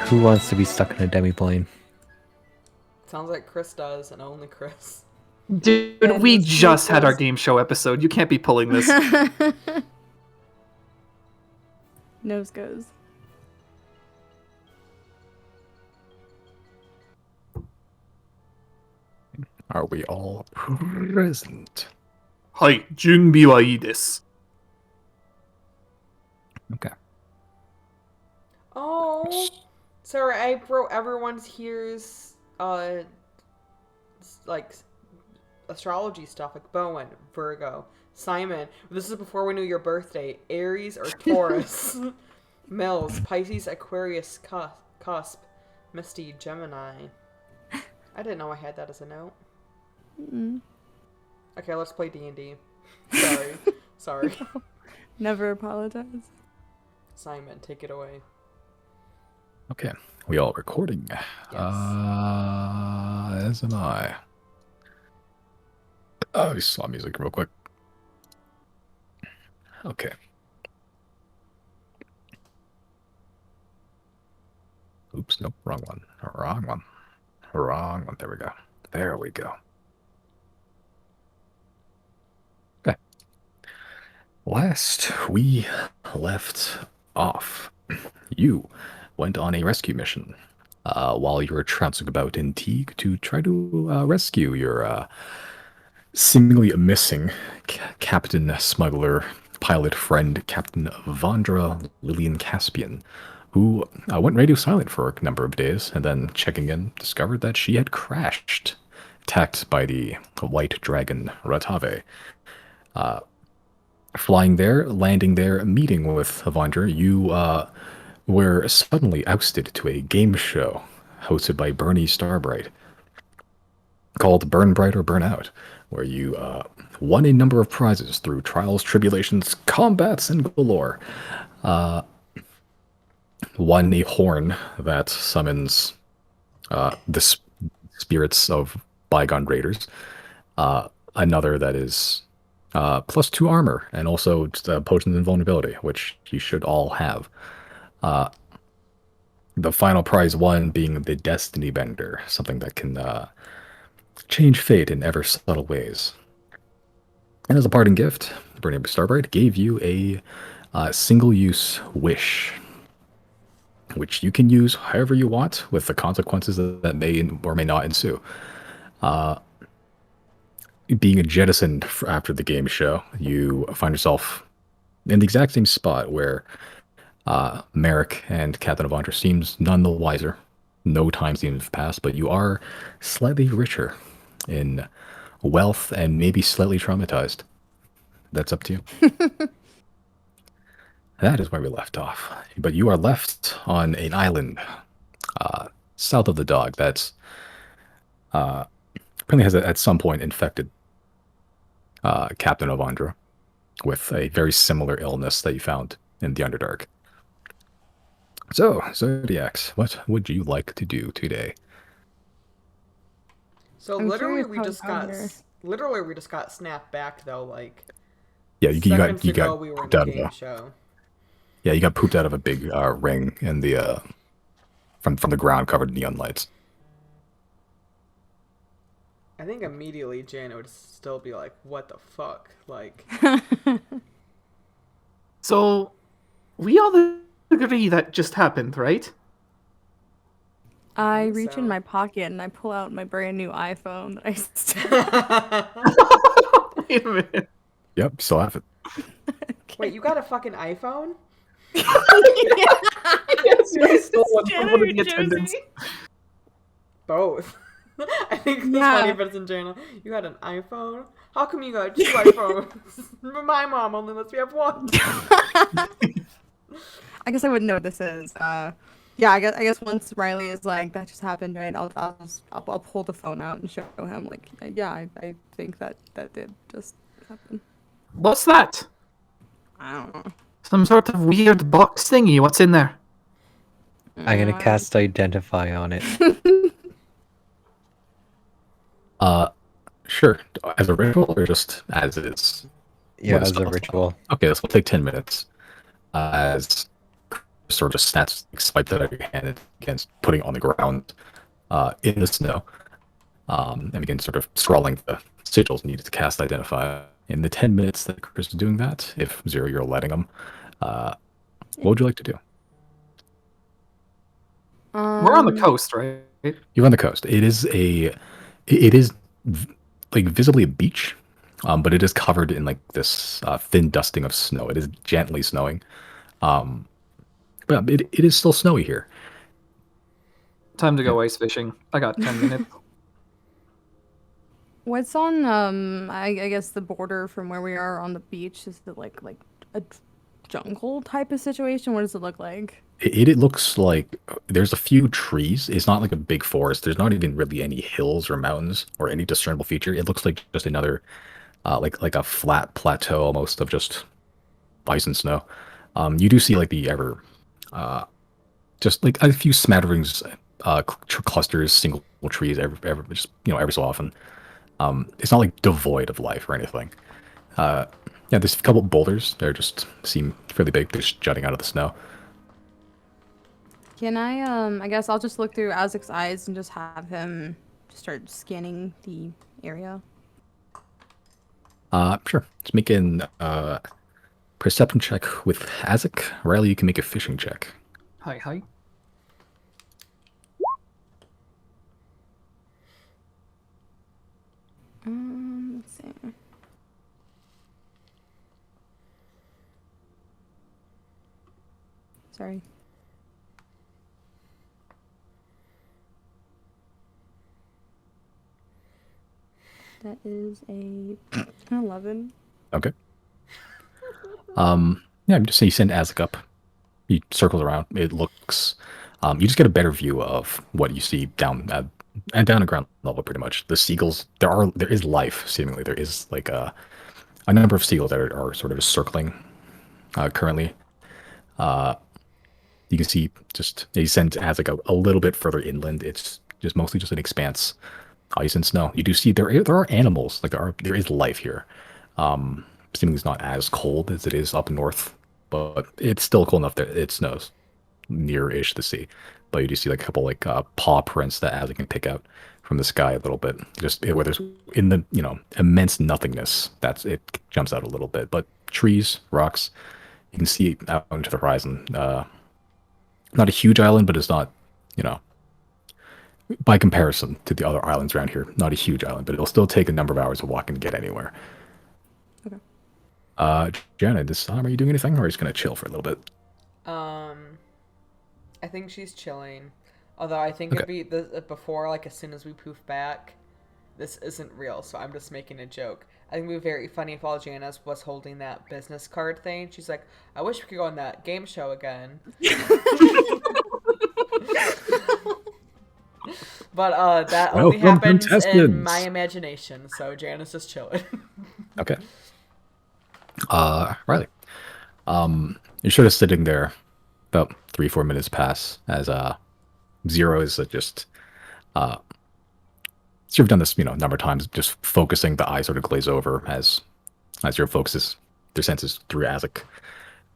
Who wants to be stuck in a demiplane? Sounds like Chris does, and only Chris. Dude, Yeah, we this just had our goes- game show episode. You can't be pulling this. Nose goes. Are we all present? Hi, Junbi desu. Okay. Oh, sorry, I wrote everyone's here's like astrology stuff, like Bowen, Virgo, Simon. This is before we knew your birthday. Aries or Taurus. Mills, Pisces, Aquarius, Cusp, Misty, Gemini. I didn't know I had that as a note. Mm. Okay, let's play D&D. Sorry. Sorry. Never apologize. Simon, take it away. Okay. We all recording? Yes. As am I. Oh, I saw music real quick. Okay. Oops, nope, wrong one. Wrong one. Wrong one. There we go. There we go. Okay. Last we left off, you went on a rescue mission while you were trouncing about in Teague to try to rescue your seemingly missing captain, smuggler, pilot friend, Captain Vandra Lillian Caspian, who went radio silent for a number of days, and then checking in, discovered that she had crashed, attacked by the white dragon Ratave. Flying there, landing there, meeting with Vandra, you were suddenly ousted to a game show hosted by Bernie Starbright called Burn Bright or Burn Out, where you won a number of prizes through trials, tribulations, combats, and galore. Won a horn that summons the spirits of bygone raiders. Another that is +2 armor, and also potions and vulnerability, which you should all have. The final prize won being the Destiny Bender, something that can change fate in ever subtle ways. And as a parting gift, Bernie Starbright gave you a single-use wish, which you can use however you want, with the consequences that may or may not ensue. Being jettisoned after the game show, you find yourself in the exact same spot where Merrick and Captain Avandra seems none the wiser. No time seems to have passed, but you are slightly richer in wealth and maybe slightly traumatized. That's up to you. That is where we left off. But you are left on an island south of the dog that's apparently has at some point infected Captain Avandra with a very similar illness that you found in the Underdark. So, Zodiacs, what would you like to do today? So I'm literally curious we how just it's got on here. literally we just got snapped back though, like Yeah, you seconds got ago we were in pooped the out of game a show. yeah, you got pooped out of a big ring in the from the ground covered in neon lights. I think immediately Jana would still be like, "What the fuck?" Like, So, we all agree that just happened, right? I think reach so. in my pocket and I pull out my brand new iPhone that I Wait a minute. Yep, still have it. wait, you got a fucking iPhone? Yes, you stole one Jana from one of or the attendants. Josie? Both. I think it's Yeah. funny if it's in Jana. You got an iPhone? How come you got 2 iPhones? My mom only lets me have one. I guess I wouldn't know what this is. Yeah, I guess once Riley is like, that just happened, right? I'll pull the phone out and show him. Like, yeah, I think that did just happen. What's that? I don't know. Some sort of weird box thingy. What's in there? I'm gonna cast Identify on it. Sure. As a ritual or just as is? Yeah, What is as a spell? ritual. Okay, this will take 10 minutes. As sort of snaps, swipes that out of your hand and begins putting it on the ground in the snow. And begin sort of scrawling the sigils needed to cast Identify. In the 10 minutes that Chris is doing that, if Zero, you're letting him, what would you like to do? We're on the coast, right? You're on the coast. It is like visibly a beach, but it is covered in like this thin dusting of snow. It is gently snowing, but it is still snowy here. Time to go ice fishing. I got 10 minutes. What's on I guess the border from where we are on the beach? Is it like a jungle type of situation? What does it look like? It looks like there's a few trees. It's not like a big forest. There's not even really any hills or mountains or any discernible feature. It looks like just another like a flat plateau almost of just ice and snow. You do see like the ever just like a few smatterings, clusters, single trees, just every so often. It's not like devoid of life or anything. Yeah, there's a couple boulders. They just seem fairly big. They're just jutting out of the snow. Can I guess I'll just look through Isaac's eyes and just have him start scanning the area. Sure. Let's make an perception check with Isaac. Riley, you can make a fishing check. Hi. Let's see. Sorry. That is a 11. Okay. Yeah, I'm just saying you send Isaac up. He circles around. It looks you just get a better view of what you see down at ground level pretty much. The seagulls, there is life seemingly. There is like a number of seagulls that are sort of just circling currently. You can see just he sends Isaac a little bit further inland. It's just mostly just an expanse, ice and snow. You do see there are animals, like there is life here. Seemingly it's not as cold as it is up north, but it's still cold enough that it snows near-ish the sea. But you do see like a couple like paw prints that Isaac can pick out from the sky a little bit. Just where there's in the immense nothingness, that's it jumps out a little bit. But trees, rocks, you can see out into the horizon. Not a huge island, but it's not, by comparison to the other islands around here, not a huge island, but it'll still take a number of hours of walking to get anywhere. Okay. Jana, this time, are you doing anything, or are you just gonna chill for a little bit? I think she's chilling. Although I think Okay. it'd be before, like as soon as we poof back, this isn't real, so I'm just making a joke. I think it would be very funny if all Janice was holding that business card thing. She's like, I wish we could go on that game show again. But that only Welcome, happens in contestants. my imagination, so Janice is chilling. Okay. Riley. You're sort of sitting there. About 3-4 minutes pass as Zero is just you've done this number of times, just focusing. The eyes sort of glaze over as Zero focuses their senses through Isaac.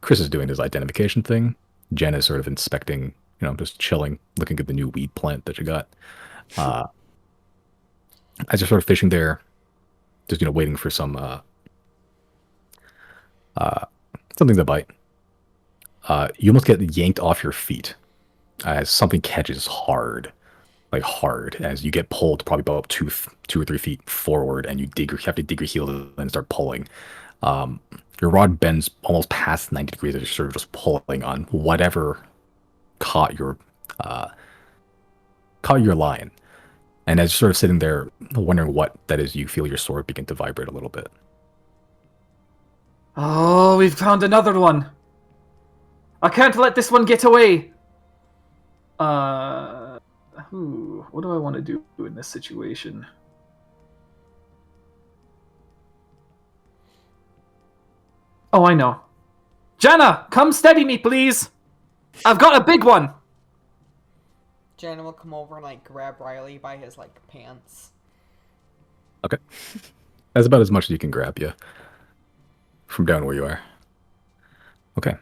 Chris is doing his identification thing. Jen is sort of inspecting, just chilling, looking at the new weed plant that you got. As you're sort of fishing there, just waiting for some something to bite. You almost get yanked off your feet as something catches hard, as you get pulled probably about 2 or 3 feet forward, and you have to dig your heels and start pulling. Your rod bends almost past 90 degrees as you're sort of just pulling on whatever caught your line. And as you're sort of sitting there wondering what that is, you feel your sword begin to vibrate a little bit. Oh, we've found another one. I can't let this one get away. What do I want to do in this situation? Oh, I know. Jana, come steady me, please. I've got a big one. Jana will come over and like grab Riley by his like pants. Okay. That's about as much as you can grab you from down where you are. Okay.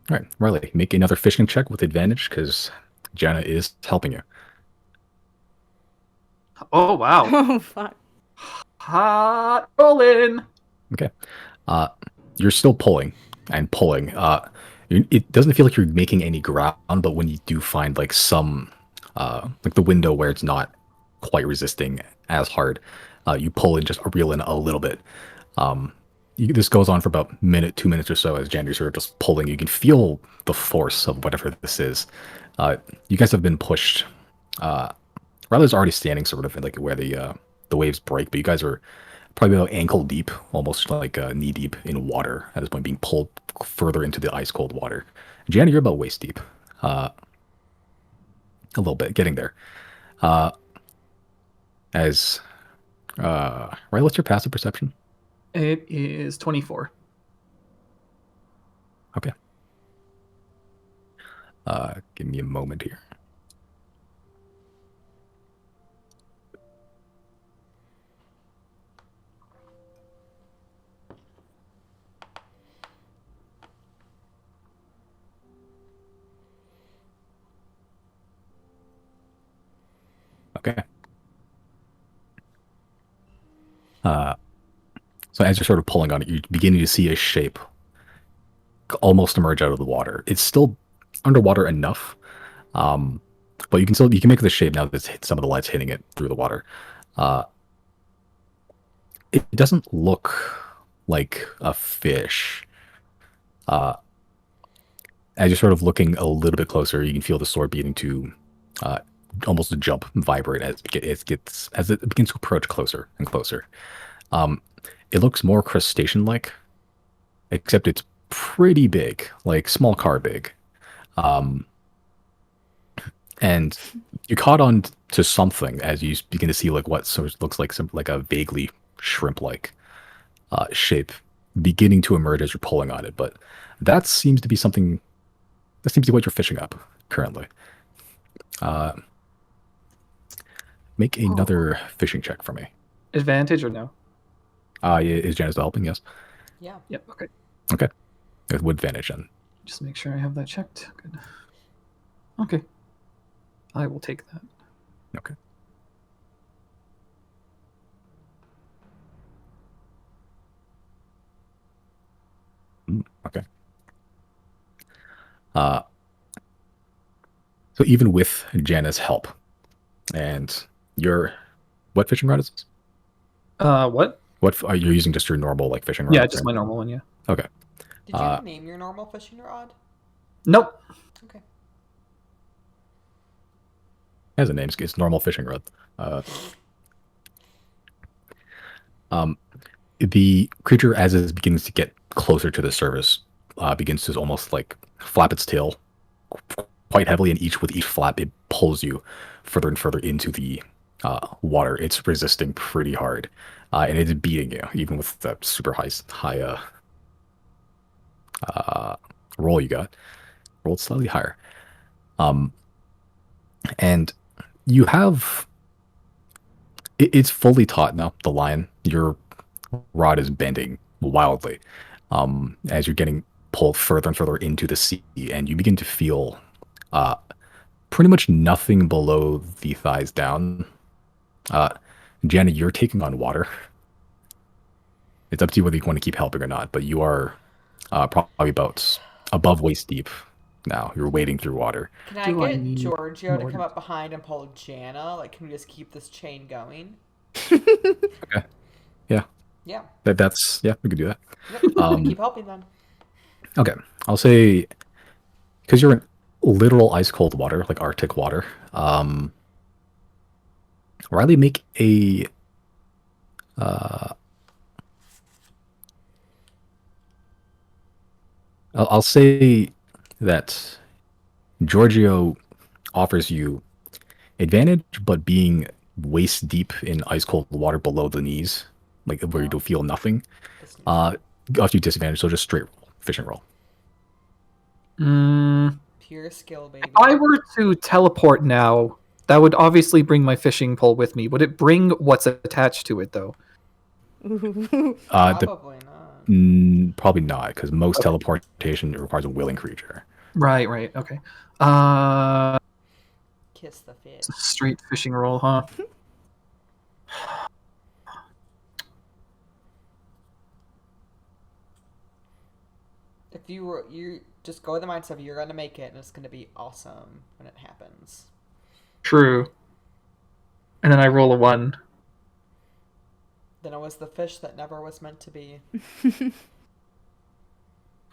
All right, Riley, make another fishing check with advantage because Jana is helping you. Oh wow. Oh fuck. Hot rolling. Okay. You're still pulling and pulling. It doesn't feel like you're making any ground, but when you do find like some, like the window where it's not quite resisting as hard, you pull and just reel in a little bit. This goes on for about a minute, 2 minutes or so as Jandy's sort of just pulling. You can feel the force of whatever this is. You guys have been pushed. Riley's already standing sort of like where the waves break, but you guys are probably about ankle deep, almost like knee deep in water at this point, being pulled further into the ice cold water. Jandy, you're about waist deep. A little bit, getting there. As Riley, what's your passive perception? It is 24. Okay. Give me a moment here. Okay. So as you're sort of pulling on it, you're beginning to see a shape almost emerge out of the water. It's still underwater enough, but you can make the shape now that some of the light's hitting it through the water. It doesn't look like a fish. As you're sort of looking a little bit closer, you can feel the sword beginning to almost a jump, vibrate as it begins to approach closer and closer. It looks more crustacean-like, except it's pretty big, like small car big. And you caught on to something as you begin to see like what sort of looks like like a vaguely shrimp-like shape beginning to emerge as you're pulling on it. But that seems to be something. That seems to be what you're fishing up currently. Make another fishing check for me. Advantage or no? Is Janice helping? Yes. Yeah. Yep. Okay. Okay. With advantage then. Just make sure I have that checked. Good. Okay. I will take that. Okay. Okay. So even with Jana's help, and what fishing rod is this? What? What are you using? Just your normal like fishing rod? Yeah, just my normal one. Yeah. Okay. Did you name your normal fishing rod? Nope. Okay. It has a name. It's normal fishing rod. The creature, as it begins to get closer to the surface, begins to almost like flap its tail quite heavily, and with each flap, it pulls you further and further into the water. It's resisting pretty hard, and it's beating you, even with the super high roll you got. Rolled slightly higher. And you have... It's fully taut now, the line. Your rod is bending wildly as you're getting pulled further and further into the sea, and you begin to feel pretty much nothing below the thighs down. Jana, you're taking on water. It's up to you whether you want to keep helping or not, but you are probably about above waist deep now. You're wading through water. Can I Do I get need Giorgio to more? come up behind and pull Jana? Like, can we just keep this chain going? Okay. Yeah. Yeah. That's yeah, we could do that. Yep. Keep helping then. Okay. I'll say because you're in literal ice cold water, like Arctic water, Riley, make a I'll say that Giorgio offers you advantage, but being waist deep in ice cold water below the knees, like where you don't feel nothing, offers you disadvantage. So just straight roll, fishing roll. Pure skill, baby. If I were to teleport now, that would obviously bring my fishing pole with me. Would it bring what's attached to it, though? Probably not. Probably not, because most Okay. teleportation requires a willing creature. Right. Okay. Kiss the fish. It's a straight fishing roll, huh? If you just go with the mindset of you're gonna make it and it's gonna be awesome when it happens. True. And then I roll a 1. Then it was the fish that never was meant to be.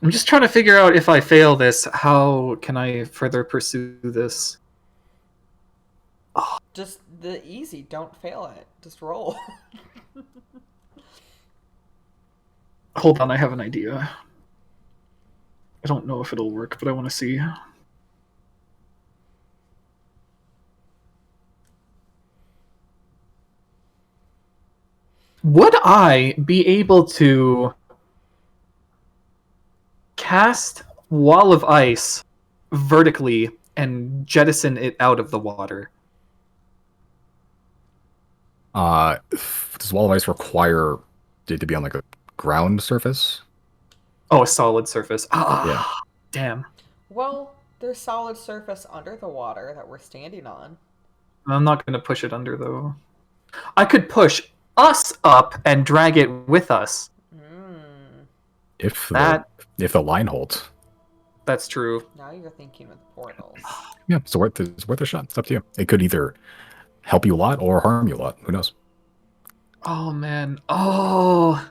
I'm just trying to figure out if I fail this, how can I further pursue this? Just the easy, don't fail it. Just roll. Hold on, I have an idea. I don't know if it'll work, but I want to see. Would I be able to cast Wall of Ice vertically and jettison it out of the water? Does Wall of Ice require it to be on like a ground surface? Oh, a solid surface. Ah, Yeah. damn. Well, there's solid surface under the water that we're standing on. I'm not going to push it under, though. I could push us up and drag it with us. If That- the line holds. That's true. Now you're thinking with portals. Yeah, it's worth a shot. It's up to you. It could either help you a lot or harm you a lot. Who knows? Oh, man. Oh,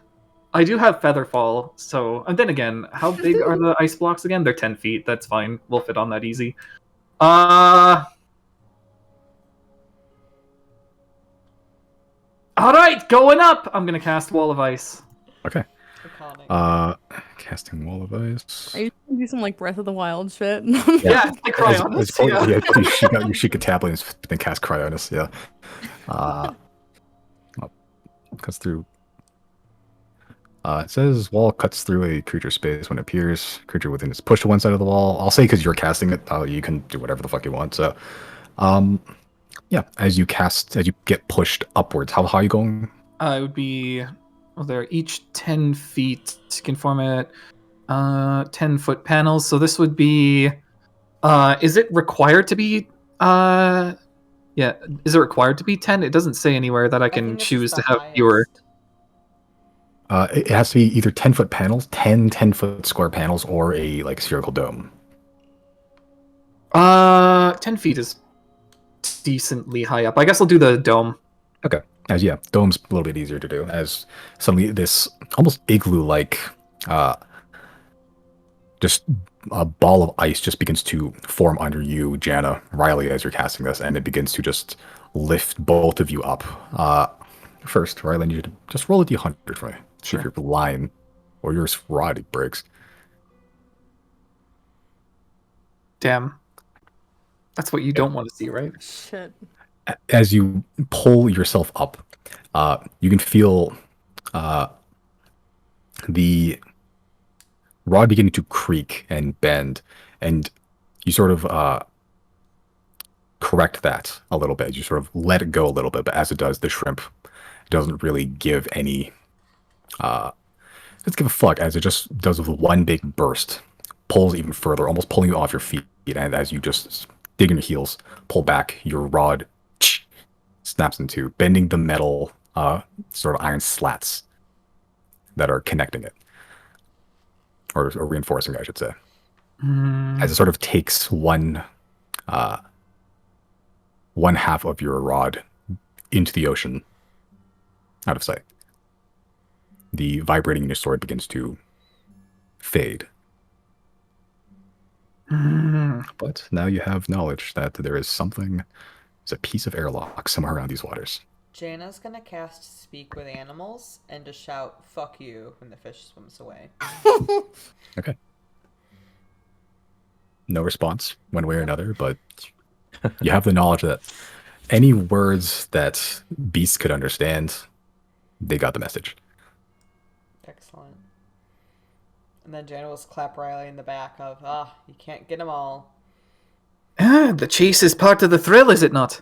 I do have Featherfall, so... And then again, how big are the ice blocks again? They're 10 feet. That's fine. We'll fit on that easy. Alright, going up! I'm gonna cast Wall of Ice. Okay. Iconic. Casting Wall of Ice. Are you gonna do some like Breath of the Wild shit? Yeah, I cry on this. Yeah. You shake out your Sheikah tablet and then cast Cryonis. Yeah. Cuts through. It says wall cuts through a creature space when it appears. Creature within is pushed to one side of the wall. I'll say because you're casting it, you can do whatever the fuck you want. So, yeah, as you get pushed upwards, how high are you going? It would be... Well, they're each 10 feet. Can form at 10-foot panels. So this would be... is it required to be... yeah, is it required to be 10? It doesn't say anywhere that I can think this is choose the to have fewer. highest. It has to be either 10-foot panels, 10-foot square panels, or a like spherical dome. 10 feet is decently high up. I guess I'll do the dome. Okay. As yeah, dome's a little bit easier to do. As suddenly this almost igloo-like, just a ball of ice just begins to form under you, Jana, Riley, as you're casting this, and it begins to just lift both of you up. First, Riley, I need you to just roll a d100 for me. See if your line or your rod breaks. Damn. That's what you don't want to see, right? Shit. As you pull yourself up, you can feel the rod beginning to creak and bend, and you sort of correct that a little bit. You sort of let it go a little bit, but as it does, the shrimp doesn't really give any let's give a fuck, as it just does with one big burst, pulls even further, almost pulling you off your feet, and as you just dig in your heels, pull back, your rod snaps in two, bending the metal sort of iron slats that are connecting it, or reinforcing, I should say. As it sort of takes one half of your rod into the ocean, out of sight. The vibrating in your sword begins to fade. But now you have knowledge that there is something, there's a piece of airlock somewhere around these waters. Jana's gonna cast Speak with Animals and just shout "fuck you" when the fish swims away. Okay. No response one way or another, but you have the knowledge that any words that beasts could understand, they got the message. Excellent. And then Jana will clap Riley in the back of, you can't get them all. The chase is part of the thrill, is it not?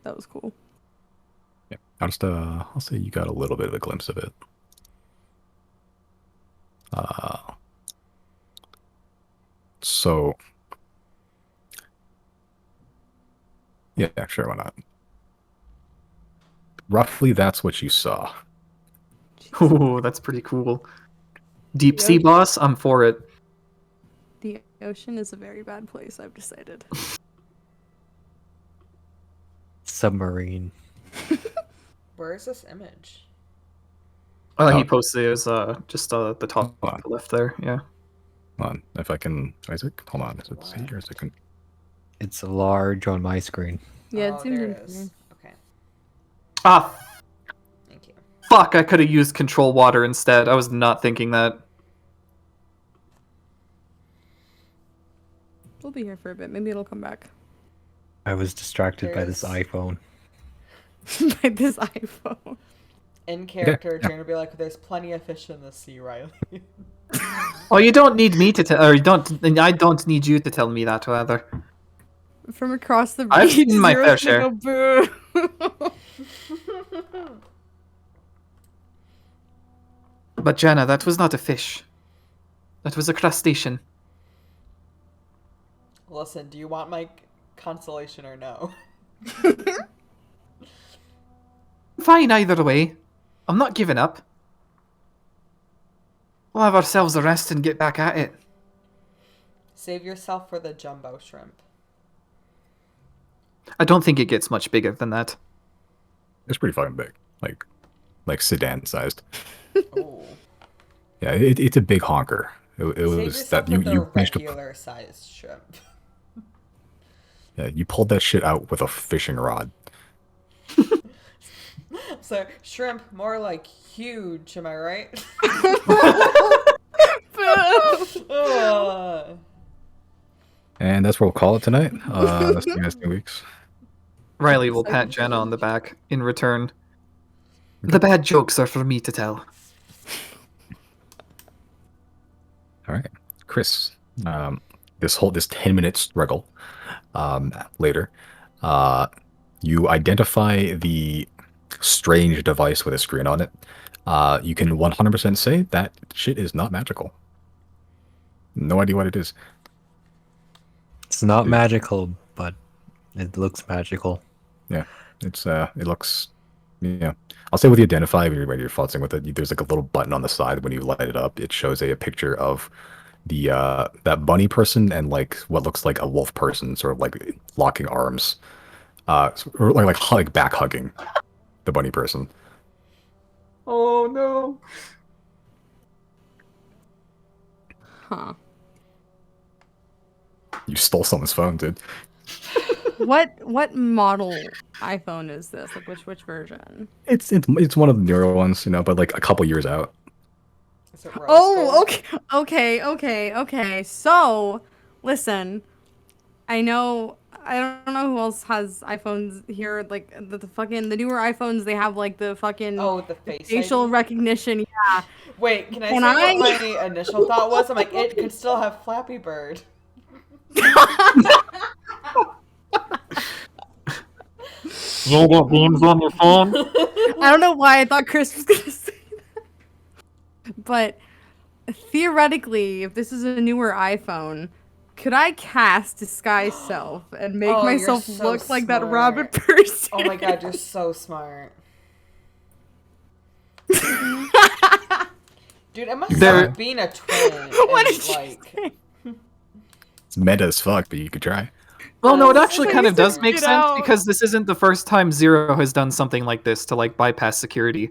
That was cool. Yeah. I'll say you got a little bit of a glimpse of it. So yeah, sure, why not? Roughly, that's what you saw. Ooh, that's pretty cool. Deep sea ocean- boss, I'm for it. The ocean is a very bad place, I've decided. Submarine. Where is this image? He Oh. posted it as just the top Hold on. left there. Yeah. Hold on, if I can, Isaac, hold on. Is it C or is it? It's large on my screen. Yeah, Oh, it seems there it interesting. is. Okay, Ah, thank you. fuck! I could have used control water instead. I was not thinking that. We'll be here for a bit. Maybe it'll come back. I was distracted by this There's- iPhone. By this iPhone. In character, yeah. Jane would be like, "There's plenty of fish in the sea, Riley." Oh, you don't need me to tell, or you don't. I don't need you to tell me that either. From across the I've beach, seen my Zero's fair gonna go, boo. But Jenna, that was not a fish. That was a crustacean. Listen, do you want my consolation or no? Fine either way. I'm not giving up. We'll have ourselves a rest and get back at it. Save yourself for the jumbo shrimp. I don't think it gets much bigger than that. It's pretty fucking big, like sedan sized. Ooh. Yeah, it's a big honker. It Save was yourself that you for the you managed to regular sized shrimp. yeah, you pulled that shit out with a fishing rod. So shrimp, more like huge. Am I right? Ugh. And that's what we'll call it tonight. See you guys in 2 weeks. Riley will pat Jenna on the back in return. The bad jokes are for me to tell. All right, Chris. This 10-minute struggle later, you identify the strange device with a screen on it. You can 100% say that shit is not magical. No idea what it is. It's not Dude. magical, but it looks magical. Yeah, it looks. Yeah, I'll say with the identify when you're futzing with it. There's like a little button on the side. When you light it up, it shows a picture of the that bunny person and like what looks like a wolf person, sort of like locking arms, or like back hugging the bunny person. Oh no. Huh. You stole someone's phone, dude. What model iPhone is this? Like which version? It's one of the newer ones, but like a couple years out. Is it rose Oh, gold? okay. So, listen, I don't know who else has iPhones here. Like the newer iPhones, they have like the fucking Oh, the face facial ID? recognition. Yeah. Wait, can I Can say what I? my initial thought was? I'm like, it could still have Flappy Bird. You got games on your phone? I don't know why I thought Chris was gonna say that. But theoretically, if this is a newer iPhone, could I cast disguise self and make Oh, you're myself so look like that smart. rabbit person? Oh my god, you're so smart. Dude, it must There- suck being a twin. What and, did you like, say? It's meta as fuck, but you could try. Well, no, it Oh, actually so kind you of does figured make it sense out. because this isn't the first time Zero has done something like this to like bypass security.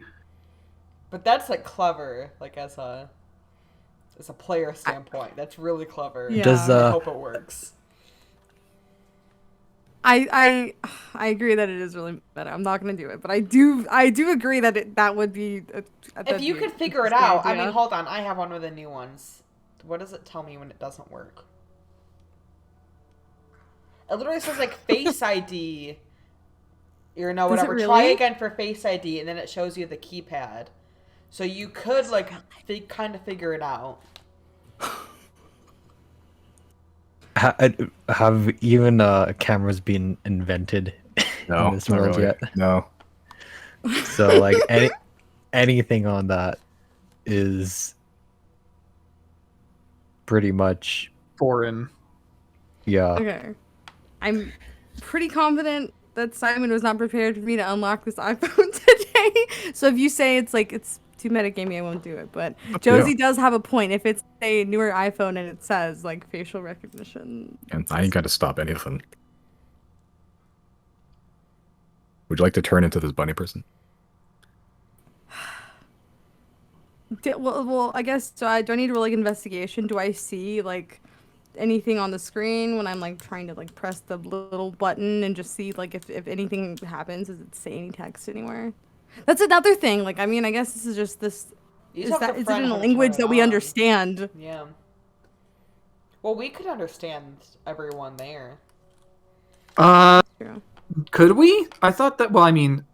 But that's like clever, like as a player standpoint. That's really clever. Yeah. Does I hope it works. I agree that it is really meta. I'm not gonna do it, but I do agree that that would be. If you could figure it out, I mean, hold on, I have one of the new ones. What does it tell me when it doesn't work? It literally says like Face ID, or no, Does it whatever. Try really? again for Face ID, and then it shows you the keypad. So you could like kind of figure it out. Have even cameras been invented No, in this not world really. yet? No. So like anything on that is pretty much Foreign. yeah. Okay. I'm pretty confident that Simon was not prepared for me to unlock this iPhone today. So if you say it's too metagamey, I won't do it. But Josie does have a point. If it's a newer iPhone and it says like facial recognition, And I ain't got to stop anything. Would you like to turn into this bunny person? well, I guess so. Do I need to roll like investigation? Do I see like anything on the screen when I'm like trying to like press the little button and just see like if anything happens? Does it say any text anywhere? That's another thing. Like, I mean, I guess this is just this. You Is just have that to is it friend in a her to language turn that it we on. understand? Yeah. Well, we could understand everyone there. True. Could we? I thought that. Well, I mean,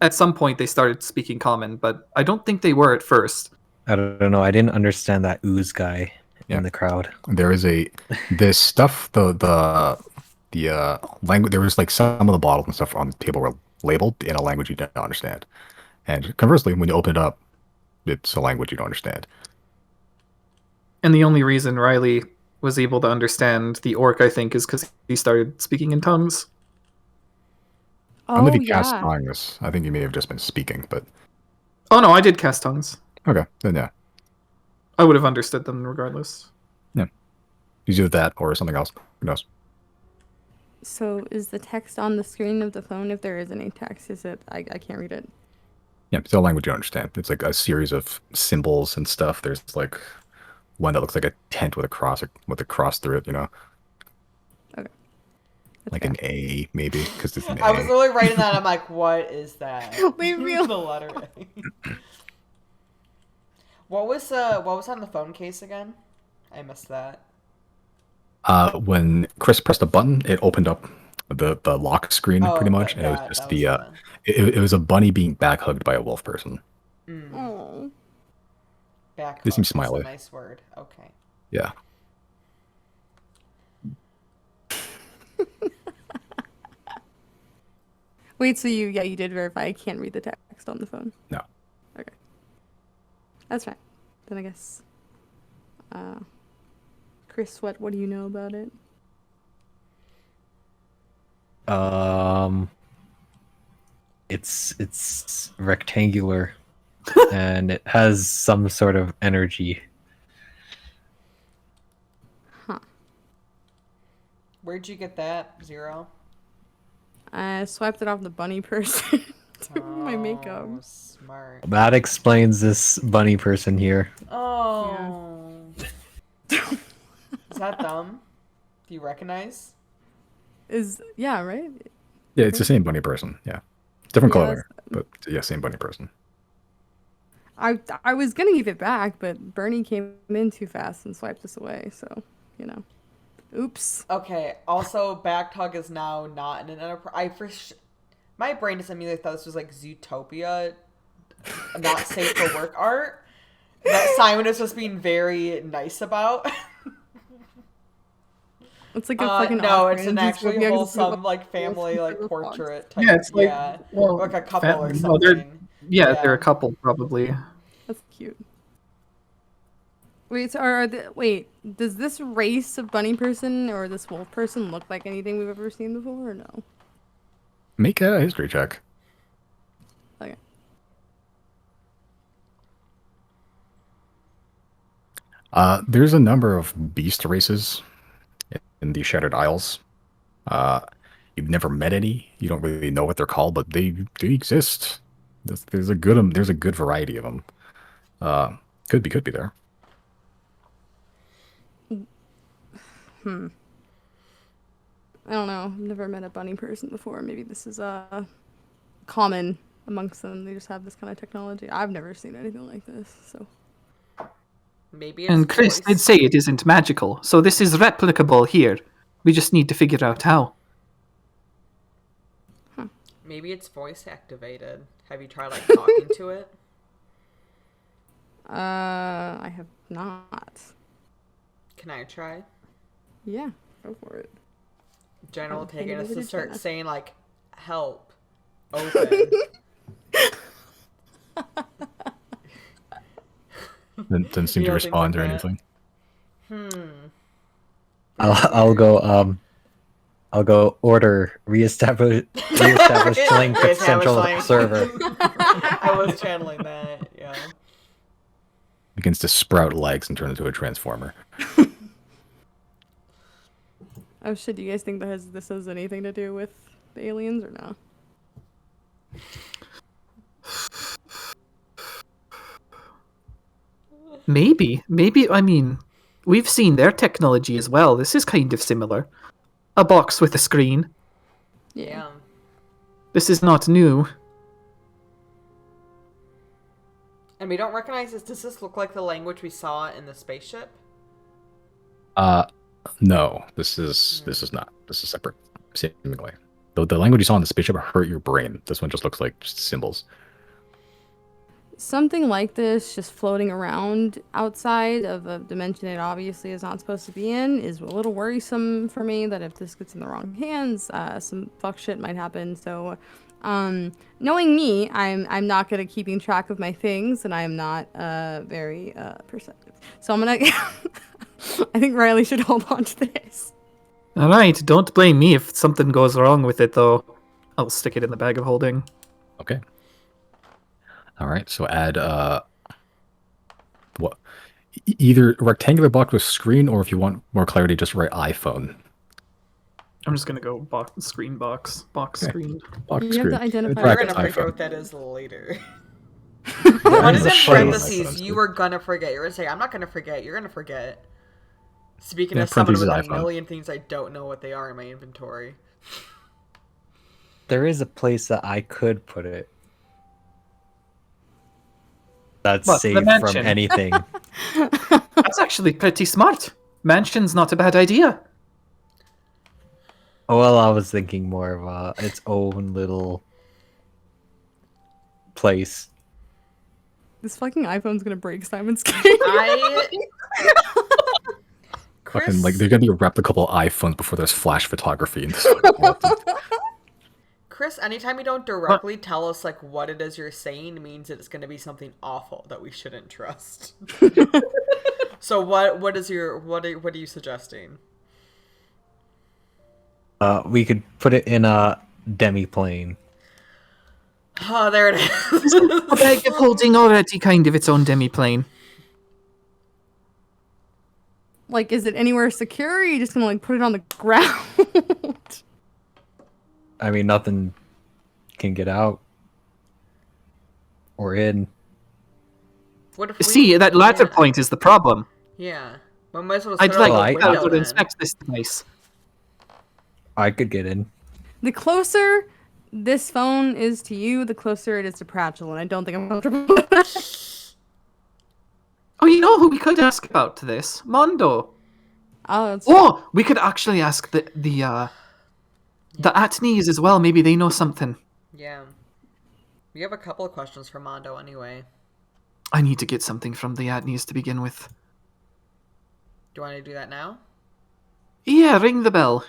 at some point they started speaking common, but I don't think they were at first. I don't know. I didn't understand that ooze guy Yeah. in the crowd. There is this stuff, the language, there was like some of the bottles and stuff on the table were labeled in a language you don't understand. And conversely, when you open it up, it's a language you don't understand. And the only reason Riley was able to understand the orc, I think, is because he started speaking in tongues. I don't know Oh if he cast yeah. tongues. I think he may have just been speaking, but Oh no, I did cast tongues. okay, then yeah. I would have understood them regardless. He's either that or something else. Who knows? So is the text on the screen of the phone? If there is any text, is it? I can't read it. Yeah, it's a language you don't understand. It's like a series of symbols and stuff. There's like one that looks like a tent with a cross through it, you know? That's Like fair. an A, maybe, because it's an I was A. literally writing that. I'm like, what is that? Leave me The letter A. What was on the phone case again? I missed that. When Chris pressed a button, it opened up the lock screen Oh, pretty much, that- and it was that- just that was it was a bunny being back hugged by a wolf person. Oh. Back. They seem That's a smiley. nice word. Okay. Yeah. Wait, so you did verify I can't read the text on the phone? No. Okay. That's fine. Then I guess Chris, what do you know about it? It's rectangular and it has some sort of energy. Where'd you get that? Zero. I swiped it off the bunny person. My makeup. Oh, smart. That explains this bunny person here. Oh. Is that them? Do you recognize? Yeah, right? Yeah, it's the same bunny person. Yeah. Different Yeah, clothing, but yeah, same bunny person. I was gonna give it back, but Bernie came in too fast and swiped us away, so oops. Okay. Also, back tug is now not in an enterprise. My brain just immediately thought this was like Zootopia, not safe for work art. That Simon is just being very nice about. It's like a fucking no, Oscar it's an and actually Zootopia 'cause wholesome like it's family like Fox. portrait type. Yeah, it's like Well, like a couple or no, they're- something. yeah, Yeah. they're a couple probably. That's cute. Wait, so does this race of bunny person or this wolf person look like anything we've ever seen before or no? Make a history check. Okay. There's a number of beast races in the Shattered Isles. You've never met any. You don't really know what they're called, but they exist. There's a good variety of them. Could be there. I don't know. I've never met a bunny person before. Maybe this is common amongst them. They just have this kind of technology. I've never seen anything like this. So Maybe it's And Chris voice. did say it isn't magical, so this is replicable here. We just need to figure out how. Maybe it's voice activated. Have you tried like talking to it? I have not. Can I try? Yeah, go for it. General Oh, taking hand it us over to to start Jenna. saying like help, open. Didn't seem You to know, things respond like or that. anything. I'll go. I'll go order reestablish link with central Reestablish server. I was channeling that. Yeah. Begins to sprout legs and turn into a transformer. Oh shit! Do you guys think this has anything to do with the aliens or no? Maybe. I mean, we've seen their technology as well. This is kind of similar. A box with a screen. Yeah. This is not new. And we don't recognize this. Does this look like the language we saw in the spaceship? No, this is not. This is separate, seemingly. The language you saw in the spaceship hurt your brain. This one just looks like just symbols. Something like this just floating around outside of a dimension it obviously is not supposed to be in is a little worrisome for me, that if this gets in the wrong hands, some fuck shit might happen. So knowing me, I'm not good at keeping track of my things, and I'm not very perceptive. So I'm gonna I think Riley should hold on to this. Alright, don't blame me if something goes wrong with it, though. I'll stick it in the bag of holding. Okay. All right. So add what? Either rectangular box with screen, or if you want more clarity, just write iPhone. I'm just gonna go screen box. Box Okay. screen. Box You have screen. to identify- You're Brackets, gonna figure iPhone. out what that is later. That What is is a in shame. parentheses? You were gonna forget. You're gonna say, I'm not gonna forget. You're gonna forget. Speaking Yeah, of someone with a parentheses, iPhone. million things I don't know what they are in my inventory. There is a place that I could put it. That's What, the safe from mansion? anything. That's actually pretty smart. Mansion's not a bad idea. Oh, well, I was thinking more of its own little place. This fucking iPhone's gonna break Simon's game. Chris, Fucking like there's gonna be a replicable iPhone before there's flash photography in this. Chris, anytime you don't directly tell us like what it is you're saying means it's going to be something awful that we shouldn't trust. So what are you suggesting? We could put it in a demi-plane. Oh, there it is. A bag of holding already kind of its own demi-plane. Like, is it anywhere secure, or are you just gonna like put it on the ground? I mean, nothing can get out or in. What if we, See, that latter point is the problem. Yeah. We might as well I'd put it like on I- the to window then. inspect this device. I could get in. The closer this phone is to you, the closer it is to Pratchell, and I don't think I'm comfortable with that. Oh, you know who we could ask about this? Mondo. Oh, that's Oh, we could actually ask the Atneys as well. Maybe they know something. Yeah. We have a couple of questions for Mondo anyway. I need to get something from the Atneys to begin with. Do you want to do that now? Yeah, ring the bell.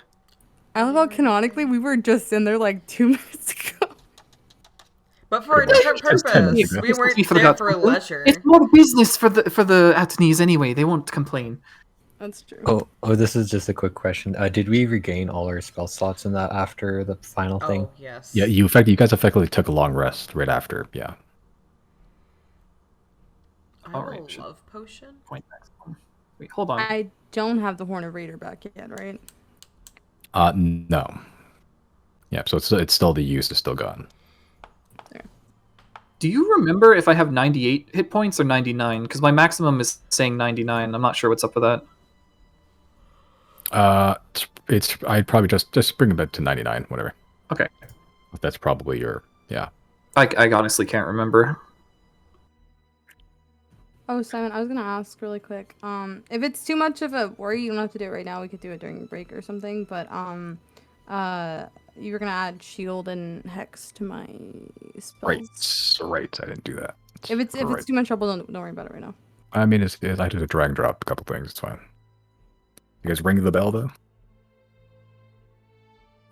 I love how canonically we were just in there like 2 minutes ago. But for a different Just 10 purpose. minutes. We weren't We there forgot for something. leisure. It's more business for the Atneys anyway. They won't complain. That's true. Oh, this is just a quick question. Did we regain all our spell slots in that after the final thing? Oh, yes. Yeah, you guys effectively took a long rest right after. Yeah. I Alright, will should- love potion. Point maximum. Wait, hold on. I don't have the Horn of Raider back yet, right? No. Yeah, so it's still the use is still gone. Do you remember if I have 98 hit points or 99? Because my maximum is saying 99. I'm not sure what's up with that. It's I'd probably just bring it back to 99, whatever. Okay. That's probably your I honestly can't remember. Oh, Simon, I was gonna ask really quick. If it's too much of a worry, you don't have to do it right now. We could do it during a break or something. But you were gonna add shield and hex to my spells. Right. I didn't do that. If it's too much trouble, don't worry about it right now. I mean, I did a drag and drop a couple things. It's fine. You guys ring the bell though.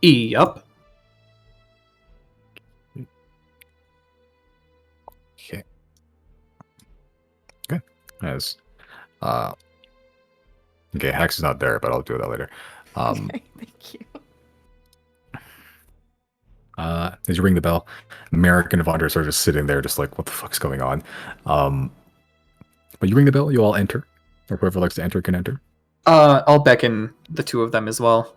Yup. Okay. Good. As okay, Hex is not there, but I'll do that later. Okay, thank you. As you ring the bell, Merrick and Evander are just sitting there, just like, what the fuck's going on? But you ring the bell, you all enter, or whoever likes to enter can enter. I'll beckon the two of them as well.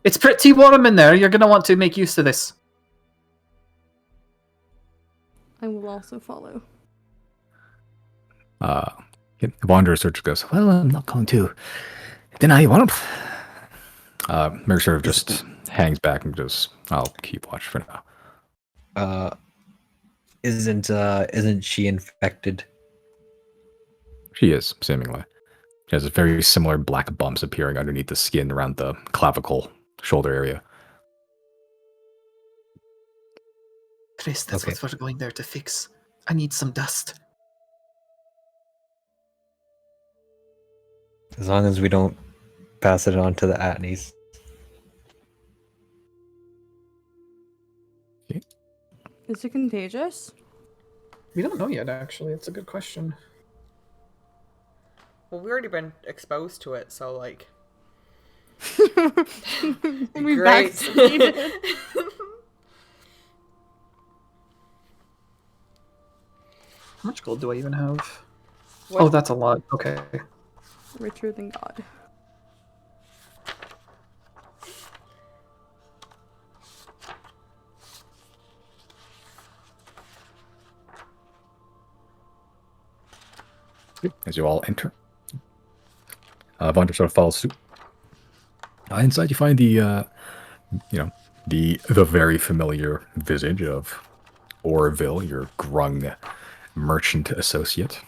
It's pretty warm in there. You're gonna want to make use of this. I will also follow. Evander sort of goes, well, I'm not going to deny warmth. Merrick sort of just hangs back and goes, I'll keep watch for now. Isn't she infected? She is, seemingly. She has very similar black bumps appearing underneath the skin around the clavicle shoulder area. Chris, that's Okay. what we're going there to fix. I need some dust. As long as we don't pass it on to the Atneys. Is it contagious? We don't know yet, actually. It's a good question. Well, we've already been exposed to it, so like. We Great. vaccinated. How much gold do I even have? What- Oh, that's a lot. Okay. Richer than God. As you all enter, Evander sort of follows suit. Inside, you find the very familiar visage of Orville, your grung merchant associate,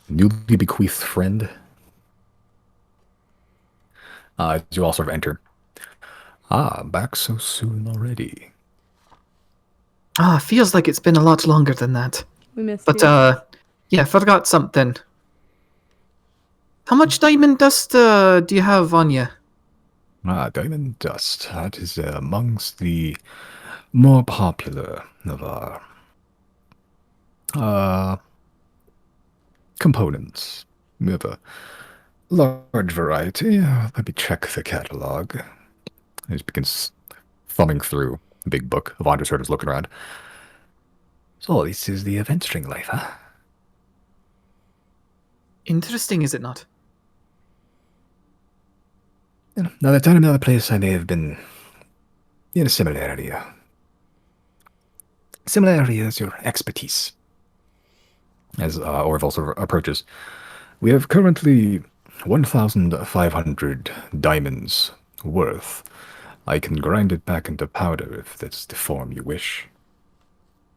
newly bequeathed friend. As you all sort of enter. Back so soon already. Feels like it's been a lot longer than that. We missed But, you. yeah, forgot something. How much diamond dust, do you have on you? Diamond dust. That is amongst the more popular of our components. We have a large variety. Let me check the catalog. He just begins thumbing through a big book. Evander sort of looking around. So this is the event string life, huh? Interesting, is it not? Now, that time another place I may have been in a similar area. Similar area as your expertise. As Orville sort of approaches. We have currently 1,500 diamonds worth. I can grind it back into powder if that's the form you wish.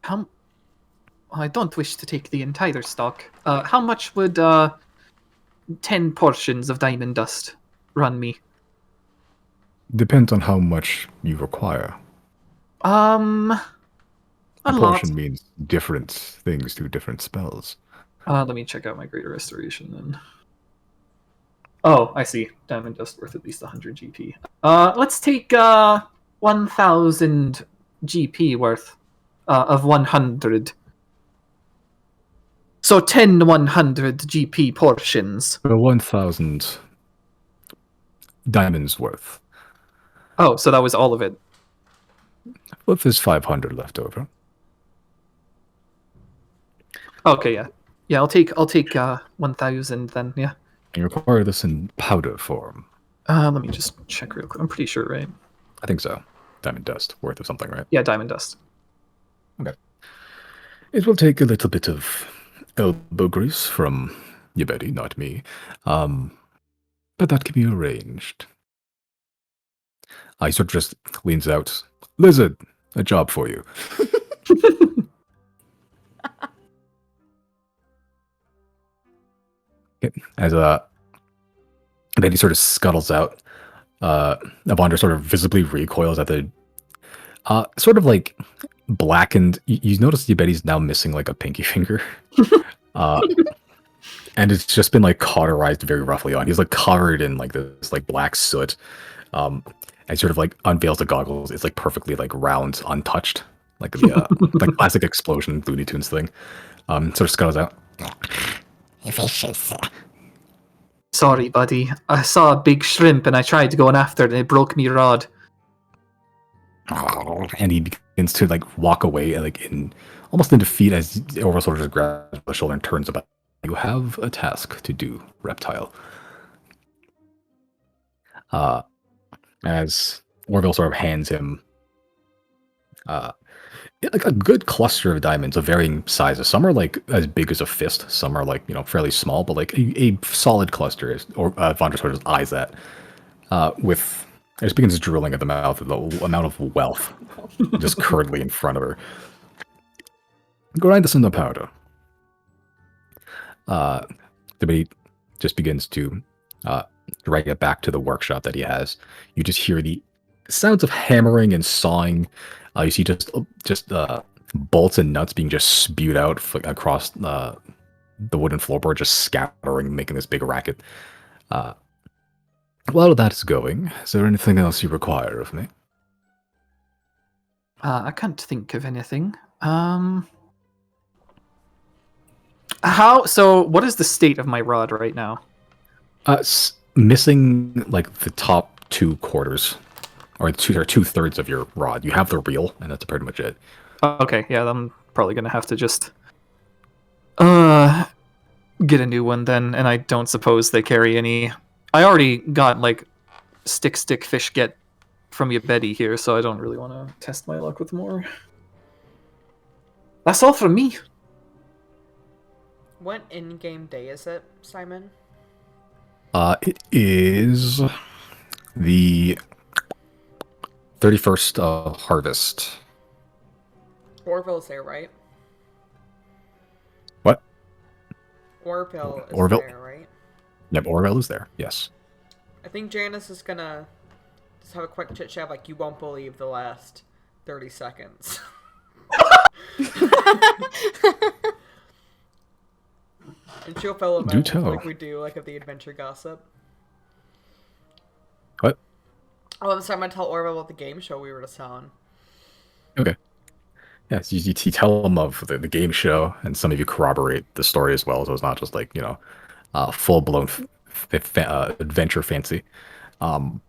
I don't wish to take the entire stock. How much would 10 portions of diamond dust run me? Depends on how much you require. A A lot. portion means different things to different spells. Let me check out my Greater Restoration then. Oh, I see. Diamond dust worth at least 100 GP. Let's take 1,000 GP worth of 100. So 10 100 GP portions. So 1,000 diamonds worth. Oh, so that was all of it. What if there's 500 left over? Okay, yeah. Yeah, I'll take 1,000 then, yeah. And you require this in powder form. Let me just check real quick. I'm pretty sure, right? I think so. Diamond dust worth of something, right? Yeah, diamond dust. It will take a little bit of elbow grease from Yabedi, not me. But that can be arranged. I sort of just leans out. Lizard, a job for you. As Betty sort of scuttles out, Evander sort of visibly recoils at the sort of like blackened. You notice Betty's now missing like a pinky finger, and it's just been like cauterized very roughly on. He's like covered in like this like black soot, and sort of like unveils the goggles. It's like perfectly like round, untouched, like the like classic explosion Looney Tunes thing. Sort of scuttles out. Vicious. Sorry, buddy. I saw a big shrimp and I tried going after it and it broke me rod. And he begins to like walk away, like in almost in defeat, as Orville sort of just grabs the shoulder and turns about. You have a task to do, reptile. As Orville sort of hands him like a good cluster of diamonds of varying sizes. Some are like as big as a fist. Some are like, you know, fairly small, but like a solid cluster. Or Vondra sort of eyes that with. It just begins drilling at the mouth of the amount of wealth just currently in front of her. Grind this into powder. The just begins to drag it back to the workshop that he has. You just hear the sounds of hammering and sawing. You see just bolts and nuts being just spewed out across the wooden floorboard, just scattering, making this big racket. While that is going, is there anything else you require of me? I can't think of anything. So what is the state of my rod right now? Missing like the top 2/4, or 2/3 of your rod. You have the reel, and that's pretty much it. Okay, yeah, I'm probably gonna have to just get a new one then, and I don't suppose they carry any. I already got like stick fish get from your Betty here, so I don't really want to test my luck with more. That's all from me. What in-game day is it, Simon? It is the 31st harvest. Orville's there, right? What? Orville is Orville? there, right? Yep, Orville is there. Yes. I think Janice is gonna just have a quick chit chat. Like, you won't believe the last 30 seconds. And she'll fill him Do in tell. like we do, like of the adventure gossip. What? Oh, I'm sorry, I'm gonna tell Orville about the game show we were just on. Okay. Yes, you tell them of the game show, and some of you corroborate the story as well, so it's not just like, you know, full-blown adventure fancy. Tell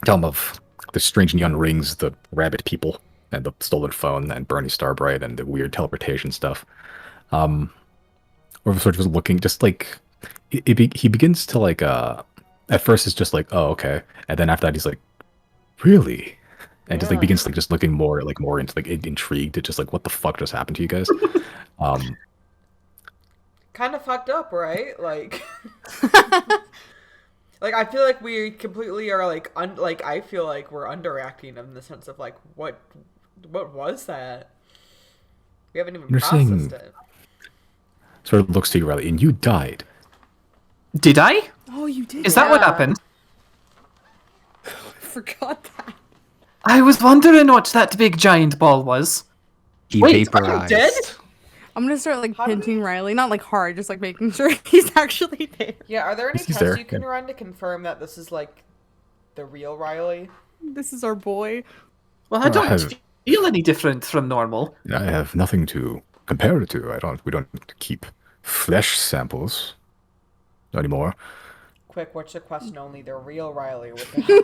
them of the strange neon rings, the rabbit people, and the stolen phone, and Bernie Starbright, and the weird teleportation stuff. Or sort of just looking, just like he begins to like. At first, it's just like, oh, okay, and then after that, he's like, really, and just like begins like just looking more into like intrigued. It's just like, what the fuck just happened to you guys? Kind of fucked up, right? Like, like I feel like we completely are like I feel like we're underacting in the sense of like what was that? We haven't even processed it. Sort of looks to you, Riley, and you died. Did I? Oh, you did. Is that what happened? I forgot that. I was wondering what that big giant ball was. He Wait, vaporized. Dead? I'm gonna start like How did pinching Riley, not like hard, just like making sure he's actually there. Yeah, are there any He's tests there, you can yeah. run to confirm that this is like the real Riley? This is our boy. Well, I don't have- feel any different from normal. I have nothing to compare it to. We don't keep flesh samples anymore. Quick, what's the question only? The real Riley with the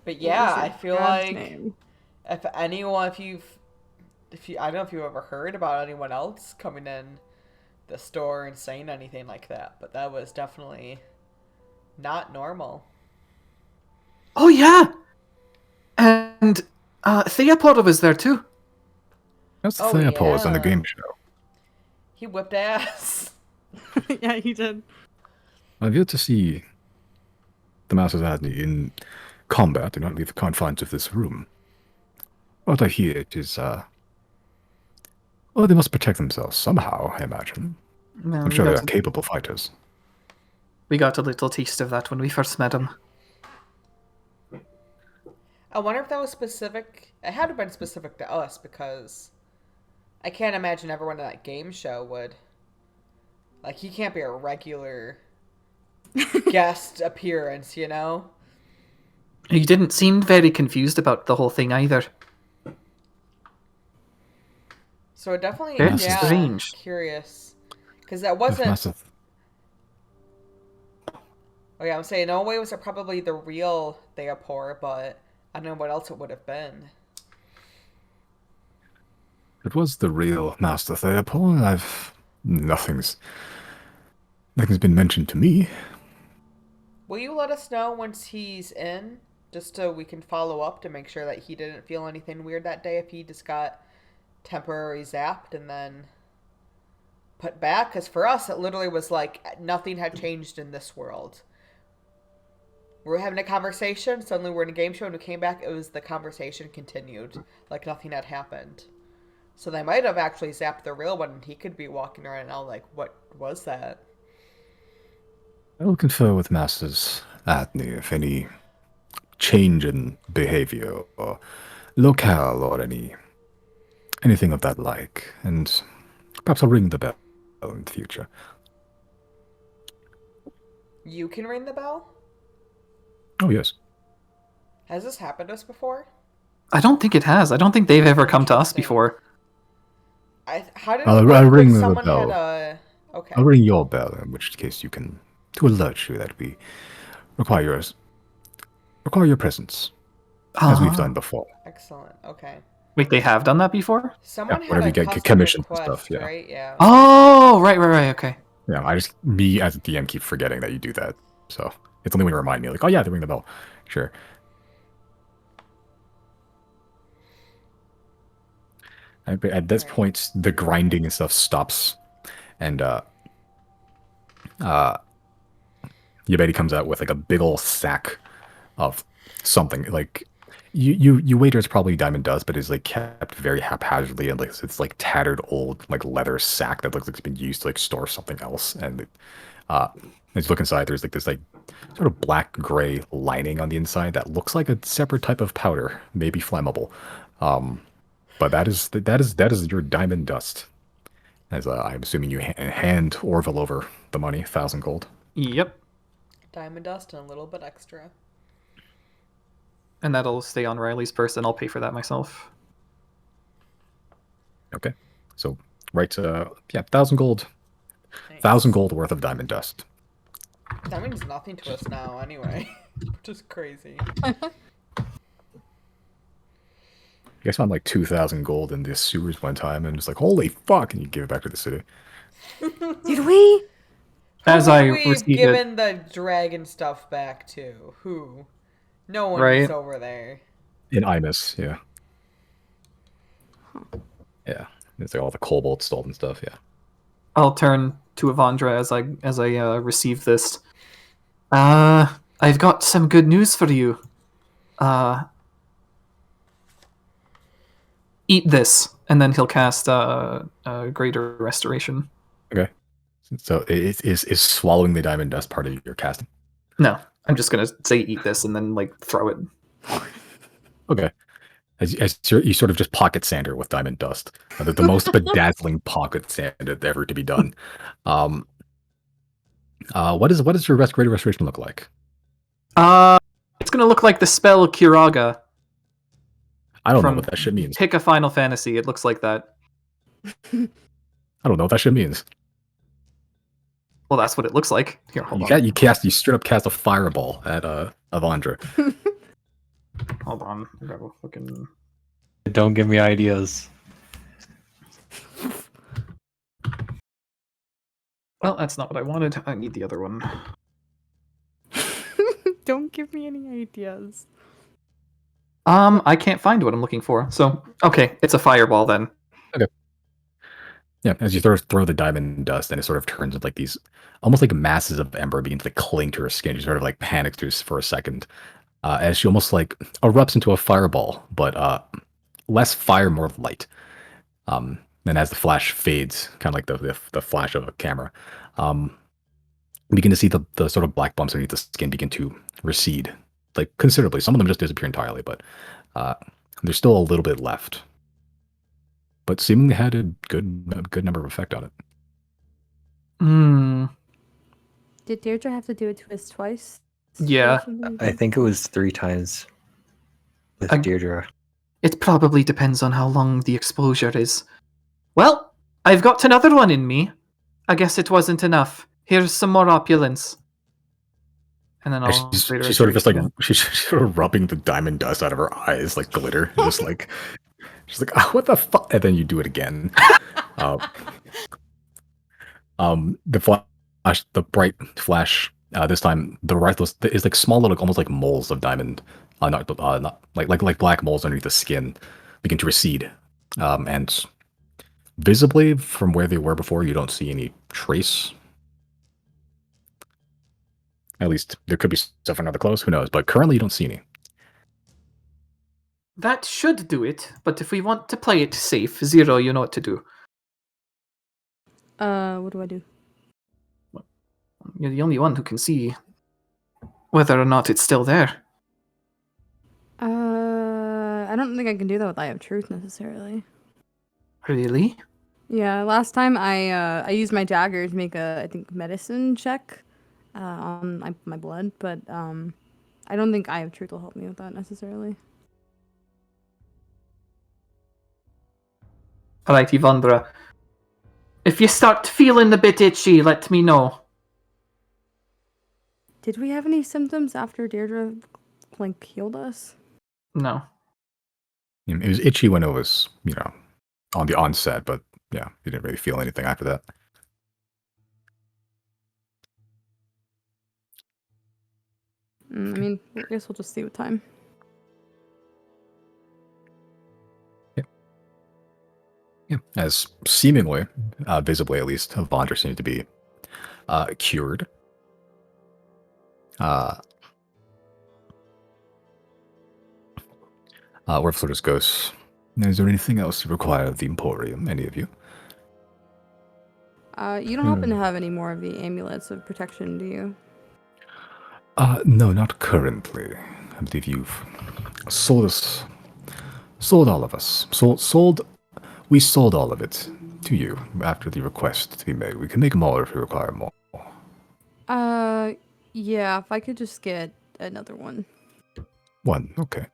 But yeah, I feel God's like name? if I don't know if you've ever heard about anyone else coming in the store and saying anything like that, but that was definitely not normal. Oh yeah, and Theopod was there too. That's Oh, Theopause on the yeah. game show. He whipped ass. Yeah, he did. I've yet to see the Master's Adney in combat. Do not leave the confines of this room. What I hear is, well, they must protect themselves somehow, I imagine. Well, I'm sure they are capable fighters. we got a little taste of that when we first met him. I wonder if that was specific. It had to have been specific to us because I can't imagine everyone in that game show would. Like, he can't be a regular guest appearance, you know? You didn't seem very confused about the whole thing either. So it definitely, Very yeah, strange. curious. Because that If wasn't... Master, Oh yeah, I'm saying, no way was it probably the real Theopore, but I don't know what else it would have been. if it was the real Master Theopole, nothing's been mentioned to me. Will you let us know once he's in? Just so we can follow up to make sure that he didn't feel anything weird that day if he just got temporary zapped and then put back? Because for us, it literally was like nothing had changed in this world. We were having a conversation, suddenly we're in a game show, and we came back, it was the conversation continued. Like nothing had happened. So they might have actually zapped the real one, and he could be walking around now like, what was that? I will confer with Masters Atney if any change in behavior or locale or anything of that like, and perhaps I'll ring the bell in the future. You can ring the bell? Oh yes. Has this happened to us before? I don't think it has. I don't think they've ever come to us Interesting. before. How did I'll it work ring when the someone bell. had a... Okay. I'll ring your bell, in which case you can to alert you that we require your presence, as we've done before. Excellent. Okay. Wait, they have done that before? Someone had whenever a you get custom commissions and request, stuff, yeah. right? Yeah. Oh, right, okay. Yeah, me as a DM keep forgetting that you do that. So it's only when you remind me, like, oh yeah, they ring the bell. Sure. At this point, the grinding and stuff stops, and Yabedi comes out with like a big old sack of something. Like you waiters probably Diamond does, but it's like kept very haphazardly, and like it's like tattered old like leather sack that looks like it's been used to like store something else. And as you look inside, there's like this like sort of black gray lining on the inside that looks like a separate type of powder, maybe flammable. But that is your diamond dust. As I'm assuming you hand Orville over the money, 1,000 gold. Yep. Diamond dust and a little bit extra. And that'll stay on Riley's purse, and I'll pay for that myself. Okay, so right, 1,000 gold, Nice. 1,000 gold worth of diamond dust. That means nothing to us now, anyway. Which is crazy. You guys found like 2,000 gold in the sewers one time, and it's like, holy fuck, and you give it back to the city. Did we? As Who I we've receive it, given the dragon stuff back to? Who? No one Right. is over there. In Imus, yeah. Yeah, it's like all the cobalt stolen stuff, yeah. I'll turn to Avandra as I receive this. I've got some good news for you. Eat this, and then he'll cast Greater Restoration. Okay. So is swallowing the diamond dust part of your casting? No, I'm just gonna say eat this, and then like throw it. Okay. As you sort of just pocket sander with diamond dust. The most bedazzling pocket sand ever to be done. What does your Greater Restoration look like? It's gonna look like the spell Kiraga. I don't know From what that shit means. Pick a Final Fantasy. It looks like that. I don't know what that shit means. Well, that's what it looks like. Here, hold on. You straight up cast a fireball at Avandra. Hold on. I got a fucking... Don't give me ideas. Well, that's not what I wanted. I need the other one. Don't give me any ideas. I can't find what I'm looking for. So, okay, it's a fireball then. Okay. Yeah, as you throw the diamond dust, and it sort of turns into like these, almost like masses of ember begin to like cling to her skin. She sort of like panics for a second, as she almost like erupts into a fireball, but less fire, more light. And as the flash fades, kind of like the flash of a camera, we begin to see the sort of black bumps underneath the skin begin to recede, like considerably. Some of them just disappear entirely, but there's still a little bit left. But seemingly had a good number of effect on it. Hmm. Did Deirdre have to do it to us twice Yeah. I think it was 3 times with I- Deirdre. It probably depends on how long the exposure is. Well, I've got another one in me. I guess it wasn't enough. Here's some more opulence. And then And I'll say she's sort of just like again. she's sort of rubbing the diamond dust out of her eyes like glitter. Just like she's like, oh, what the fuck? And then you do it again. uh, the flash, the bright flash. This time, the right is like small little, almost like moles of diamond, not like black moles underneath the skin, begin to recede, and visibly from where they were before, you don't see any trace. At least there could be stuff under the clothes, who knows? But currently, you don't see any. That should do it, but if we want to play it safe, Zero, you know what to do. What do I do? You're the only one who can see whether or not it's still there. I don't think I can do that with Eye of Truth necessarily. Really? Yeah, last time I used my dagger to make a, I think, medicine check on my blood, but I don't think Eye of Truth will help me with that necessarily. Alright, Yvonne, if you start feeling a bit itchy, let me know. Did we have any symptoms after Deirdre like healed us? No. It was itchy when it was, on the onset, but yeah, you didn't really feel anything after that. I mean, I guess we'll just see with time. Yeah, as seemingly, visibly at least, Vondra seemed to be cured. Where Florida's goes. Is there anything else you require of the Emporium, any of you? You don't happen to have any more of the amulets of protection, do you? No, not currently. I believe you've sold all of us. We sold all of it to you after the request to be made. We can make more if you require more. Yeah, if I could just get another one. One, okay.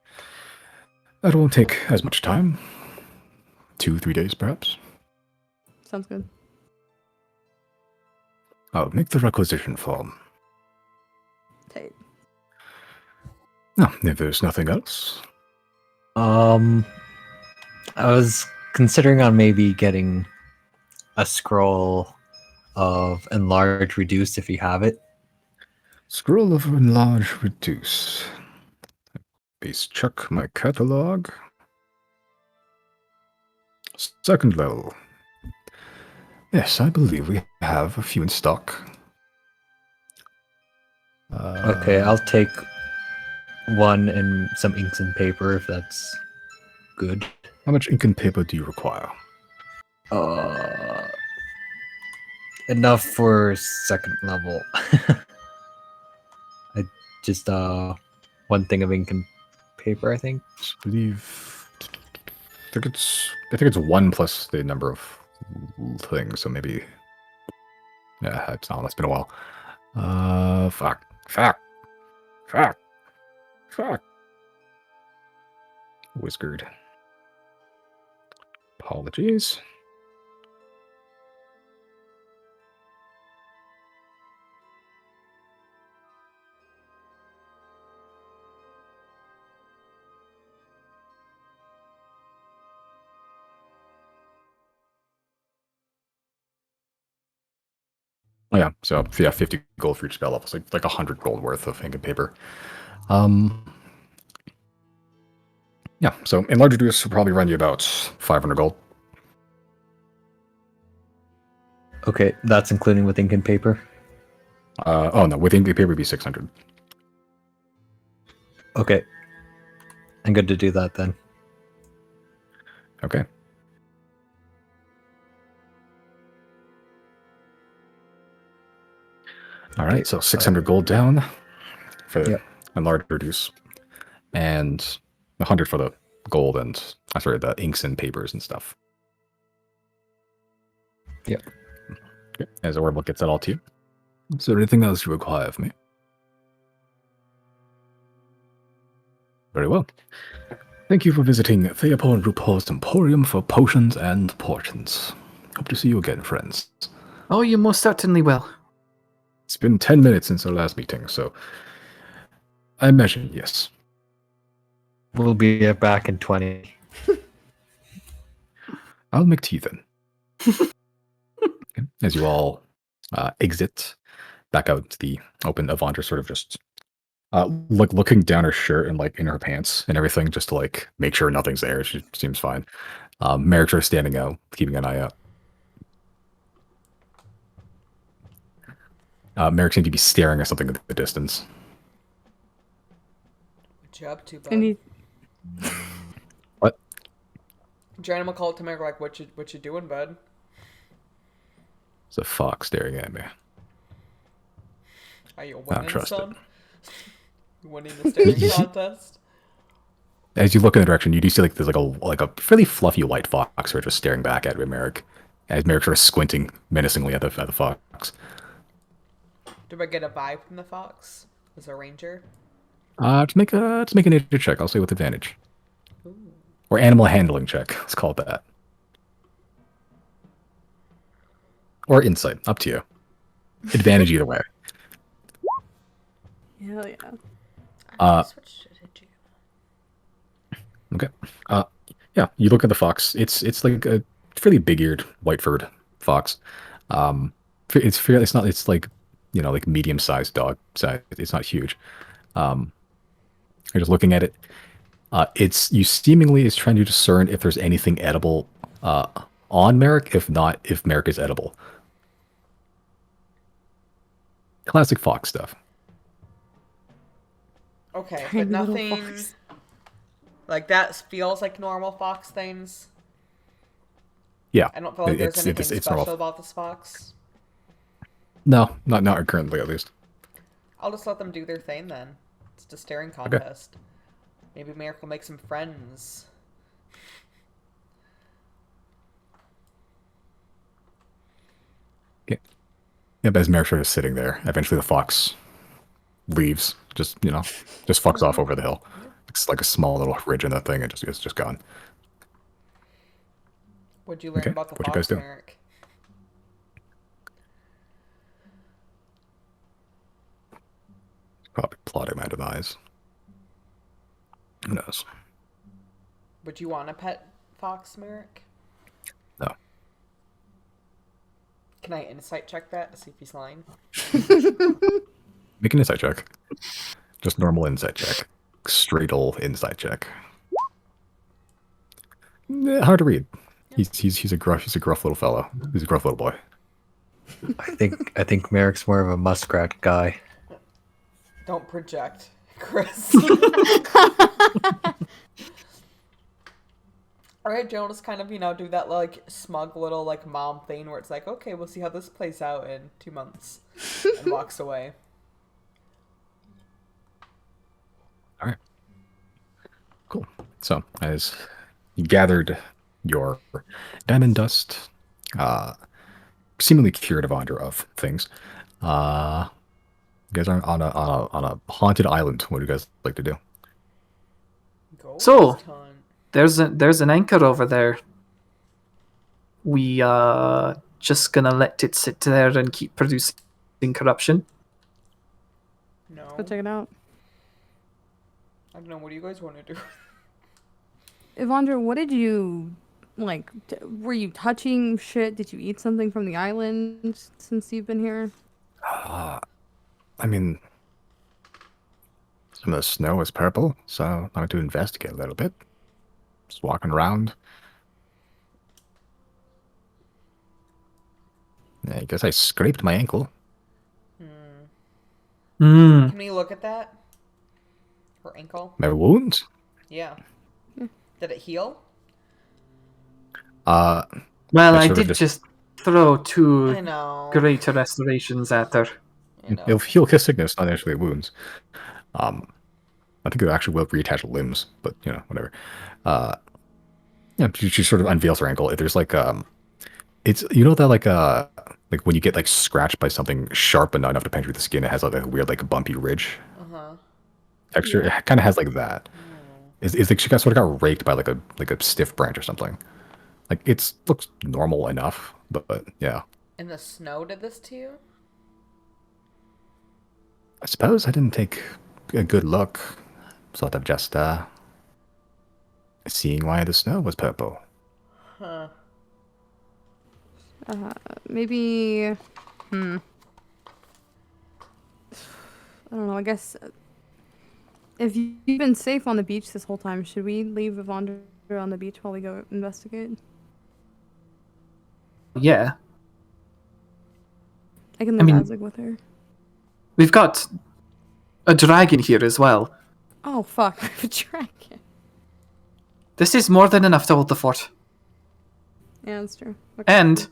That won't take as much time. 2-3 days, perhaps. Sounds good. I'll make the requisition form. Tight. No, if there's nothing else. I was considering on maybe getting a scroll of enlarge reduce if you have it. Scroll of enlarge reduce. Please check my catalog. Second level. Yes, I believe we have a few in stock. Okay, I'll take one and some inks and paper if that's good. How much ink and paper do you require? Enough for second level. I just one thing of ink and paper, I think. I believe. I think it's 1 plus the number of things. So maybe. Yeah, it's not. It's been a while. Fuck. Whiskered. Apologies. Oh, yeah, so yeah, 50 gold for each spell level. It's like 100 gold worth of ink and paper. Yeah, so enlarge reduce will probably run you about 500 gold. Okay, that's including with ink and paper. Oh no, with ink and paper would be 600. Okay, I'm good to do that then. Okay. All right, so 600 gold down for the enlarge reduce, and 100 for the gold and the inks and papers and stuff. Yep. Okay. As Orbital gets that all to you. Is there anything else you require of me? Very well. Thank you for visiting Theopol and RuPaul's Emporium for potions and portions. Hope to see you again, friends. Oh, you most certainly will. It's been 10 minutes since our last meeting, so I imagine yes. We'll be back in 20. I'll make tea then. Okay. As you all exit back out to the open, Avandra sort of just like looking down her shirt and like in her pants and everything, just to like make sure nothing's there. She seems fine. Merrick's sort of standing out, keeping an eye out. Merrick seemed to be staring at something in the distance. What you up to, bud? And he, What? Janima called to Merrick like, what you doing, bud? It's a fox staring at me. Are you I don't winning, trust son? You winning the staring contest? As you look in the direction, you do see like there's like a fairly fluffy white fox sort of just staring back at Merrick. As Merrick sort of squinting menacingly at the fox. Do I get a vibe from the fox? As a ranger? To make a nature check, I'll say with advantage. Ooh. Or animal handling check. Let's call it that. Or insight, up to you. Advantage either way. hell yeah. I switched it to you. Okay. Yeah, you look at the fox. It's like a fairly big-eared, white-furred fox. It's like, you know, like medium-sized dog size. It's not huge. You're just looking at it. You seemingly is trying to discern if there's anything edible on Merrick. If not, if Merrick is edible. Classic fox stuff. Okay, Tiny but little nothing fox. like that feels like normal fox things. Yeah. I don't feel like there's anything it's special normal. about this fox. No, not currently at least. I'll just let them do their thing then. It's just a staring contest. Maybe Merrick will make some friends. Okay. Yep, as Merrick's sort of sitting there, eventually the fox leaves. Just fucks off over the hill. It's like a small little ridge in that thing, and it's just gone. What'd you learn Okay, about the what'd you guys fox, do? Merrick? Probably plotting my demise. Who knows? Would you want a pet fox, Merrick? No. Can I insight check that to see if he's lying? Make an insight check. Just normal insight check. Straight old insight check. Hard to read. He's a gruff little fellow. He's a gruff little boy. I think Merrick's more of a muskrat guy. Don't project, Chris. Alright, Joe, just kind of, do that, like, smug little, like, mom thing where it's like, okay, we'll see how this plays out in 2 months. And walks away. Alright. Cool. So, as you gathered your diamond dust, seemingly cured Avandra of things, you guys are on a haunted island. What do you guys like to do? So- Ghost hunt. There's an anchor over there. We just gonna let it sit there and keep producing corruption. No. Go check it out. I don't know, what do you guys want to do? Evandra, what did you like? Were you touching shit? Did you eat something from the island since you've been here? I mean, some of the snow is purple, so I wanted to investigate a little bit. Just walking around. Yeah, I guess I scraped my ankle. Mm. Can we look at that? Her ankle? My wound? Yeah. Did it heal? Well, I I sort of did just throw I 2 know. great restorations at her. I know. It'll heal his sickness, not actually wounds. I think it actually will reattach limbs, but whatever. Yeah, she sort of unveils her ankle. There's like it's that like when you get like scratched by something sharp but not enough to penetrate the skin, it has like a weird like bumpy ridge Uh-huh. texture. It kind of has like that. Is like she got sort of got raked by like a stiff branch or something. Like it's looks normal enough, but yeah. And the snow did this to you? I suppose I didn't take a good look. Sort of just seeing why the snow was purple. Huh. Maybe. I don't know. I guess if you've been safe on the beach this whole time, should we leave Evandra on the beach while we go investigate? Yeah. I can I leave mean- Azig with her. We've got a dragon here as well. Oh fuck! I have a dragon. This is more than enough to hold the fort. Yeah, that's true. Okay. And,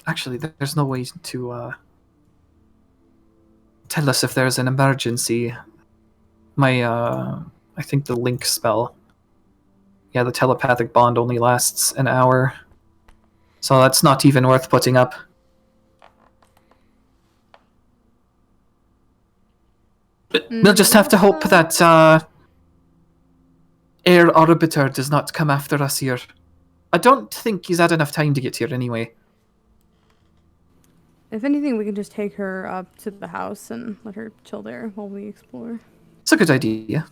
actually, there's no way to, tell us if there's an emergency. I think the link spell. Yeah, the telepathic bond only lasts an hour. So that's not even worth putting up. But we'll just have to hope that, Air Orbiter does not come after us here. I don't think he's had enough time to get here anyway. If anything, we can just take her up to the house and let her chill there while we explore. It's a good idea.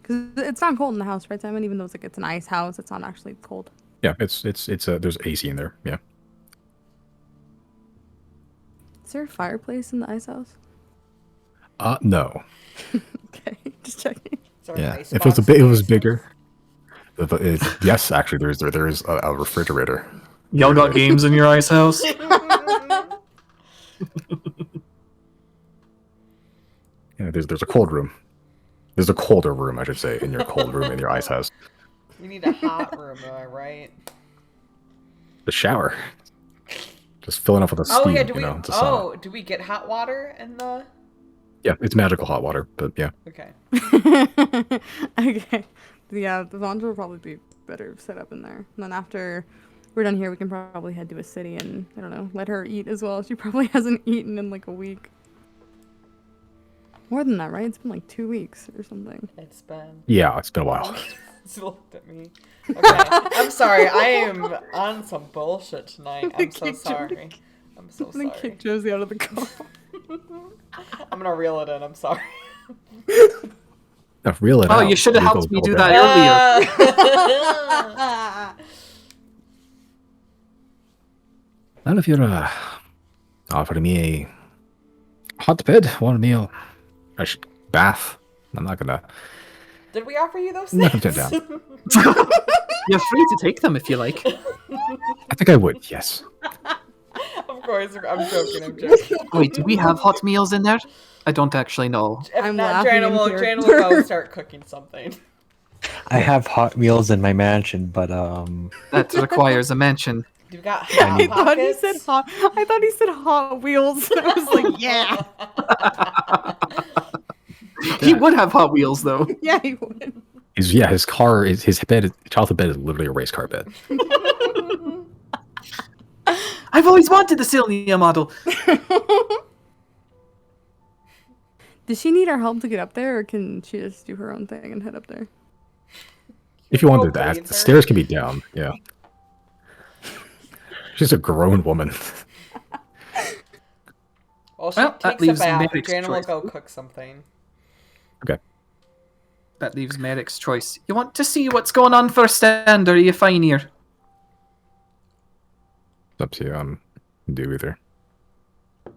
Because it's not cold in the house, right, Simon? Even though it's an ice house, it's not actually cold. Yeah, it's there's AC in there. Yeah. Is there a fireplace in the ice house? No. Okay, just checking. Is there an Yeah. ice If it was box it in was the bigger. Yes, actually, there is a refrigerator. Y'all got games in your ice house? Yeah, there's a cold room. There's a colder room, I should say, in your cold room in your ice house. You need a hot room, am I right? The shower. Just filling up with a steam, Oh yeah, do we? it's a sauna. Do we get hot water in the? Yeah, it's magical hot water, but yeah. Okay. Okay. Yeah, the Vondra will probably be better set up in there. And then after we're done here, we can probably head to a city and, I don't know, let her eat as well. She probably hasn't eaten in like a week. More than that, right? It's been like 2 weeks or something. It's been. Yeah, it's been a while. She looked at me. Okay, I'm sorry. I am on some bullshit tonight. I'm so sorry. I'm so I'm gonna sorry. kick Josie out of the call. I'm gonna reel it in. I'm sorry. No, reel it Oh, out. you should have Legal helped me do program. that earlier. Not if you're offering me a hot bed, one meal, bath. I'm not gonna. Did we offer you those I'm not things? gonna turn down. You're free to take them if you like. I think I would. Yes. Of course, I'm joking. I'm joking. Wait, do we have hot meals in there? I don't actually know. If I'm not, laughing Jana in will character. go start cooking something. I have hot meals in my mansion, but That requires a mansion. You got I hot thought he pockets? said hot. I thought he said Hot Wheels. And I was like, yeah, He would have Hot Wheels, though. yeah, he would. His car is his bed. Childhood bed is literally a race car bed. I've always wanted the Sylnia model. Does she need our help to get up there, or can she just do her own thing and head up there? If you Go wanted that, bathe the her. stairs can be down. Yeah. She's a grown woman. While she Well, that takes a leaves bath, Merrick's Jana will choice. go cook something. Okay. That leaves Merrick's choice. You want to see what's going on first, and are you fine here? It's up to you. Do either. Do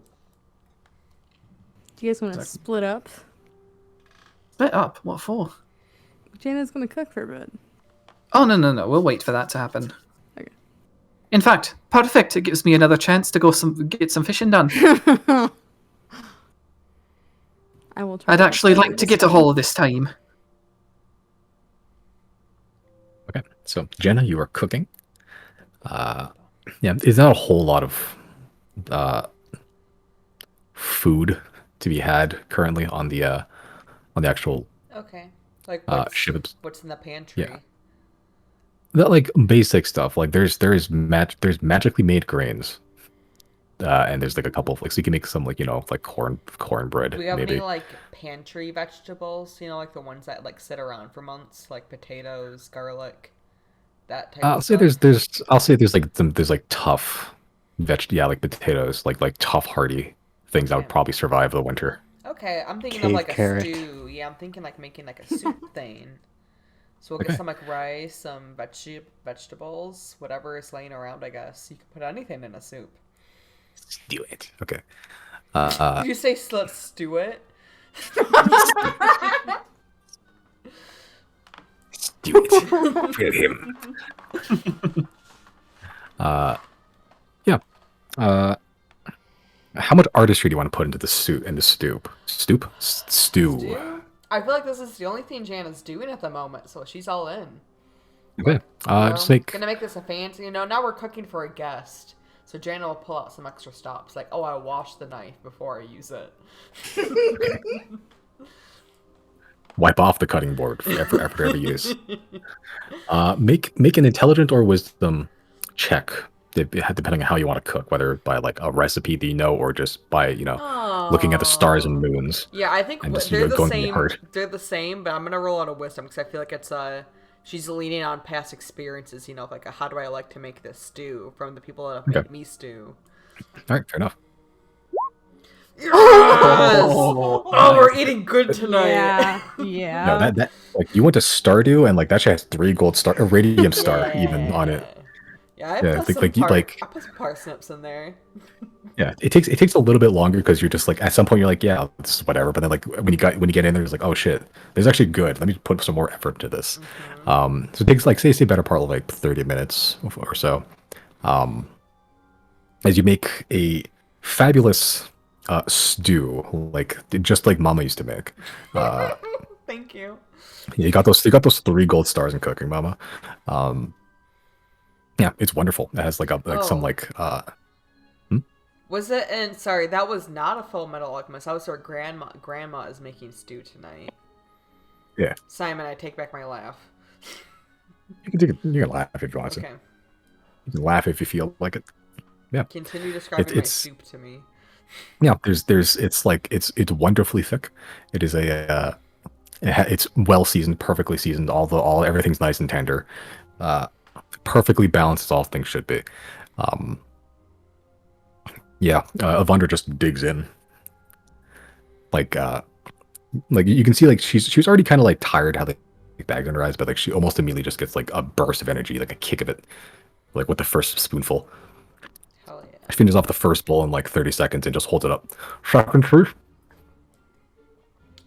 you guys want to split up? Split up? What for? Jana's gonna cook for a bit. Oh, no. We'll wait for that to happen. Okay. In fact, perfect. It gives me another chance to go get some fishing done. I will try. I'd actually like to get a haul this time. Okay. So Jenna, you are cooking. Yeah, there's not a whole lot of food to be had currently on the actual Okay. Like ships. what's in the pantry? Yeah. That like basic stuff. Like there's magically made grains and there's like a couple of like so you can make some like like cornbread Do we have maybe. any like pantry vegetables? Like the ones that like sit around for months, like potatoes, garlic, that type I'll of say stuff. there's like there's like tough like potatoes, like tough hardy things that would Okay. probably survive the winter. Okay, I'm thinking of Cave like a carrot. stew. Yeah, I'm thinking like making like a soup thing. So we'll get Okay. some like rice, some vegetables, whatever is laying around. I guess you can put anything in a soup. Do it. Okay. Did you say let's stew it? Do it. Kill him. Yeah. How much artistry do you want to put into the stew? Stew? Stew? I feel like this is the only thing Jana's doing at the moment, so she's all in. Okay. Just Well, make gonna make this a fancy. Now we're cooking for a guest, so Jana will pull out some extra stops, like, oh, I washed the knife before I use it. wipe off the cutting board after every use. Make an intelligent or wisdom check, depending on how you want to cook, whether by like a recipe that you know or just by looking at the stars and moons. Yeah, I think And just, they're the going from your same. heart. They're the same, but I'm gonna roll out a wisdom because I feel like it's she's leaning on past experiences. Like how do I like to make this stew from the people that have made me stew. All right, fair enough. Yes! Oh, we're eating good tonight. Yeah, yeah. No, that like you went to Stardew and like that shit has 3 gold star, a radium star even on it. Yeah, I Yeah, put some I put some parsnips in there. Yeah, it takes a little bit longer because you're just like at some point you're like, yeah, this is whatever. But then like when you get in there, it's like, oh shit, this is actually good. Let me put some more effort into this. So it takes like say better part of like 30 minutes or so. As you make a fabulous stew, like just like Mama used to make. Thank you. Yeah, you got those 3 gold stars in cooking, Mama. Yeah, it's wonderful. It has like some like Was it? And sorry, that was not a Full Metal Alchemist. That was her grandma. Grandma is making stew tonight. Yeah. Simon, I take back my laugh. You can laugh if you want to. Okay. You can laugh if you feel like it. Yeah. Continue describing my soup to me. Yeah, it's wonderfully thick. It is it's well seasoned, perfectly seasoned. Everything's nice and tender. Perfectly balanced as all things should be. Yeah, Avundra just digs in. Like you can see like she was already kind of like tired, had like bags under her eyes, but like she almost immediately just gets like a burst of energy, like a kick of it, like with the first spoonful. Hell yeah. She finishes off the first bowl in like 30 seconds and just holds it up. Second truth.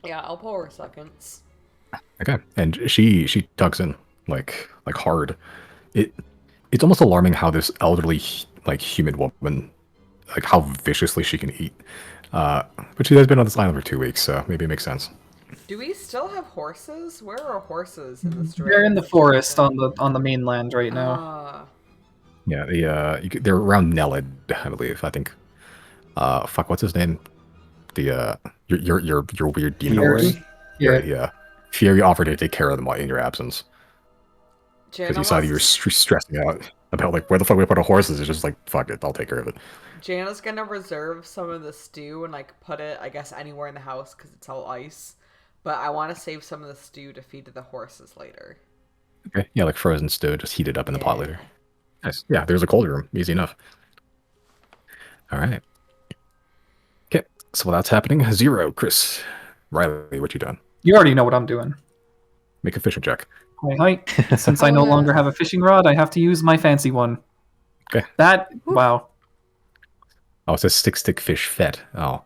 Yeah, I'll pour seconds. Okay, and she tucks in like hard. It's almost alarming how this elderly like human woman, like how viciously she can eat. But she has been on this island for 2 weeks, so maybe it makes sense. Do we still have horses? Where are horses in this? They're in the forest on the mainland right now. Yeah, they're around Nelid, I believe. I think. Fuck, what's his name? The your weird demon horse. Yeah. Fury offered to take care of them while in your absence. Because he saw you were stressing out about like where the fuck we put our horses. It's just like fuck it, I'll take care of it. Jana's gonna reserve some of the stew and like put it, I guess, anywhere in the house because it's all ice. But I want to save some of the stew to feed to the horses later. Okay, yeah, like frozen stew, just heat it up in the pot later. Nice. Yeah, there's a cold room, easy enough. All right. Okay, so while that's happening, 0, Chris, Riley, what you done? You already know what I'm doing. Make a fishing check. Hi. Since I no longer have a fishing rod, I have to use my fancy one. Okay. Wow. Oh, it says stick fish fed. Oh.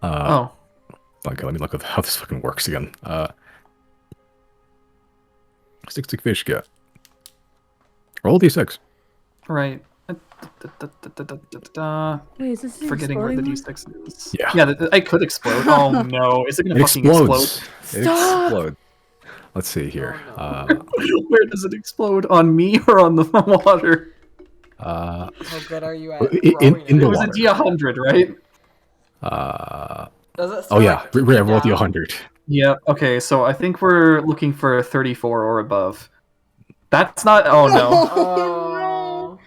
Okay, let me look at how this fucking works again. Stick fish, get. Roll D6. Right. Wait, is this Forgetting where the exploding D6 is. Yeah. Yeah, I could explode. Oh no. Is it gonna It fucking explode? explodes. It explodes. Let's see here. Where does it explode? On me or on the water? How good are you at in throwing the It was water. a D100, right? Does it Oh yeah, like, we have rolled the down? 100. Yeah. Okay, so I think we're looking for 34 or above. That's not. Oh no. Oh.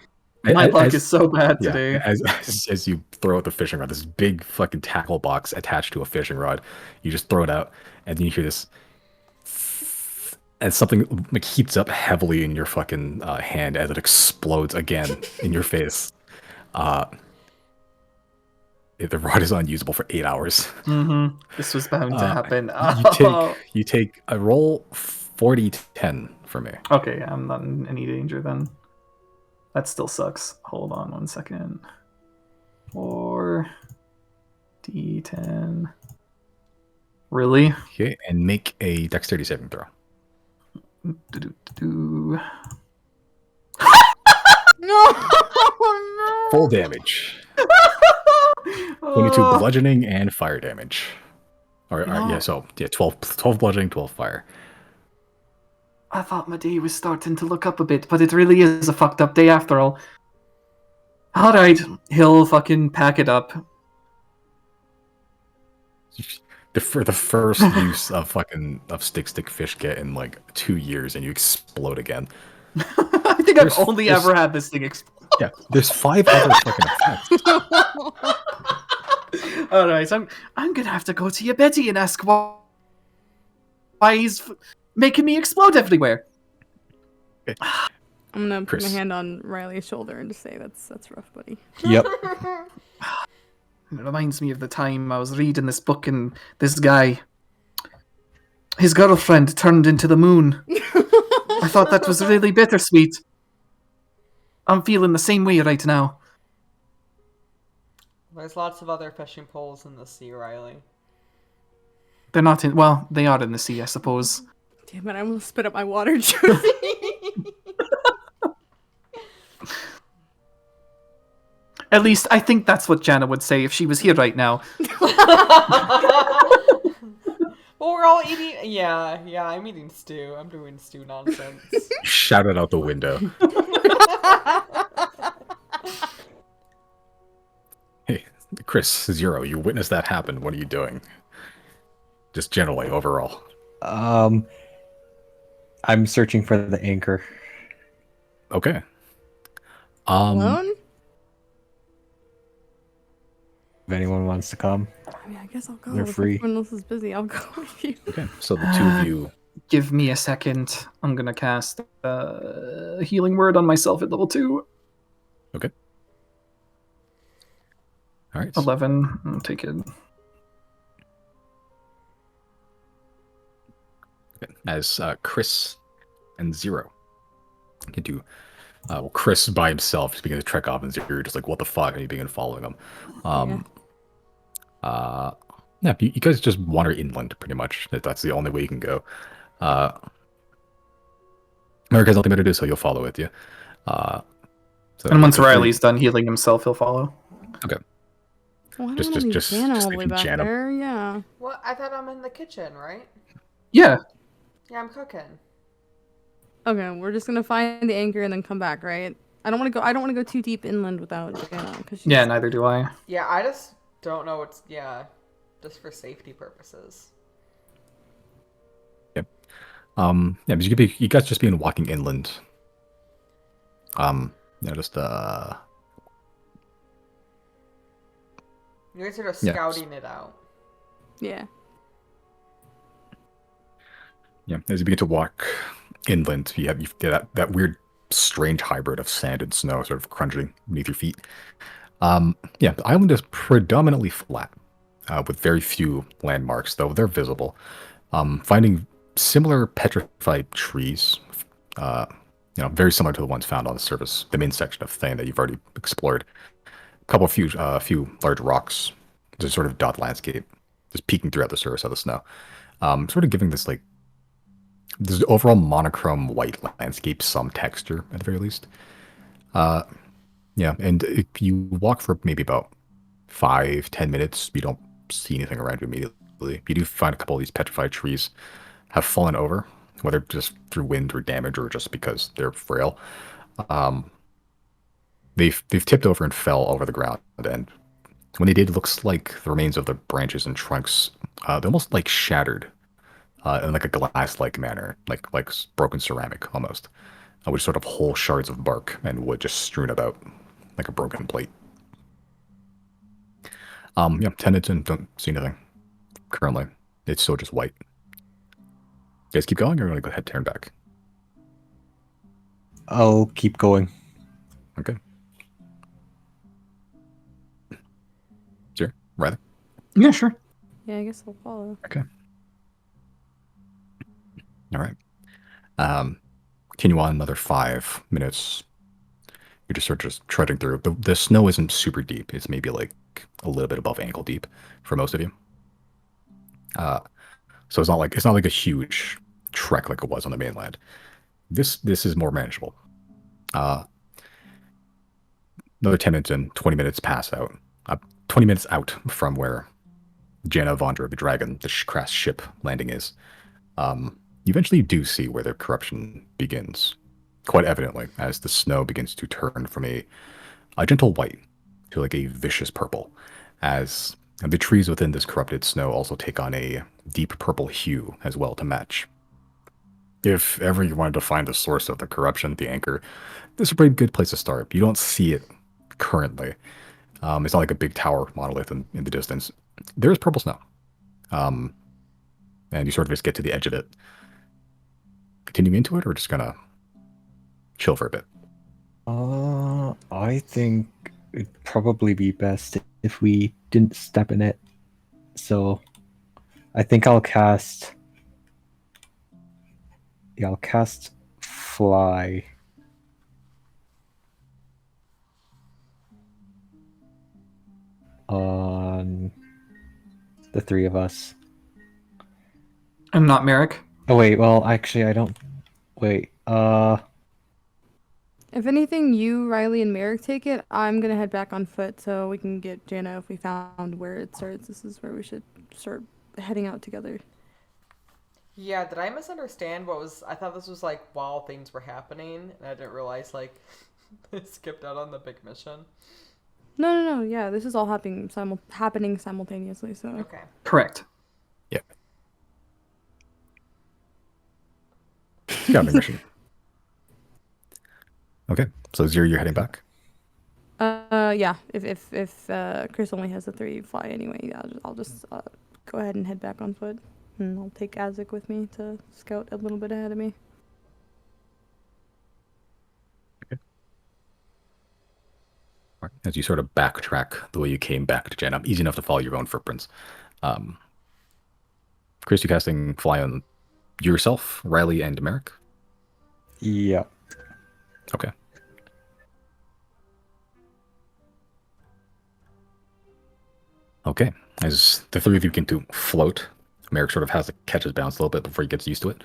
My luck is so bad Yeah, today. as you throw out the fishing rod, this big fucking tackle box attached to a fishing rod, you just throw it out, and then you hear this, and something like heats up heavily in your fucking hand as it explodes again in your face. The rod is unusable for 8 hours. This was bound to happen. You take a roll 40-10 for me. Okay, I'm not in any danger then. That still sucks. Hold on 1 second. 4d10. Really? Okay, and make a dexterity saving throw. Do-do-do-do. No. Full damage. 22 bludgeoning and fire damage. Or yeah, so yeah, 12 bludgeoning, 12 fire. I thought my day was starting to look up a bit, but it really is a fucked up day after all. Alright, he'll fucking pack it up. For the first use of stick fish get in like 2 years, and you explode again. I think I've only ever had this thing explode. Yeah, there's 5 other fucking effects. Alright, I'm gonna have to go to your Betty and ask why he's making me explode everywhere. Okay. I'm gonna put Chris. my hand on Riley's shoulder and just say that's rough, buddy. Yep. It reminds me of the time I was reading this book and this guy, his girlfriend turned into the moon. I thought that was really bittersweet. I'm feeling the same way right now. There's lots of other fishing poles in the sea, Riley. They're not in, well, they are in the sea, I suppose. Damn it, I'm gonna spit up my water juice. At least I think that's what Jana would say if she was here right now. Well, we're all eating. Yeah, I'm eating stew. I'm doing stew nonsense. Shout it out the window. Hey, Chris, Zero, you witnessed that happen. What are you doing? Just generally, overall. I'm searching for the anchor. Okay. Alone? If anyone wants to come. I mean, I guess I'll go. They're If free. everyone else is busy, I'll go with you. Okay, so the two of you. Give me a second. I'm gonna cast Healing Word on myself at level 2. Okay. All right. 11. I'll take it. Okay. As Chris and Zero can do. Well, Chris by himself just begins to trek off, and Zero just like, what the fuck? And you begin following him. Yeah, you guys just wander inland pretty much. That's the only way you can go. Merrick has nothing better to do, so you'll follow with you. So And once feel free- Riley's done healing himself, he'll follow. Okay. Well, I don't Just- want to just- leave Jana just all the way leaving back Jana. there. Yeah. What? I thought I'm in the kitchen, right? Yeah. Yeah, I'm cooking. Okay, we're just gonna find the anchor and then come back, right? I don't want to go. I don't want to go too deep inland without Jana, because Yeah, neither do I. Yeah, I just don't know what's. Yeah, just for safety purposes. Yeah, because you guys just being walking inland. Just You guys are just Yeah. scouting it out. Yeah. Yeah, as you begin to walk inland, you get that weird, strange hybrid of sand and snow sort of crunching beneath your feet. Yeah, the island is predominantly flat, with very few landmarks, though they're visible. Finding similar petrified trees, very similar to the ones found on the surface, the main section of Thane that you've already explored. A few large rocks, just sort of dot landscape, just peeking throughout the surface of the snow, sort of giving this overall monochrome white landscape some texture at the very least. Yeah, and if you walk for maybe about 5-10 minutes, you don't see anything around you immediately. You do find a couple of these petrified trees have fallen over, whether just through wind or damage or just because they're frail. They've tipped over and fell over the ground, and when they did, it looks like the remains of the branches and trunks, they almost like shattered in like a glass-like manner, like broken ceramic almost. with sort of whole shards of bark and wood just strewn about like a broken plate. Yeah, Tennyson don't see anything currently. It's still just white. You guys keep going, or are you going to go ahead and turn back? I'll keep going. Okay. Sure. Rather. Yeah, sure. Yeah, I guess I'll follow. Okay. All right. Continue on another 5 minutes. You're just sort of just trudging through. The snow isn't super deep. It's maybe like a little bit above ankle deep for most of you. So it's not like a huge trek like it was on the mainland. This is more manageable. Another 10 minutes in, 20 minutes pass out. 20 minutes out from where Janna Vondra, the dragon, the crass ship landing is. You eventually do see where the corruption begins, quite evidently, as the snow begins to turn from a gentle white to like a vicious purple, as the trees within this corrupted snow also take on a deep purple hue as well to match. If ever you wanted to find the source of the corruption, the anchor, this is a pretty good place to start. You don't see it currently. It's not like a big tower monolith in the distance. There's purple snow. And you sort of just get to the edge of it. Continuing into it, or just gonna chill for a bit? I think it'd probably be best if we didn't step in it. So, I think I'll cast. Yeah, I'll cast Fly. On the three of us. And not Merrick. Oh wait, well actually I don't. Wait. If anything, you, Riley, and Merrick take it. I'm gonna head back on foot so we can get Janna if we found where it starts. This is where we should start heading out together. Yeah, did I misunderstand what was... I thought this was, like, while things were happening, and I didn't realize, like, they skipped out on the big mission. No. Yeah, this is all happening simultaneously. So. Okay. Correct. Yeah. Got a mission. Okay, so Zero, you're heading back. Yeah. If Chris only has the 3 fly anyway, I'll just go ahead and head back on foot, and I'll take Azek with me to scout a little bit ahead of me. As you sort of backtrack the way you came back to Janna, easy enough to follow your own footprints. Chris, you casting Fly on yourself, Riley, and Merrick? Yeah. Okay. Okay. As the three of you begin to float, Merrick sort of has to catch his balance a little bit before he gets used to it.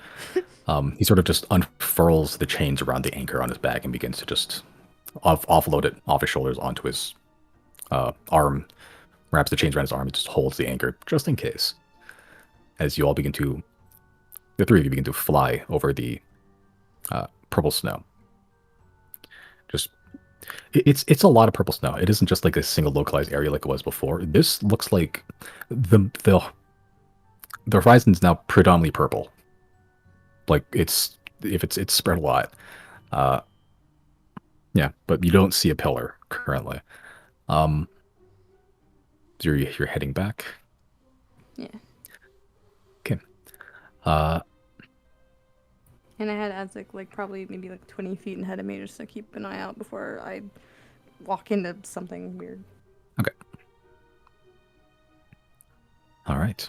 He sort of just unfurls the chains around the anchor on his back and begins to just offload it off his shoulders onto his arm, wraps the chains around his arm, and just holds the anchor just in case. As you all begin to, the three of you begin to fly over the purple snow. Just, it's a lot of purple snow. It isn't just like a single localized area like it was before. This looks like the horizon's now predominantly purple. Like it's spread a lot. Yeah, but you don't see a pillar currently. So you're heading back. Yeah. Okay. And I had Azek like probably maybe like 20 feet ahead of me just to keep an eye out before I walk into something weird. Okay. All right.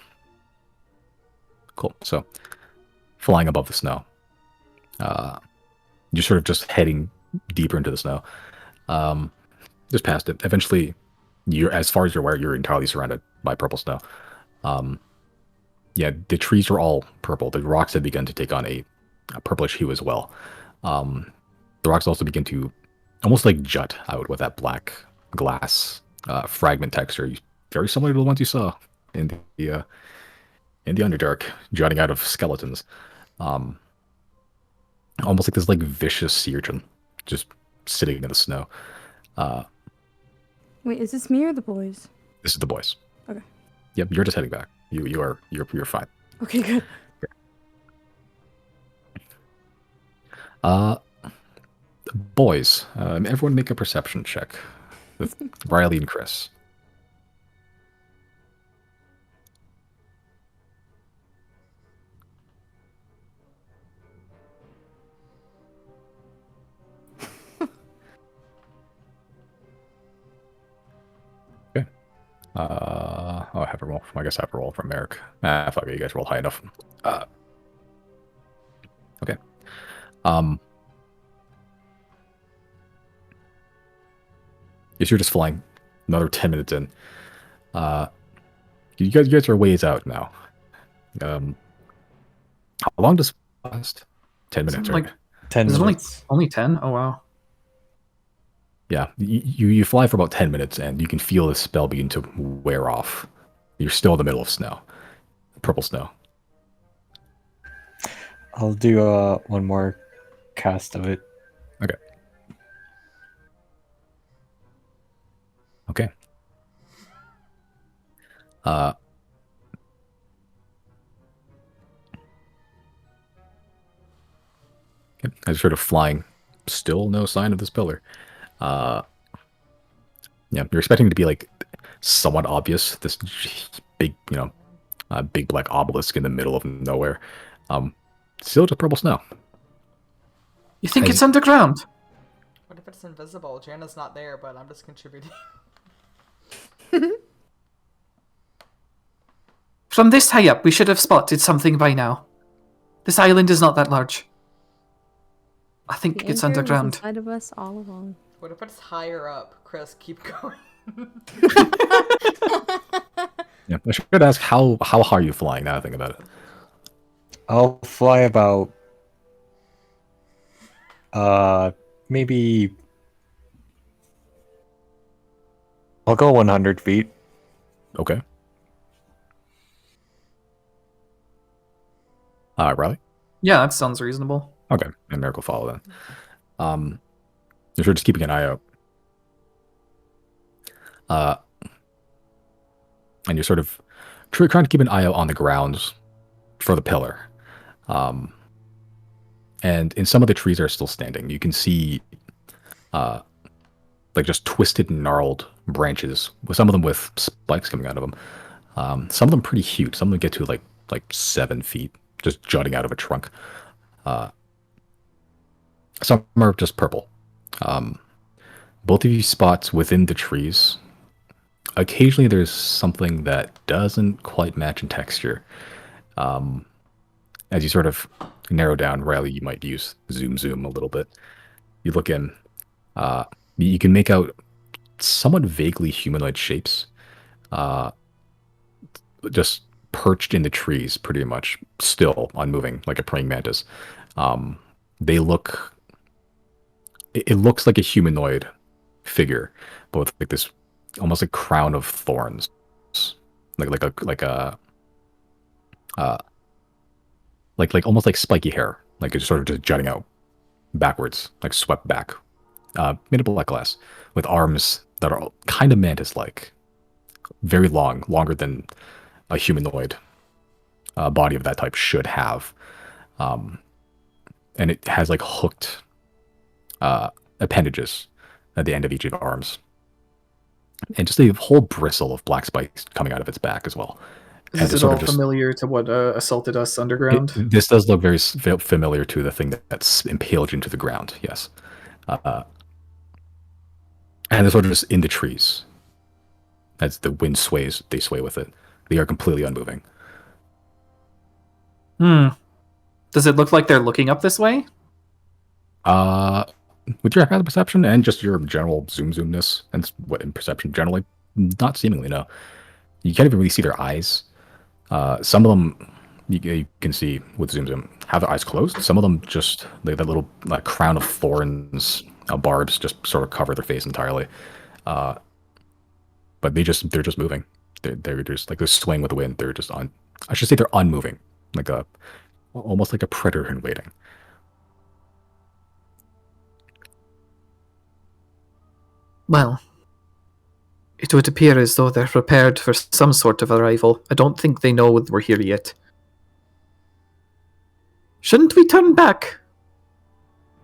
Cool. So, flying above the snow. You're sort of just heading deeper into the snow. Just past it. Eventually, you're as far as you're aware, you're entirely surrounded by purple snow. Yeah, the trees are all purple. The rocks have begun to take on a purplish hue as well. The rocks also begin to almost like jut out with that black glass fragment texture, very similar to the ones you saw in the Underdark, jutting out of skeletons. Almost like this like vicious sea urchin just sitting in the snow. Wait, is this me or the boys? This is the boys. Okay. Yep, you're just heading back. You're fine. Okay, good. Boys, everyone make a perception check with Riley and Chris. Okay. I have to roll. I guess I have to roll from Eric. Fuck it, you guys rolled high enough. Okay. Yes, you're just flying. Another 10 minutes in. You guys are ways out now. How long does it last? 10 minutes, Something right? like 10 is it minutes. only 10? Oh wow. Yeah, you fly for about 10 minutes, and you can feel the spell begin to wear off. You're still in the middle of snow. Purple snow. I'll do one more cast of it. Okay. Okay. Okay. As you're sort of flying, still no sign of this pillar. Yeah, you're expecting it to be like somewhat obvious. This big, big black obelisk in the middle of nowhere. Still just purple snow. You think As it's underground? What if it's invisible? Jana's not there, but I'm just contributing. From this high up, we should have spotted something by now. This island is not that large. I think The it's anchor was underground. inside of us all along. What if it's higher up? Chris, keep going. Yeah, I should ask how high are you flying now I think about it. I'll fly about maybe I'll go 100 feet. Okay. Riley? Yeah, that sounds reasonable. Okay, and Merrick will follow then. You're sort of just keeping an eye out. And you're sort of trying to keep an eye out on the grounds for the pillar. And in some of the trees are still standing. You can see like just twisted, gnarled branches, with some of them with spikes coming out of them. Some of them pretty huge. Some of them get to like 7 feet, just jutting out of a trunk. Some are just purple. Both of you spots within the trees. Occasionally there's something that doesn't quite match in texture. As you sort of narrow down, Riley, you might use zoom a little bit. You look in, you can make out somewhat vaguely humanoid shapes, just perched in the trees, pretty much, still unmoving, like a praying mantis. They look, it looks like a humanoid figure, but with like this almost a crown of thorns, like almost like spiky hair, like it's sort of just jutting out backwards, like swept back, made of black glass, with arms that are kind of mantis-like, very long, longer than a humanoid body of that type should have, and it has like hooked appendages at the end of each of the arms, and just a whole bristle of black spikes coming out of its back as well. Is it all familiar to what assaulted us underground? This does look very familiar to the thing that's impaled into the ground, yes. And they're sort of just in the trees. As the wind sways, they sway with it. They are completely unmoving. Does it look like they're looking up this way? With your passive perception and just your general zoomness, and what in perception generally, not seemingly, no. You can't even really see their eyes. Some of them you can see with zoom have their eyes closed. Some of them just that little crown of thorns, barbs just sort of cover their face entirely. But they're just moving. They're just like they're swaying with the wind. They're just on. I should say they're unmoving, almost like a predator in waiting. Well, it would appear as though they're prepared for some sort of arrival. I don't think they know we're here yet. Shouldn't we turn back?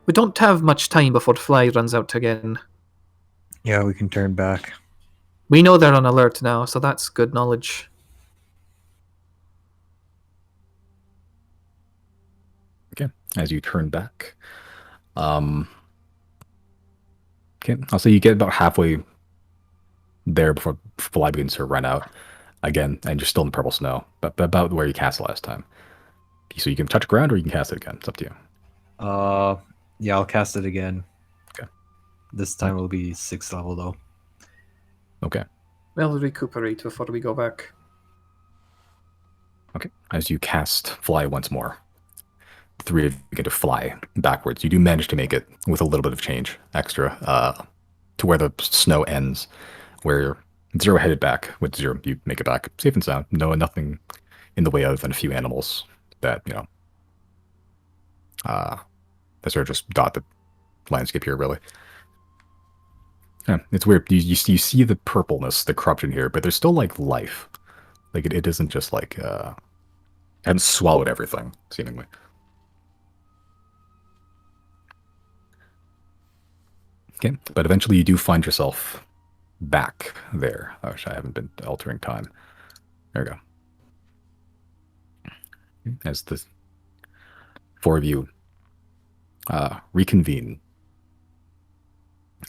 We don't have much time before Fly runs out again. Yeah, we can turn back. We know they're on alert now, so that's good knowledge. Okay, as you turn back. Okay, I'll say you get about halfway there before Fly begins to run out again, and you're still in the purple snow, but about where you cast last time. So you can touch ground or you can cast it again. It's up to you. Yeah, I'll cast it again. Okay. This time it'll be 6th level though. Okay. We'll recuperate before we go back. Okay. As you cast Fly once more, the three of you begin to fly backwards. You do manage to make it with a little bit of change extra to where the snow ends, where Zero headed back. With Zero, you make it back safe and sound. Nothing in the way other than a few animals that, that sort of just dot the landscape here, really. Yeah, it's weird. You see the purpleness, the corruption here, but there's still, like, life. Like, it isn't just, like, hadn't swallowed everything, seemingly. Okay, but eventually you do find yourself back there. I wish I haven't been altering time. There we go. As the four of you reconvene,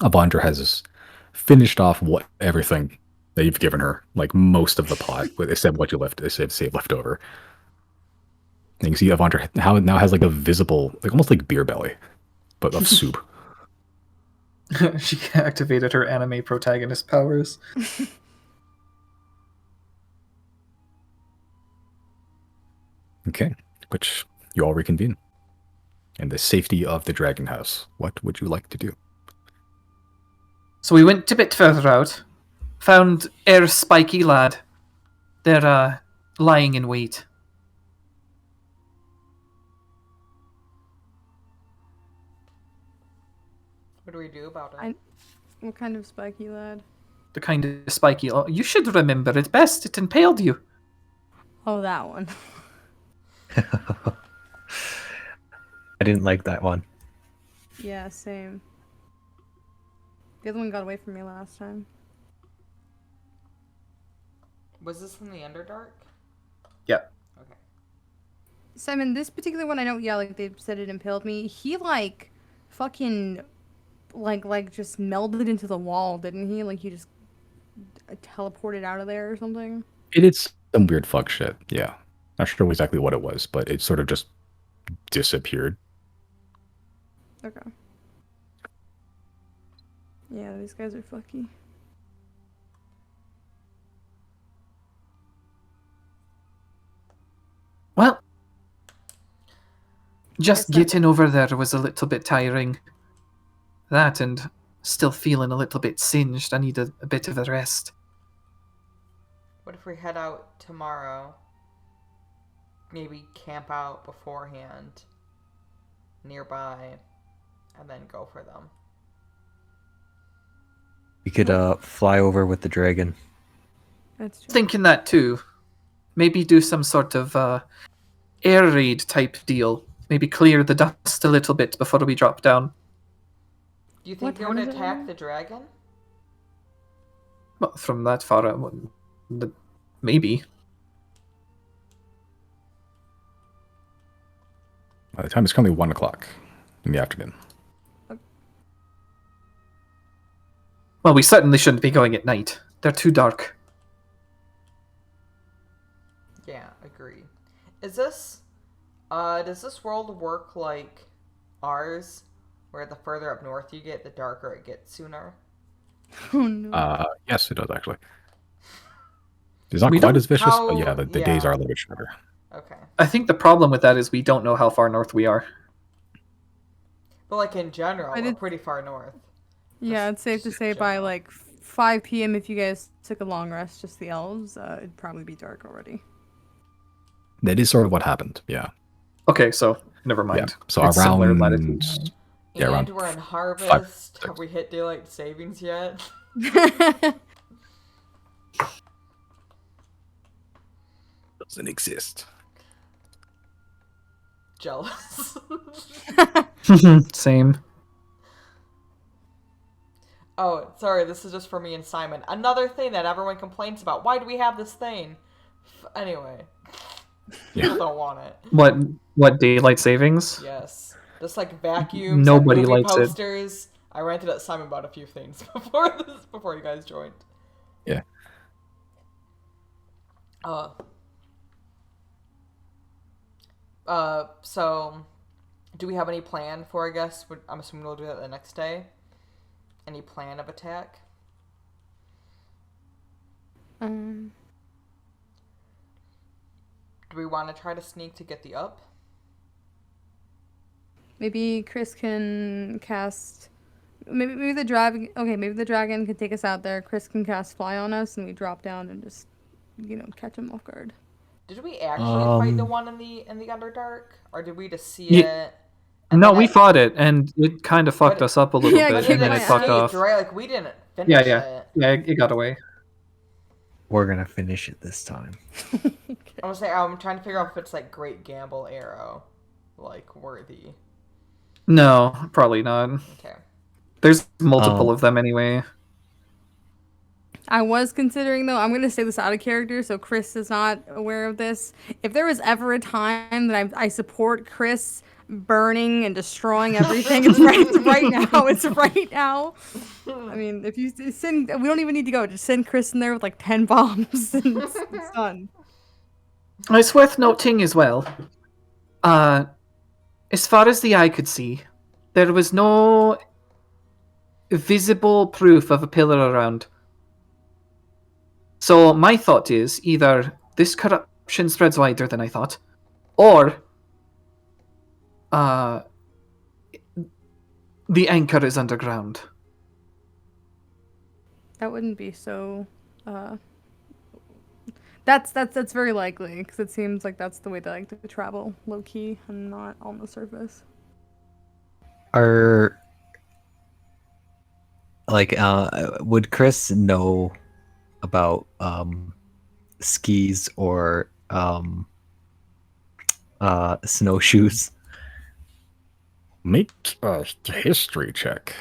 Avandra has finished off everything that you've given her, like most of the pot, except what you left, save left over. And you can see Avandra now has like a visible, like almost like beer belly, but of soup. She activated her anime protagonist powers. Okay, which you all reconvene. In the safety of the Dragon House, what would you like to do? So we went a bit further out, found Air Spiky Lad. They're lying in wait. What do we do about it? What kind of spiky lad? The kind of spiky. Oh, you should remember it best. It impaled you. Oh, that one. I didn't like that one. Yeah, same. The other one got away from me last time. Was this from the Underdark? Yeah. Okay. Simon, this particular one, I know, yeah, like they said it impaled me. He, like, fucking, like just melded into the wall, didn't he? Like, he just teleported out of there or something? It is some weird fuck shit, yeah. Not sure exactly what it was, but it sort of just disappeared. Okay. Yeah, these guys are fucky. Well, just Guess that- getting over there was a little bit tiring. That and still feeling a little bit singed. I need a bit of a rest. What if we head out tomorrow? Maybe camp out beforehand, nearby, and then go for them. We could fly over with the dragon. That's true. Thinking that too. Maybe do some sort of air raid type deal. Maybe clear the dust a little bit before we drop down. Do you think What they time would is it attack now? the dragon? Well, from that far out, maybe. The time is currently 1 o'clock in the afternoon. Well, we certainly shouldn't be going at night. They're too dark. Yeah, agree. Is this, does this world work like ours, where the further up north you get, the darker it gets sooner? Oh, no. Yes, it does actually. It's not We quite don't- as vicious, but How- yeah, the days yeah. are a little bit shorter. Okay. I think the problem with that is we don't know how far north we are. But like in general, I we're did- pretty far north. Yeah, it's safe to say by like 5 p.m. if you guys took a long rest, just the elves, it'd probably be dark already. That is sort of what happened, yeah. Okay, so never Yeah. mind. So It's similar around latitude. Yeah, And around we're in harvest. 5, Have we hit daylight savings yet? doesn't exist. Jealous. Same. Oh, sorry, this is just for me and Simon. Another thing that everyone complains about. Why do we have this thing? Anyway. People don't want it. What daylight savings? Yes. Just like vacuums Nobody and movie likes it. posters. I ranted at Simon about a few things before you guys joined. Yeah. So do we have any plan for, I guess? I'm assuming we'll do that the next day. Any plan of attack? Um, Do we want to try to sneak to get the up? maybe Chris can cast. Maybe the dragon. Okay, maybe the dragon can take us out there. Chris can cast fly on us, and we drop down and just, catch him off guard. Did we actually fight the one in the Underdark? Or did we just see Yeah. it? And No, then we it- fought it, and it kind of fucked But- us up a little Yeah, bit, kicked and then my it fucked ass. off. Right? Like, we didn't finish Yeah, it. it got away. We're gonna finish it this time. I'm trying to figure out if it's like Great Gamble Arrow, like worthy. No, probably not. Okay. There's multiple of them anyway. I was considering, though, I'm going to say this out of character, so Chris is not aware of this. If there was ever a time that I support Chris burning and destroying everything, it's right now. It's right now. I mean, if you send, we don't even need to go. Just send Chris in there with like 10 bombs and it's done. It's worth noting as well. As far as the eye could see, there was no visible proof of a pillar around. So my thought is either this corruption spreads wider than I thought, or the anchor is underground. That wouldn't be so. That's very likely because it seems like that's the way they like to travel, low key and not on the surface. Would Chris know about skis or snowshoes? Make a history check.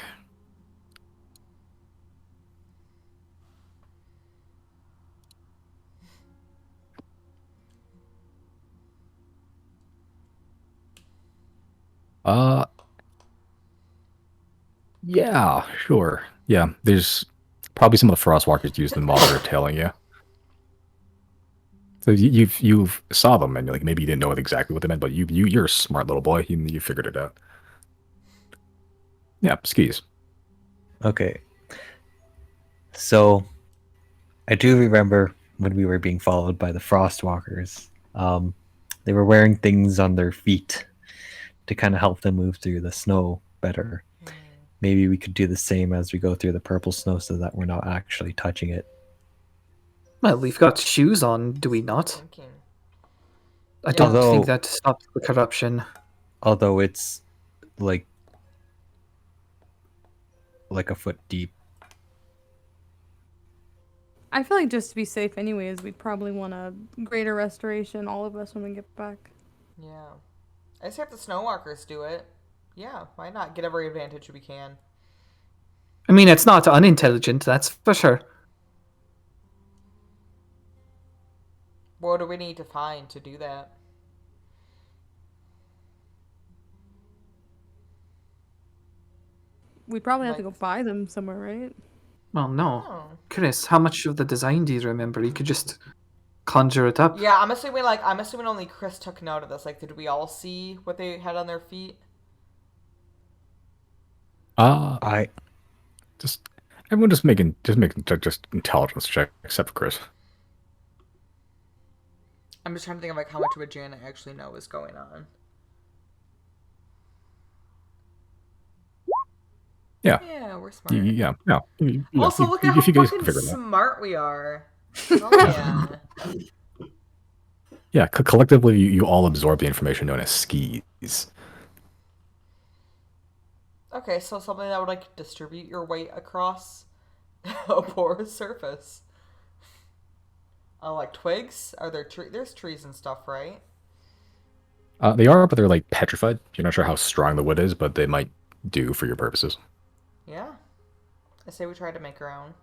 Yeah, sure. Yeah, there's probably some of the Frostwalkers used in modern retailing, yeah. So you've saw them and like maybe you didn't know exactly what they meant, but you're a smart little boy. You figured it out. Yeah, skis. Okay. So, I do remember when we were being followed by the Frostwalkers. They were wearing things on their feet to kind of help them move through the snow better. Maybe we could do the same as we go through the purple snow so that we're not actually touching it. Well, we've got shoes on, do we not? Thinking. I don't Although- think that stops the corruption. Although it's like a foot deep. I feel like just to be safe anyways, we'd probably want a greater restoration, all of us, when we get back. Yeah. I just have the Snowwalkers do it. Yeah, why not? Get every advantage we can. I mean, it's not unintelligent, that's for sure. What do we need to find to do that? We'd probably have to Like- go buy them somewhere, right? Well, no. Oh. Chris, how much of the design do you remember? You could just conjure it up. Yeah, I'm assuming only Chris took note of this. Like, did we all see what they had on their feet? Everyone just making intelligence check except for Chris. I'm just trying to think of like how much would Janet actually know is going on. Yeah. Yeah, we're smart. Yeah. No. Also, look at how if you guys fucking can figure it out. smart we are. Oh yeah. Yeah, collectively you all absorb the information known as skis. Okay, so something that would like distribute your weight across a porous surface. Like twigs? Are there there's trees and stuff, right? They are, but they're like petrified. You're not sure how strong the wood is, but they might do for your purposes. Yeah. I say we try to make our own.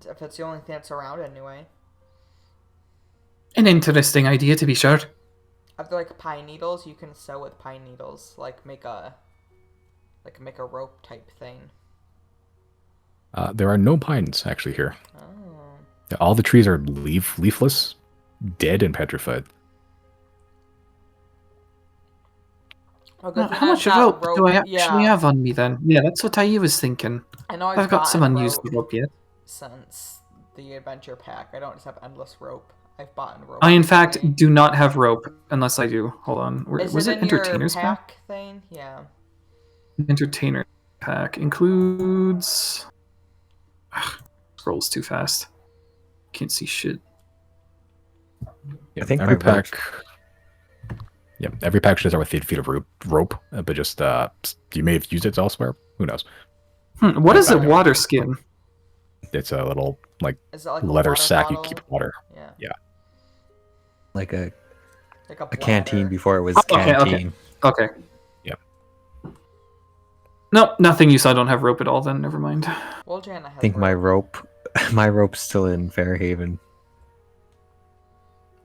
If it's the only thing that's around anyway. An interesting idea, to be sure. If they're like pine needles, you can sew with pine needles. Like make a rope type thing. There are no pines actually here. Oh. All the trees are leafless, dead, and petrified. Oh, good thing How I've much got rope do I actually yeah. have on me then? Yeah, that's what I was thinking. I know I've got some gotten unused rope rope yet. since the adventure pack. I don't just have endless rope. I've bought rope. I, in fact, recently. do not have rope unless I do. Hold on. Is Was it it in your Entertainer's pack? pack thing? Yeah. Entertainer pack includes. Scrolls too fast. Can't see shit. Yeah, I think every my rope- pack. Yeah, every pack should start with 8 feet of rope, but just you may have used it elsewhere. Who knows? What is a Okay. water skin? It's a little like Is it like leather a water sack bottle? you keep water. Yeah. Like a Like a canteen bladder. before it was Okay, canteen. Okay. Yeah. Nope, nothing use. I don't have rope at all then. Never mind. Well, Jana has I think my rope. my rope's still in Fairhaven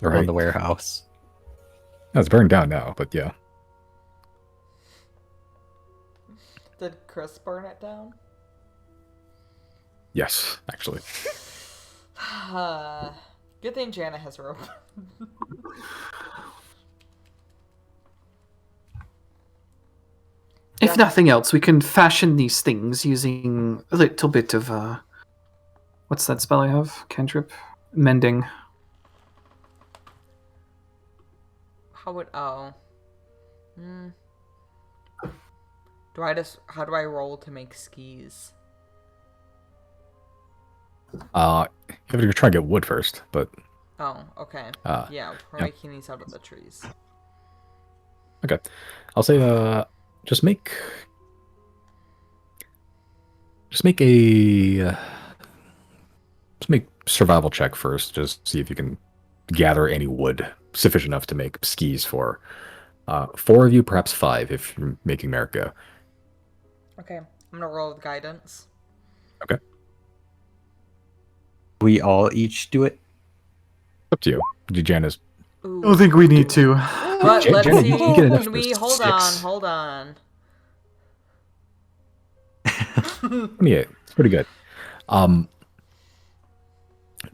All on right. the warehouse. No, it's burned down now, but yeah. Did Chris burn it down? Yes, actually. Good thing Jana has rope. If nothing else, we can fashion these things using a little bit of what's that spell I have? Cantrip? Mending. How would how do I roll to make skis? You have to try and get wood first, but Oh, okay. Yeah, we're yeah. making these out of the trees. okay. I'll say just make survival check first. Just see if you can gather any wood sufficient enough to make skis for 4 of you, perhaps 5 if you're making Merrick go. Okay, I'm gonna roll with guidance. Okay. We all each do it. Up to you. Jana's. Ooh. I don't think we need to. But Jan- let's Jana, see. you get an Can extra we 6. hold on? 28. It's pretty good.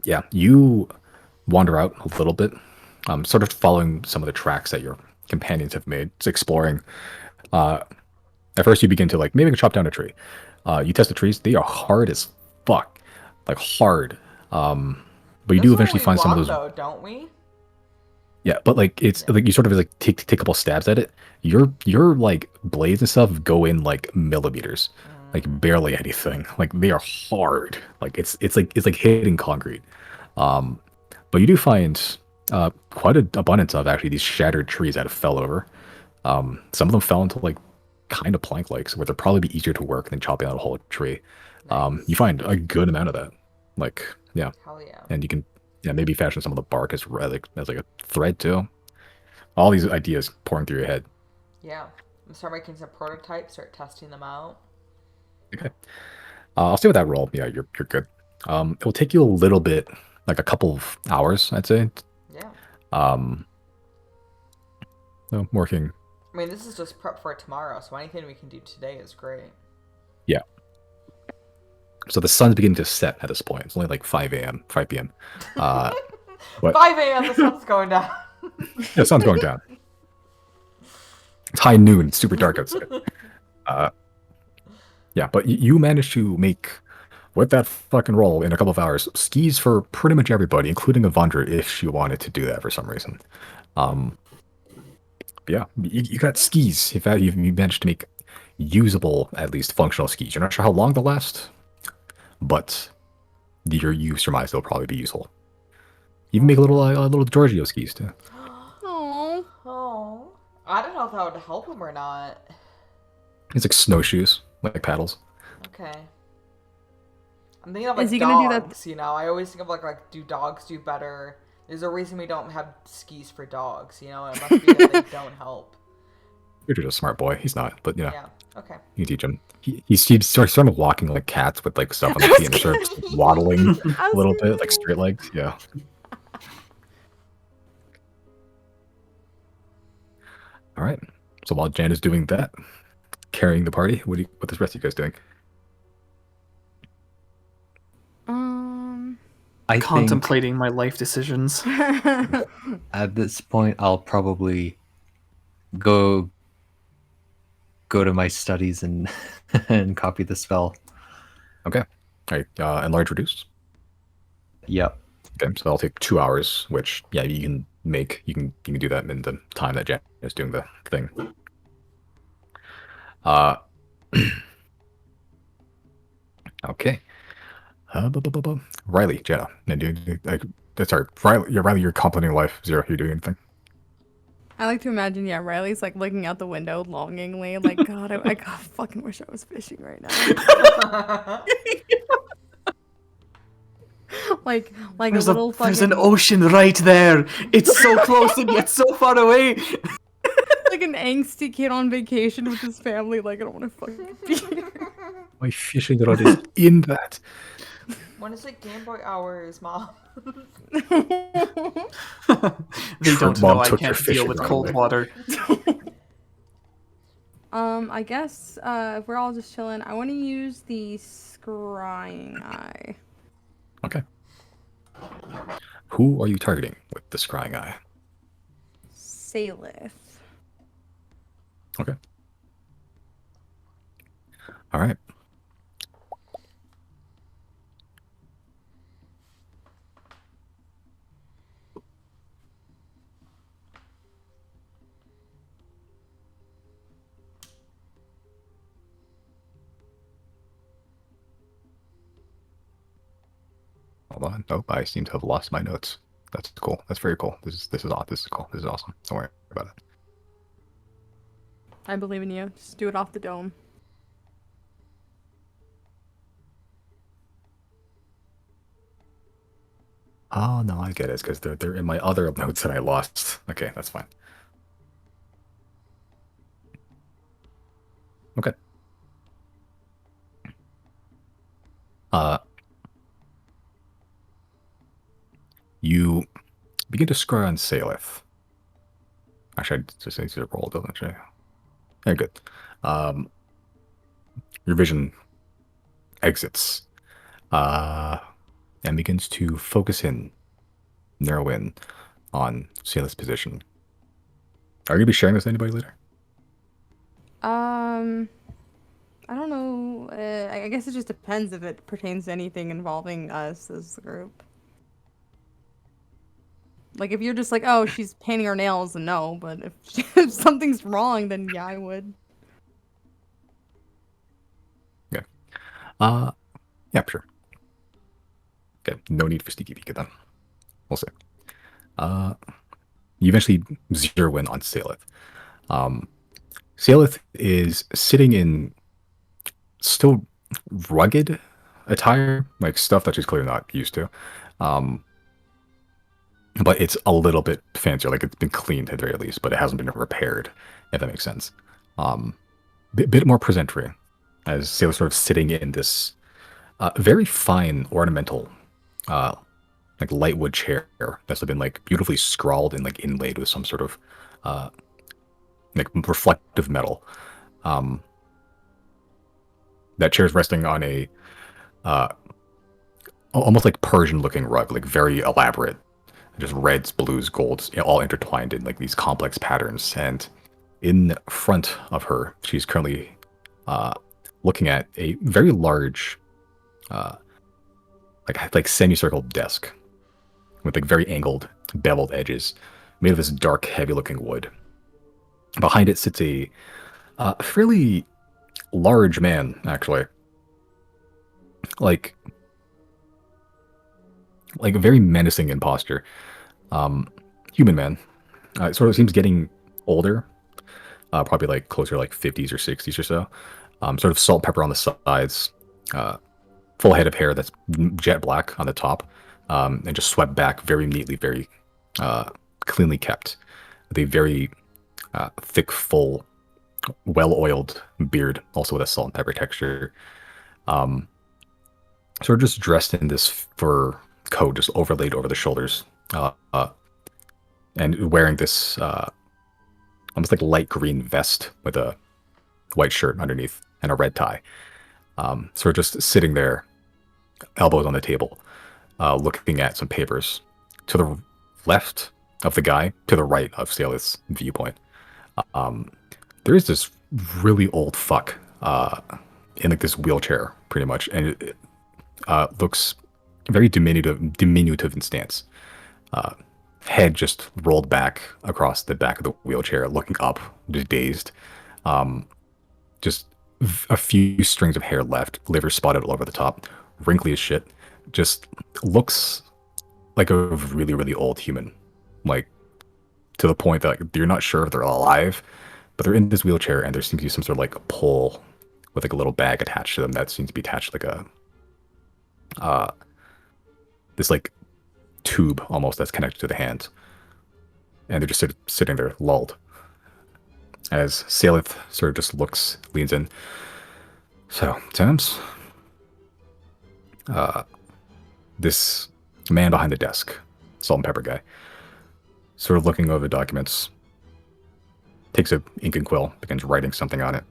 Yeah, you wander out a little bit, sort of following some of the tracks that your companions have made. It's exploring. At first, you begin to like maybe chop down a tree. You test the trees; they are hard as fuck, like hard. But you do eventually find some of those. though, don't we? Yeah, but like it's like you sort of like take a couple stabs at it. Your like blades and stuff go in like millimeters, like barely anything. Like they are hard. Like it's like hitting concrete. But you do find quite an abundance of actually these shattered trees that have fell over. Some of them fell into like kind of plank-like, so where they'd probably be easier to work than chopping out a whole tree. Nice. You find a good amount of that. Like yeah, Hell yeah. and you can maybe fashion some of the bark as like a thread too. All these ideas pouring through your head. Yeah. I'm start making some prototypes, start testing them out. Okay. I'll stay with that roll. Yeah, you're good. It will take you a little bit, like a couple of hours, I'd say. Yeah. So working. I mean, this is just prep for tomorrow, so anything we can do today is great. Yeah. So the sun's beginning to set at this point. It's only like 5 p.m. But 5 a.m. The sun's going down. yeah, the sun's going down. It's high noon. It's super dark outside. Yeah, but you managed to make, with that fucking roll in a couple of hours, skis for pretty much everybody, including Avandra if she wanted to do that for some reason. Yeah, you got skis. In fact, you managed to make usable, at least functional skis. You're not sure how long they'll last, but you surmise they'll probably be useful. You can make little Giorgio skis too. Oh. Oh. I don't know if that would help him or not. It's like snowshoes, like paddles. Okay. I'm thinking of like Is he gonna do that- dogs, you know? I always think of like do dogs do better There's a reason we don't have skis for dogs, you know? It must be that they don't help. You're just a smart boy. He's not, but you know, Yeah, okay. you can teach him. He starts sort of walking like cats with like stuff on their feet, and they're sort of just waddling a little bit, like straight legs. Yeah. All right. So while Jan is doing that, carrying the party, what is the rest of you guys doing? I think Contemplating my life decisions. at this point I'll probably go to my studies and and copy the spell. Okay. All right. Enlarge, reduce. Yep. Okay. So that'll take 2 hours, which yeah, you can do that in the time that Jan is doing the thing. Okay. Riley, Jenna, sorry, Riley, you're complimenting life. Zero, you're doing anything? I like to imagine, yeah, Riley's like looking out the window longingly, like, God, I fucking wish I was fishing right now. like There's a little there's fucking an ocean right there. It's so close and yet so far away. like an angsty kid on vacation with his family. Like, I don't want to fucking be here. My fishing rod is in that. When is it Game Boy hours, Mom? They don't Mom know I took your can't deal fishing with rod cold away. water. I guess if we're all just chilling, I want to use the scrying eye. Okay. Who are you targeting with the scrying eye? Salith. Okay. All right. Hold on. Nope, I seem to have lost my notes. That's cool. That's very cool. This is cool. This is awesome. Don't worry about it. I believe in you. Just do it off the dome. Oh no, I get it. It's because they're in my other notes that I lost. Okay, that's fine. Okay. You begin to scry on Salith. Actually, I just need to roll, doesn't it? Yeah, good. Your vision exits and begins to focus in, narrow in on Salith's position. Are you going to be sharing this with anybody later? I don't know. I guess it just depends if it pertains to anything involving us as a group. Like, if you're just like, oh, she's painting her nails, then no. But if something's wrong, then yeah, I would. Yeah. Yeah, sure. Okay, no need for sneaky peek then. We'll see. You eventually zero in on Salith. Salith is sitting in still rugged attire, like stuff that she's clearly not used to. But it's a little bit fancier, like it's been cleaned at the very least, but it hasn't been repaired, if that makes sense. Bit more presentary, as Salith sort of sitting in this very fine ornamental like light wood chair that's been like beautifully scrawled and like inlaid with some sort of like reflective metal. That chair is resting on a almost like Persian looking rug, like very elaborate, just reds, blues, golds, all intertwined in like these complex patterns. And in front of her, she's currently looking at a very large like semicircle desk with like very angled, beveled edges, made of this dark, heavy-looking wood. Behind it sits a fairly large man, actually, like very menacing in posture. Human man, sort of seems getting older, probably like closer to like 50s or 60s or so. Sort of salt and pepper on the sides. Full head of hair that's jet black on the top, and just swept back very neatly, very cleanly kept, with a very thick, full, well-oiled beard, also with a salt and pepper texture. Sort of just dressed in this fur coat, just overlaid over the shoulders, and wearing this almost like light green vest with a white shirt underneath and a red tie. Sort of just sitting there, elbows on the table, looking at some papers. To the left of the guy, to the right of Saleth's viewpoint, there is this really old fuck in like this wheelchair, pretty much, and it looks very diminutive in stance. Head just rolled back across the back of the wheelchair, looking up, just dazed. Just a few strings of hair left, liver spotted all over the top, wrinkly as shit. Just looks like a really, really old human. Like, to the point that like, you're not sure if they're alive, but they're in this wheelchair and there seems to be some sort of like a pole with like a little bag attached to them that seems to be attached to like a this like tube almost that's connected to the hand. And they're just sitting there lulled. As Saleth sort of just looks, leans in. So, Thames, this man behind the desk, salt and pepper guy, sort of looking over the documents, takes a ink and quill, begins writing something on it,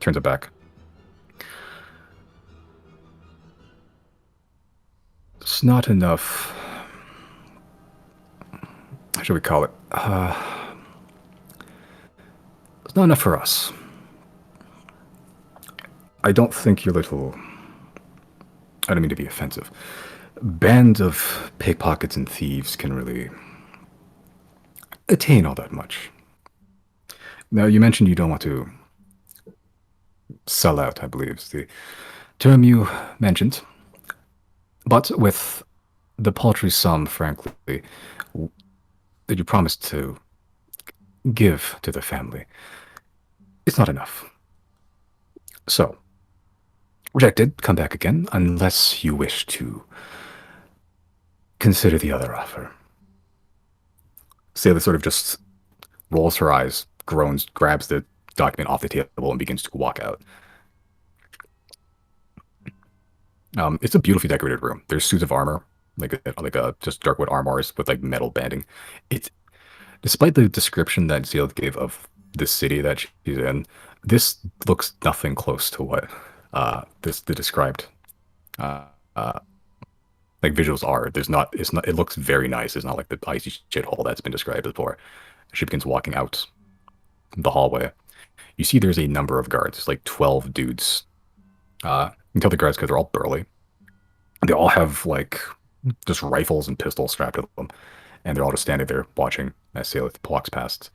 turns it back. It's not enough. How should we call it? It's not enough for us. I don't think your little... I don't mean to be offensive. Band of pickpockets and thieves can really attain all that much. Now, you mentioned you don't want to sell out, I believe is the term you mentioned. But with the paltry sum, frankly, that you promised to give to the family, it's not enough. So, rejected, come back again, unless you wish to consider the other offer. Sayla sort of just rolls her eyes, groans, grabs the document off the table, and begins to walk out. It's a beautifully decorated room. There's suits of armor, like a just dark wood armors with like metal banding. It's despite the description that Zeal gave of the city that she's in, this looks nothing close to what the described like visuals are. It looks very nice. It's not like the icy shithole that's been described before. She begins walking out the hallway. You see there's a number of guards. There's like 12 dudes. You can tell the guards because they're all burly. They all have like just rifles and pistols strapped to them. And they're all just standing there watching as Saleth walks past.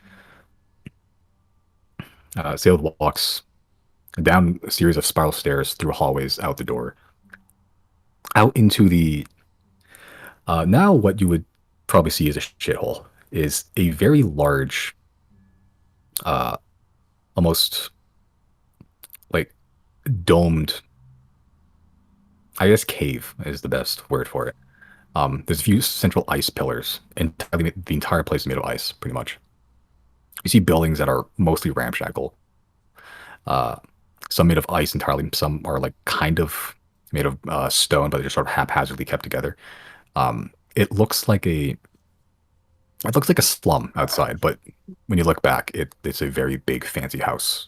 Saleth walks down a series of spiral stairs through hallways out the door. Out into the... now what you would probably see as a shithole is a very large, almost like domed, I guess cave is the best word for it. There's a few central ice pillars, and the entire place is made of ice, pretty much. You see buildings that are mostly ramshackle. Some made of ice entirely. Some are like kind of made of stone, but they're just sort of haphazardly kept together. It looks like a slum outside, but when you look back, it's a very big, fancy house,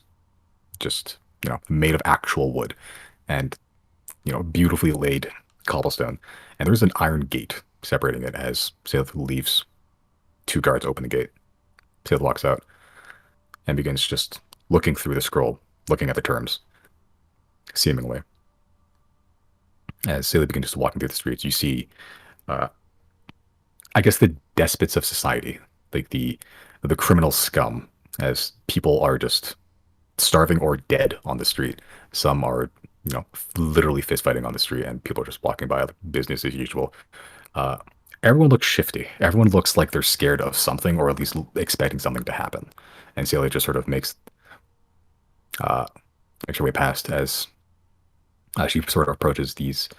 just made of actual wood, and beautifully laid cobblestone. And there's an iron gate separating it as Saleth leaves. 2 guards open the gate. Saleth walks out and begins just looking through the scroll, looking at the terms, seemingly. As Saleth begins just walking through the streets, you see, I guess, the despots of society, like the criminal scum, as people are just starving or dead on the street. Some are literally fist fighting on the street, and people are just walking by, like business as usual. Everyone looks shifty. Everyone looks like they're scared of something, or at least expecting something to happen. And Celia just sort of makes her way past as she sort of approaches these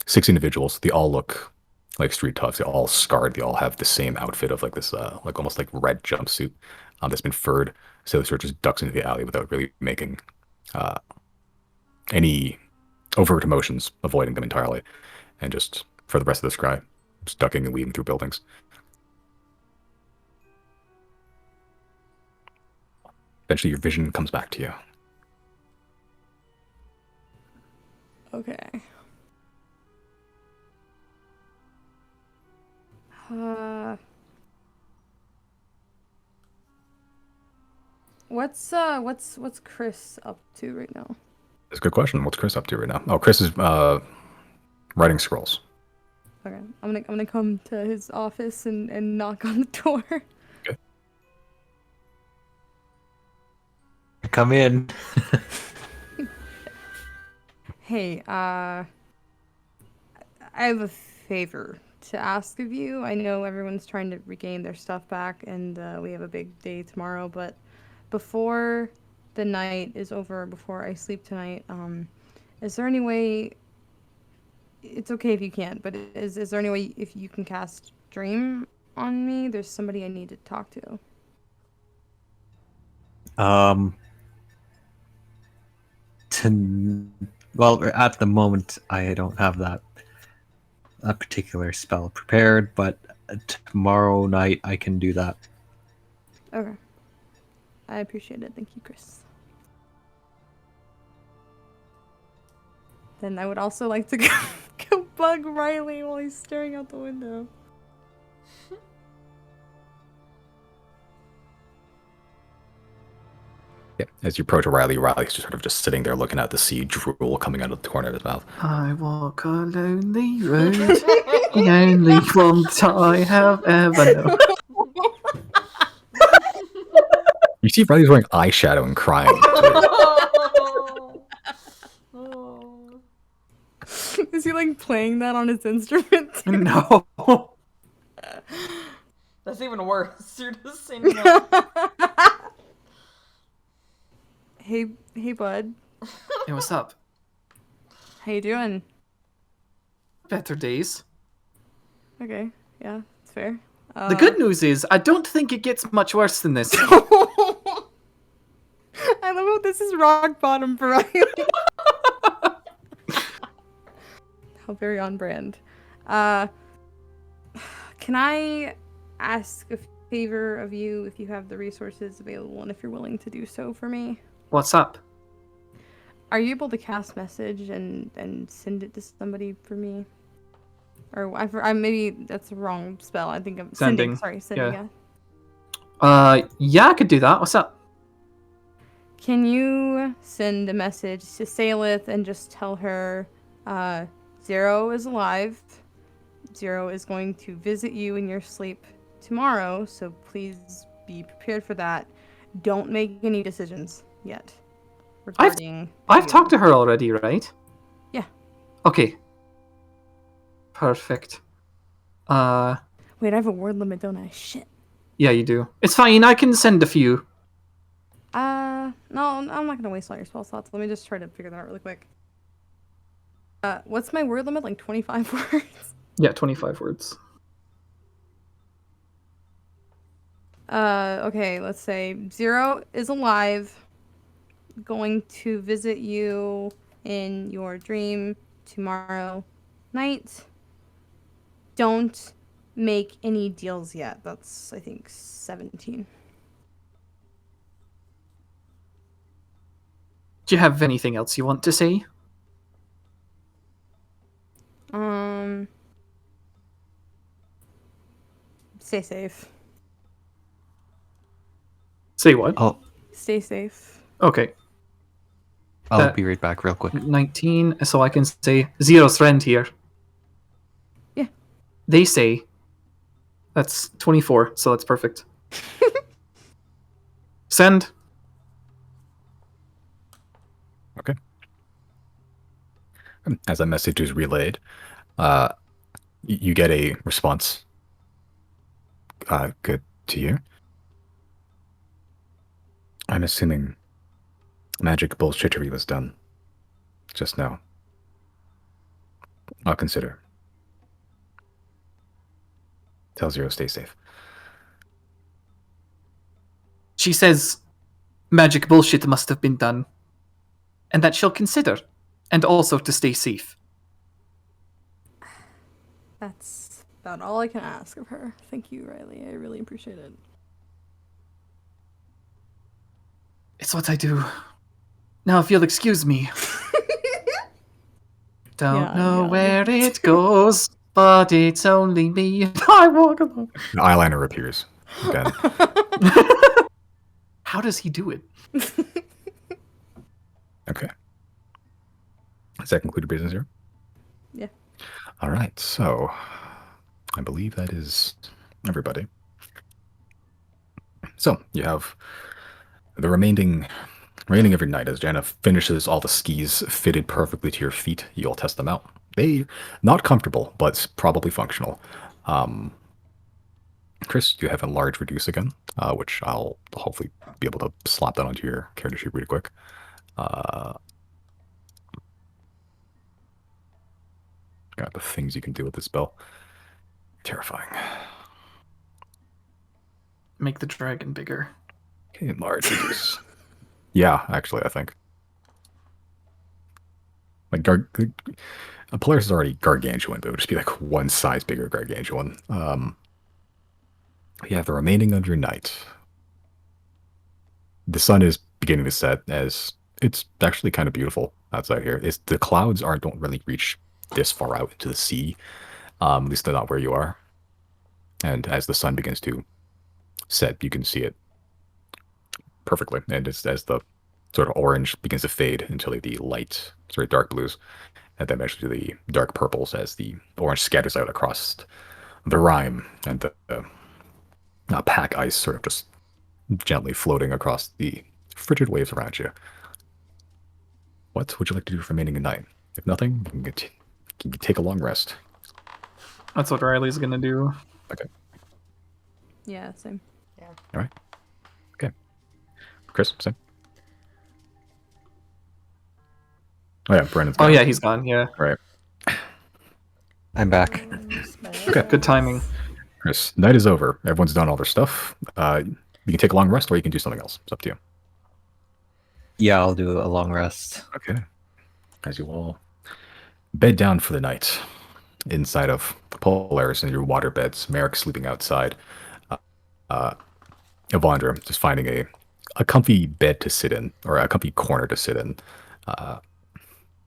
6 individuals. They all look like street toughs. They're all scarred. They all have the same outfit of like this, like almost like red jumpsuit that's been furred. So the searcher just ducks into the alley without really making uh, any overt emotions, avoiding them entirely, and just for the rest of the scry, just ducking and weaving through buildings. Eventually, your vision comes back to you. Okay. What's Chris up to right now? That's a good question. What's Chris up to right now? Oh, Chris is writing scrolls. Okay, I'm gonna come to his office and knock on the door. Okay. Come in. Hey, I have a favor to ask of you. I know everyone's trying to regain their stuff back, and we have a big day tomorrow. But before the night is over, before I sleep tonight, is there any way? It's okay if you can't, but is there any way if you can cast Dream on me? There's somebody I need to talk to. Well, at the moment, I don't have that particular spell prepared, but tomorrow night I can do that. Okay. I appreciate it. Thank you, Chris. Then I would also like to go bug Riley while he's staring out the window. Yeah. As you approach Riley, Riley's just sort of just sitting there looking at the sea, drool coming out of the corner of his mouth. I walk a lonely road, the only one that I have ever known. You see Riley's wearing eyeshadow and crying. Oh. Is he like playing that on his instrument? No. That's even worse. You're just singing it. Hey, bud. Hey, what's up? How you doing? Better days. Okay, yeah, it's fair. The good news is, I don't think it gets much worse than this. I love how this is rock bottom for Riley. How very on brand. Can I ask a favor of you if you have the resources available and if you're willing to do so for me? What's up? Are you able to cast message and send it to somebody for me? Or I maybe that's a wrong spell. I think I'm Sending. Sorry, sending. Yeah. Yeah. Yeah, I could do that. What's up? Can you send a message to Salith and just tell her Zero is alive. Zero is going to visit you in your sleep tomorrow, so please be prepared for that. Don't make any decisions yet regarding I've talked to her already, right? Yeah. Okay. Perfect. Wait, I have a word limit, don't I? Shit. Yeah, you do. It's fine. I can send a few. No, I'm not gonna waste all your spell slots. Let me just try to figure that out really quick. What's my word limit? Like 25 words? Yeah, 25 words. Okay, let's say Zero is alive, going to visit you in your dream tomorrow night. Don't make any deals yet. That's, I think, 17. Do you have anything else you want to say? Stay safe. Say what? Stay safe. Okay. I'll be right back real quick. 19, so I can say Zero's friend here. Yeah. They say that's 24, so that's perfect. Send. Okay. As that message is relayed, you get a response. Good to you. I'm assuming magic bullshittery was done just now. I'll consider. Tell Zero stay safe. She says magic bullshit must have been done, and that she'll consider, and also to stay safe. That's about all I can ask of her. Thank you, Riley. I really appreciate it. It's what I do. Now, if you'll excuse me. Don't know where it goes, but it's only me. I walk alone. The eyeliner appears again. How does he do it? Okay. Does that conclude your business here? Yeah. All right. So, I believe that is everybody. So you have the remaining every night as Jana finishes all the skis fitted perfectly to your feet. You'll test them out. They not comfortable, but probably functional. Chris, you have enlarge reduce again, which I'll hopefully be able to slap that onto your character sheet really quick. Got the things you can do with this spell. Terrifying. Make the dragon bigger. Okay, enlarge reduce. Yeah, actually, I think. Like, Polaris is already gargantuan, but it would just be like one size bigger gargantuan. You have the remaining of your night. The sun is beginning to set as it's actually kind of beautiful outside here. The clouds don't really reach this far out into the sea. At least they're not where you are. And as the sun begins to set, you can see it perfectly. And as the sort of orange begins to fade until the light, sort of dark blues, and then eventually the dark purples as the orange scatters out across the rime and the pack ice sort of just gently floating across the frigid waves around you. What would you like to do for remaining night? If nothing, you can take a long rest. That's what Riley's gonna do. Okay. Yeah, same. Yeah. All right. Okay. Chris, same. Oh yeah, Brandon's Oh gone. yeah, he's gone. Yeah. Right. I'm back. Okay. Good timing. Chris, night is over. Everyone's done all their stuff. You can take a long rest or you can do something else. It's up to you. Yeah, I'll do a long rest. Okay. As you all bed down for the night inside of Polaris in your water beds, Merrick sleeping outside. Evandra just finding a comfy bed to sit in, or a comfy corner to sit in.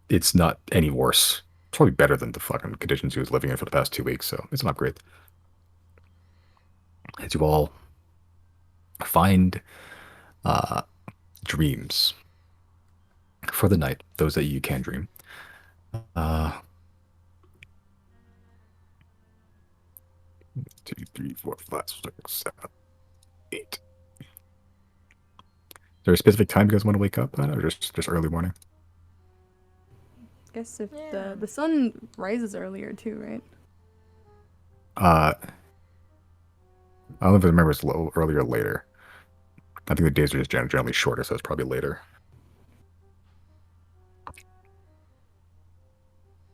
It's not any worse. It's probably better than the fucking conditions he was living in for the past 2 weeks, so it's not great. As you all find dreams for the night, those that you can dream. 2, 3, 4, 5, 6, 7, 8. Is there a specific time you guys want to wake up at, or just early morning? Guess if Yeah. the sun rises earlier too, right? I don't know if I remember it's a little earlier or later. I think the days are just generally shorter, so it's probably later.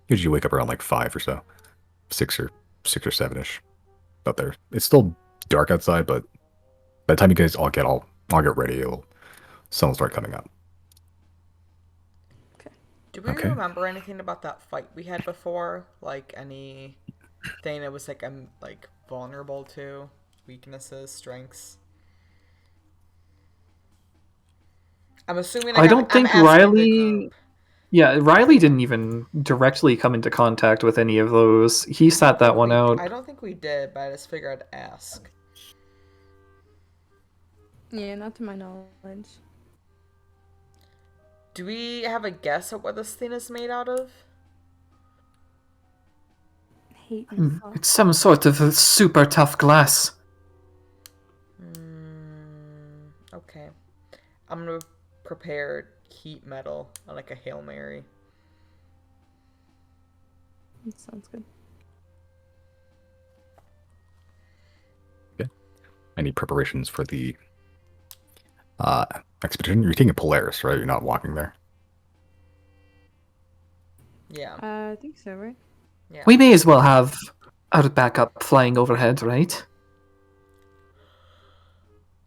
Usually you wake up around like 5 or so. 6 or 7-ish. Out there. It's still dark outside, but by the time you guys all get ready, sun will start coming up. Do we Okay. remember anything about that fight we had before? Like anything that was like I'm like vulnerable to? Weaknesses, strengths? I'm assuming I don't think I'm asking the Riley. group. Yeah, Riley didn't even directly come into contact with any of those. He sat that one out. I don't think we did, but I just figured I'd ask. Yeah, not to my knowledge. Do we have a guess at what this thing is made out of? Hate and fuck. It's some sort of a super tough glass. Okay. I'm gonna prepare heat metal on like a Hail Mary. That sounds good. Okay. Any preparations for the expedition? You're taking a Polaris, right? You're not walking there. Yeah. I think so, right? Yeah. We may as well have our backup flying overhead, right?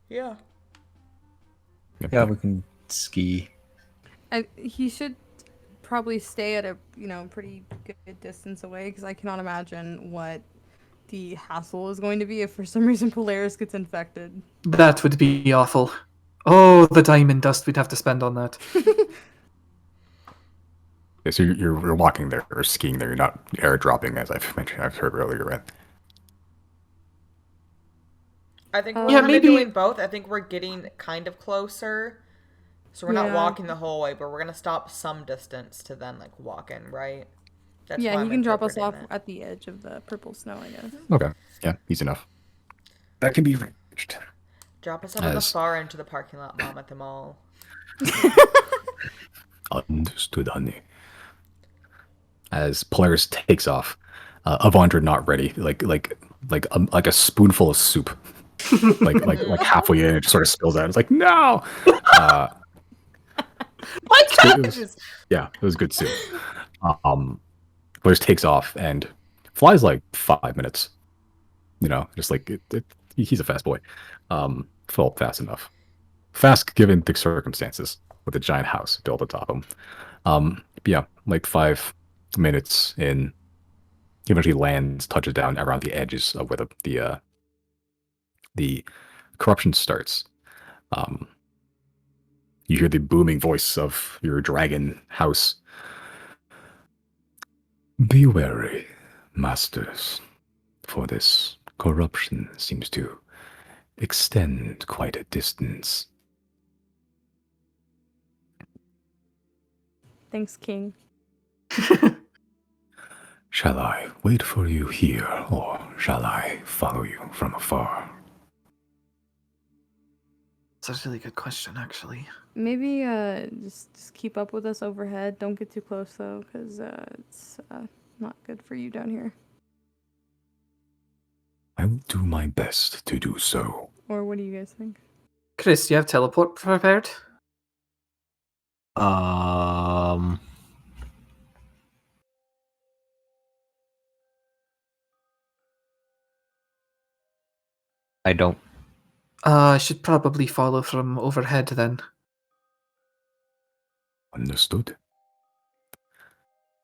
Yeah. Yeah, we can ski. He should probably stay at a pretty good distance away because I cannot imagine what the hassle is going to be if for some reason Polaris gets infected. That would be awful. Oh, the diamond dust we'd have to spend on that. Okay, so you're walking there or skiing there. You're not airdropping, as I've mentioned. I've heard earlier, right? I think we're Yeah, kind of maybe- doing both. I think we're getting kind of closer. So we're not Yeah. walking the whole way, but we're going to stop some distance to then, like, walk in, right? That's Yeah, why he I'm can drop us off interpreting it. at the edge of the purple snow, I guess. Okay. Yeah, easy enough. That can be reached. Drop us out on the As- far end to the parking lot, Mom, at the mall. Understood, honey. As Polaris takes off, Avandra not ready, like a spoonful of soup, like halfway in, it just sort of spills out. It's like no. My It was- yeah, it was good soup. Polaris takes off and flies like 5 minutes. You know, just like he's a fast boy. Fell fast enough. Fast given the circumstances with a giant house built atop him. Yeah, like 5 minutes in, he eventually lands, touches down around the edges of where the corruption starts. You hear the booming voice of your dragon house. Be wary, masters, for this corruption seems to extend quite a distance. Thanks, King. Shall I wait for you here, or shall I follow you from afar? That's a really good question, actually. Maybe just keep up with us overhead. Don't get too close though, because it's not good for you down here. I will do my best to do so. Or what do you guys think? Chris, do you have teleport prepared? I don't. I should probably follow from overhead then. Understood.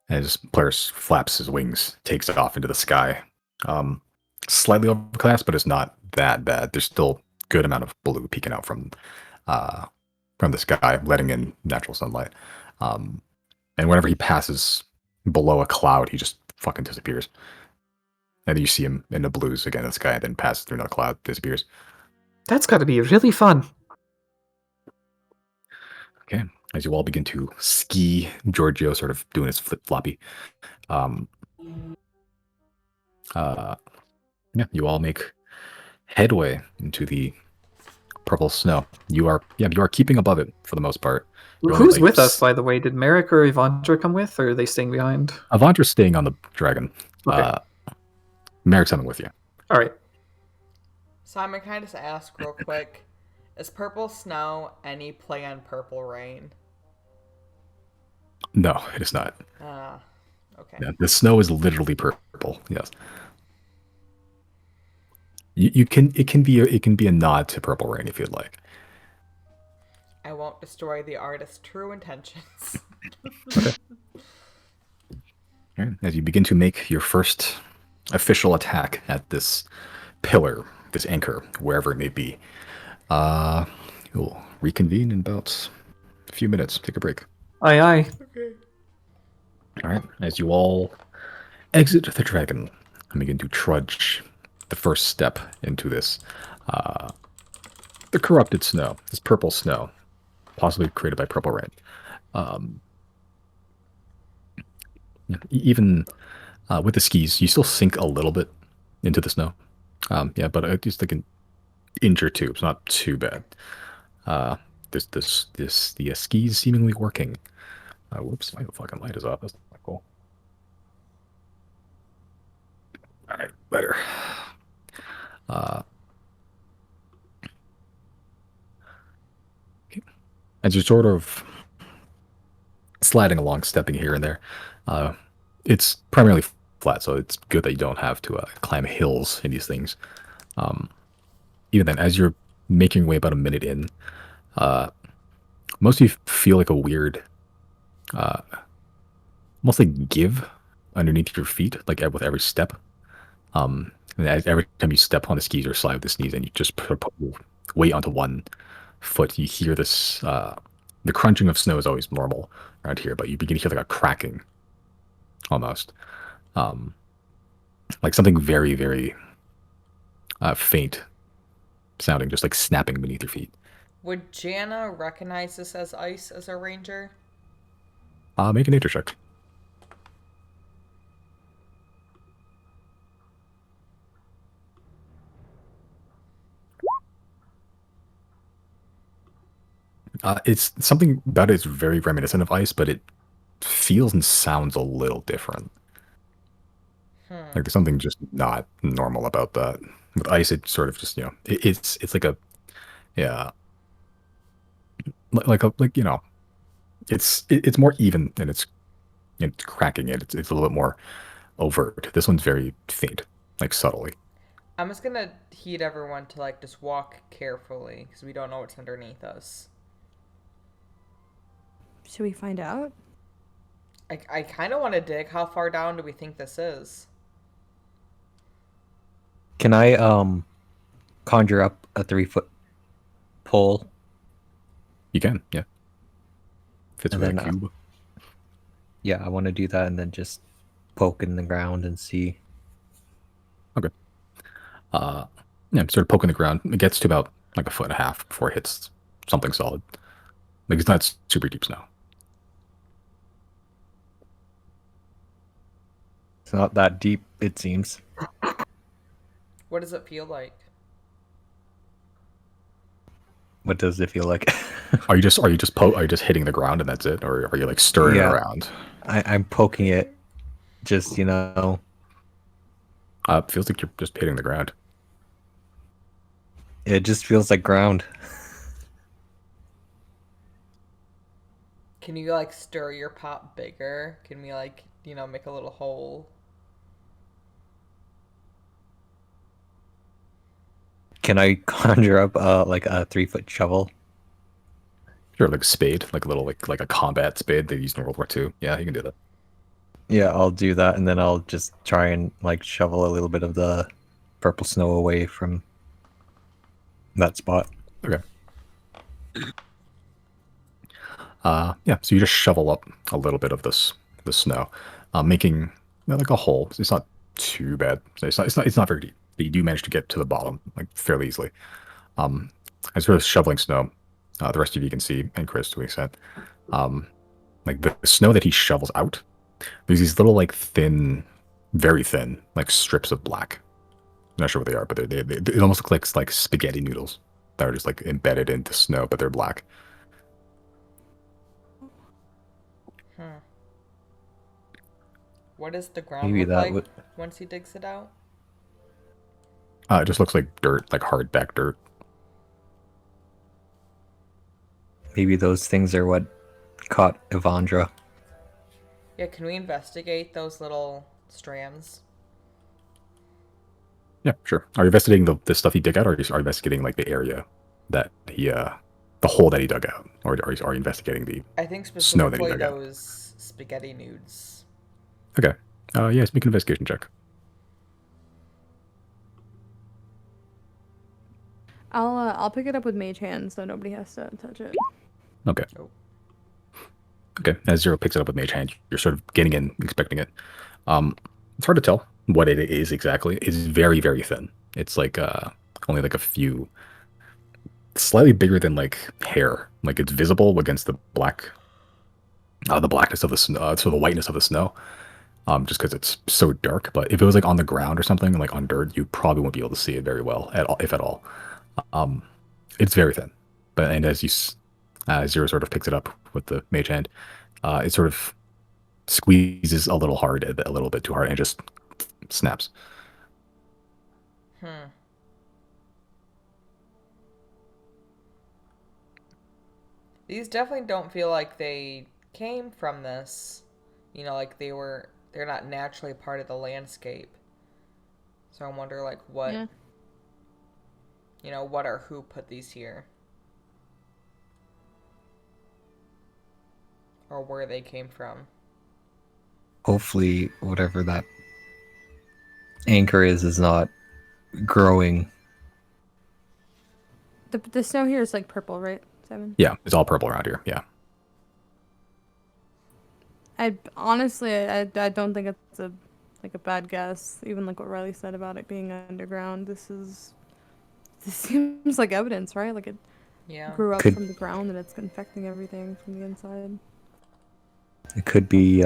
As Polaris flaps his wings, takes it off into the sky. Slightly overcast, but it's not that bad. There's still good amount of blue peeking out from the sky, letting in natural sunlight. And whenever he passes below a cloud, he just fucking disappears. And then you see him in the blues again in the sky, and then passes through another cloud, disappears. That's got to be really fun. Okay. As you all begin to ski, Giorgio sort of doing his flip-floppy. Yeah, you all make headway into the purple snow. You are keeping above it for the most part. You're only, Who's like, with us, by the way? Did Merrick or Evandra come with, or are they staying behind? Avandra's staying on the dragon. Okay. Merrick's coming with you. All right. Simon, can I just ask real quick? Is purple snow any play on purple rain? No, it is not. Okay. Yeah, the snow is literally purple. Yes. It can be a nod to Purple Rain if you'd like. I won't destroy the artist's true intentions. Okay. All right. As you begin to make your first official attack at this pillar, this anchor, wherever it may be, you'll reconvene in about a few minutes. Take a break. Aye, aye. Okay. All right. As you all exit the dragon and begin to trudge the first step into this, the corrupted snow, this purple snow, possibly created by Purple Rain. Even with the skis, you still sink a little bit into the snow. Yeah, but just like an inch or two. It's not too bad. The skis seemingly working. Whoops, my fucking light is off. That's not cool. All right, better. Okay. As you're sort of sliding along, stepping here and there, it's primarily flat, so it's good that you don't have to climb hills in these things. Even then, as you're making your way about a minute in, most of you feel like a weird, almost like give underneath your feet, like with every step. And every time you step on the skis or slide with the sneeze, and you just put your weight onto one foot, you hear this. The crunching of snow is always normal around here, but you begin to hear like a cracking, almost, like something very, very faint sounding, just like snapping beneath your feet. Would Jana recognize this as ice as a ranger? Make a nature check. It's something that is very reminiscent of ice, but it feels and sounds a little different. Like there's something just not normal about that. With ice, it sort of just it's like a yeah like it's more even and it's cracking it. It's a little bit more overt. This one's very faint, like subtly. I'm just gonna heed everyone to like just walk carefully because we don't know what's underneath us. Should we find out? I kind of want to dig. How far down do we think this is? Can I conjure up a 3-foot pole? You can, yeah. Fits And with a then, cube. Yeah, I want to do that and then just poke in the ground and see. Okay. Yeah, sort of poking the ground. It gets to about like a foot and a half before it hits something solid. Like it's not super deep snow. It's not that deep, it seems. What does it feel like? What does it feel like? Are you just hitting the ground and that's it, or are you like stirring it Yeah. around? I'm poking it. Just, Feels like you're just hitting the ground. it just feels like ground. Can you like stir your pot bigger? Can we like, make a little hole? Can I conjure up like a 3-foot shovel? Sure, like a spade, like a little like a combat spade they used in World War II. Yeah, you can do that. Yeah, I'll do that, and then I'll just try and like shovel a little bit of the purple snow away from that spot. Okay. Yeah, so you just shovel up a little bit of the snow, making like a hole. It's not too bad. It's not very deep. But you do manage to get to the bottom like fairly easily. As you're shoveling snow, the rest of you can see, and Chris to an extent, like the snow that he shovels out, there's these little like thin, very thin, like strips of black. I'm not sure what they are, but it almost looks like spaghetti noodles that are just like embedded into snow, but they're black. What does the ground Maybe look that like would. once he digs it out? It just looks like dirt, like hard back dirt. Maybe those things are what caught Evandra. Yeah, can we investigate those little strands? Yeah, sure. Are you investigating the stuff he dug out, or are you investigating like the area that the hole that he dug out, or are you investigating the I think snow that he specifically dug out? those spaghetti nudes. Okay. Yes, make an investigation check. I'll pick it up with mage hand so nobody has to touch it. Okay. Oh. Okay. As Zero picks it up with Mage Hand, you're sort of getting in, expecting it. It's hard to tell what it is exactly. It's very, very thin. It's like only like a few, slightly bigger than like hair. Like it's visible against the the blackness of the snow, so the whiteness of the snow. Just because it's so dark. But if it was like on the ground or something, like on dirt, you probably won't be able to see it very well at all, if at all. It's very thin. But and as Zero sort of picks it up with the Mage Hand, it sort of squeezes a little hard, a little bit too hard, and just snaps. These definitely don't feel like they came from this. Like they were they're not naturally part of the landscape. So I wonder, like, what, Yeah. What or who put these here. Or where they came from. Hopefully, whatever that anchor is not growing. The snow here is like purple, right, Simon? Yeah, it's all purple around here. Yeah. I honestly, I don't think it's a bad guess. Even like what Riley said about it being underground. This seems like evidence, right? Like it Yeah. grew up Could from the ground and it's infecting everything from the inside. it could be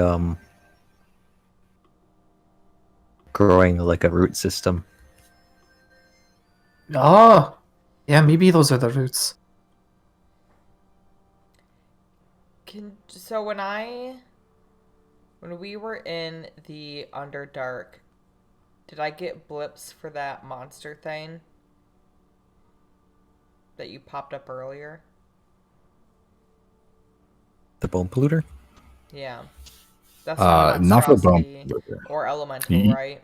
growing like a root system. Oh, yeah, maybe those are the roots. So when we were in the Underdark, did I get blips for that monster thing that you popped up earlier? The bone polluter? Yeah. That's not a Not for the bone monstrosity polluter. or elemental, right?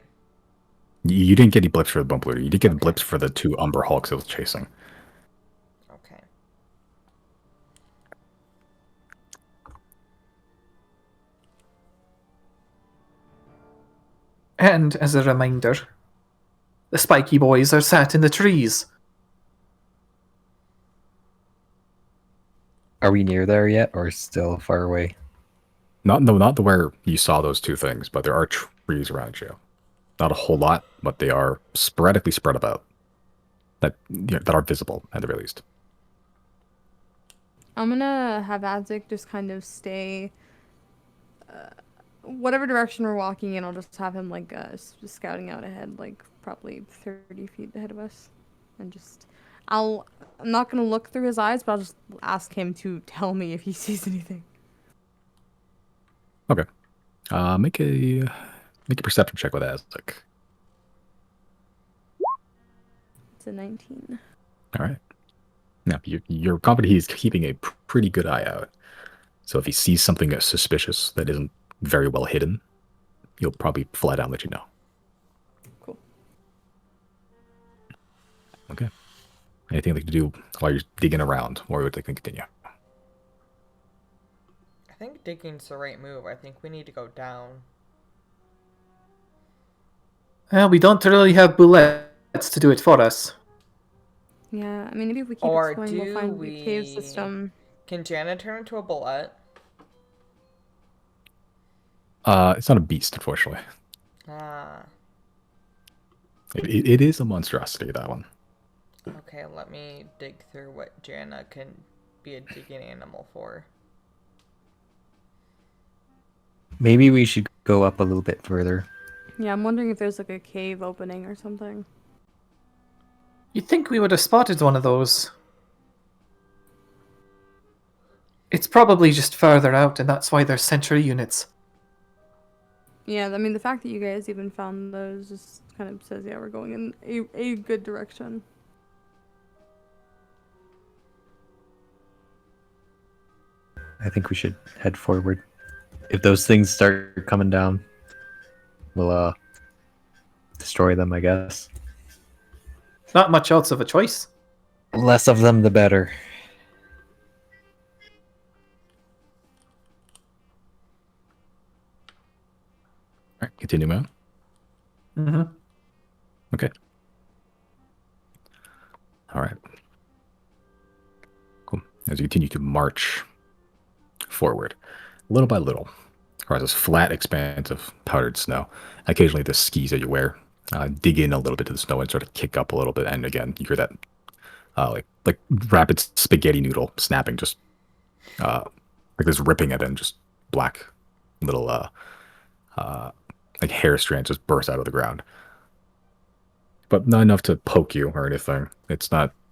You didn't get any blips for the bone polluter. You did get Okay. blips for the 2 Umber Hulks it was chasing. Okay. And as a reminder, the spiky boys are sat in the trees. Are we near there yet, or still far away? Not the where you saw those 2 things, but there are trees around you. Not a whole lot, but they are sporadically spread about. That that are visible at the very least. I'm gonna have Adzik just kind of stay. Whatever direction we're walking in, I'll just have him like scouting out ahead, like probably 30 feet ahead of us, and just I'm not gonna look through his eyes, but I'll just ask him to tell me if he sees anything. Okay. Make a perception check with Aztec. It's a 19. All right. Now you're confident he's keeping a pretty good eye out. So if he sees something suspicious that isn't very well hidden, he'll probably flat out let you know. Cool. Okay. Anything like to do while you're digging around, or would they continue? I think digging's the right move. I think we need to go down. Well, we don't really have bullets to do it for us. Yeah, I mean maybe if we keep Or exploring, we'll do find the cave we... system. Can Jana turn into a bullet? It's not a beast, unfortunately. Ah. It is a monstrosity, that one. Okay, let me dig through what Jana can be a digging animal for. Maybe we should go up a little bit further. Yeah, I'm wondering if there's like a cave opening or something. You'd think we would have spotted one of those. It's probably just further out, and that's why there's sentry units. Yeah, I mean the fact that you guys even found those just kind of says yeah we're going in a good direction. I think we should head forward. If those things start coming down, we'll destroy them, I guess. Not much else of a choice. Less of them, the better. All right, continue on. Mm-hmm. Okay. All right. Cool. As you continue to march forward, little by little, across this flat expanse of powdered snow, occasionally the skis that you wear dig in a little bit to the snow and sort of kick up a little bit. And again, you hear that like rapid spaghetti noodle snapping, just like this ripping it, and just black little like hair strands just burst out of the ground. But not enough to poke you or anything. It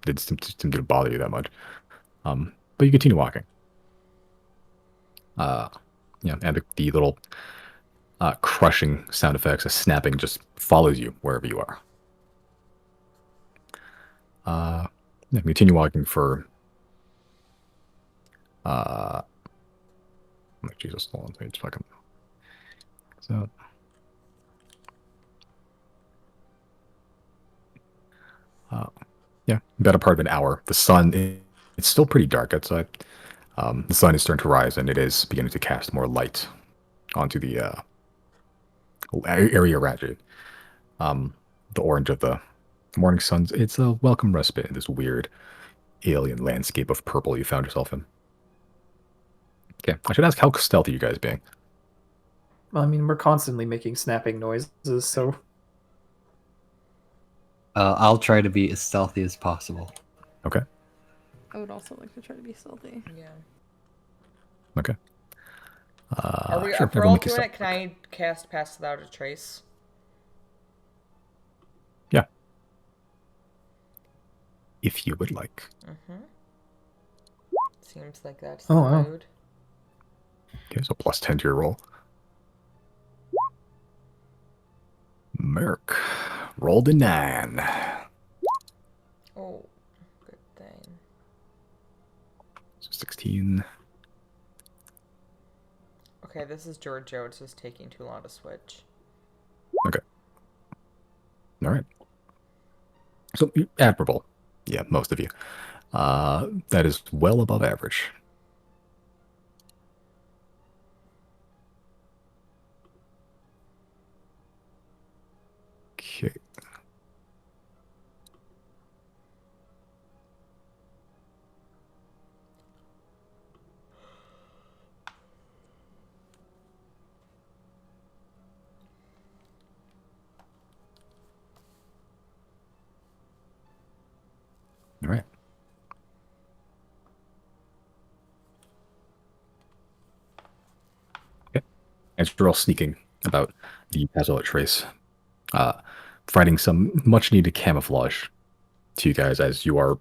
didn't bother you that much. But you continue walking. Yeah, and the little crushing sound effects, a snapping, just follows you wherever you are. Yeah, continue walking for. Like Jesus, hold on, let me just fucking. out. Yeah, about a part of an hour. The sun, it's still pretty dark outside. The sun is starting to rise, and it is beginning to cast more light onto the area around it. The orange of the morning suns, it's a welcome respite in this weird alien landscape of purple you found yourself in. Okay, I should ask how stealthy you guys being. Well, I mean, we're constantly making snapping noises, so I'll try to be as stealthy as possible. Okay, I would also like to try to be stealthy. Yeah. okay. Are we Sure, if we're everyone all make a doing stealth it? Can I cast Pass Without a Trace? Yeah. If you would like. Mm-hmm. Seems like that's Oh, the wow. mood. Okay, so plus 10 to your roll. Merc rolled a 9. Oh, good thing. So 16. Okay, this is Giorgio. It's just taking too long to switch. Okay. All right. So admirable. Yeah, most of you. That is well above average. Okay. All right. Okay. As you're all sneaking about the Pazola Trace, providing some much needed camouflage to you guys as you are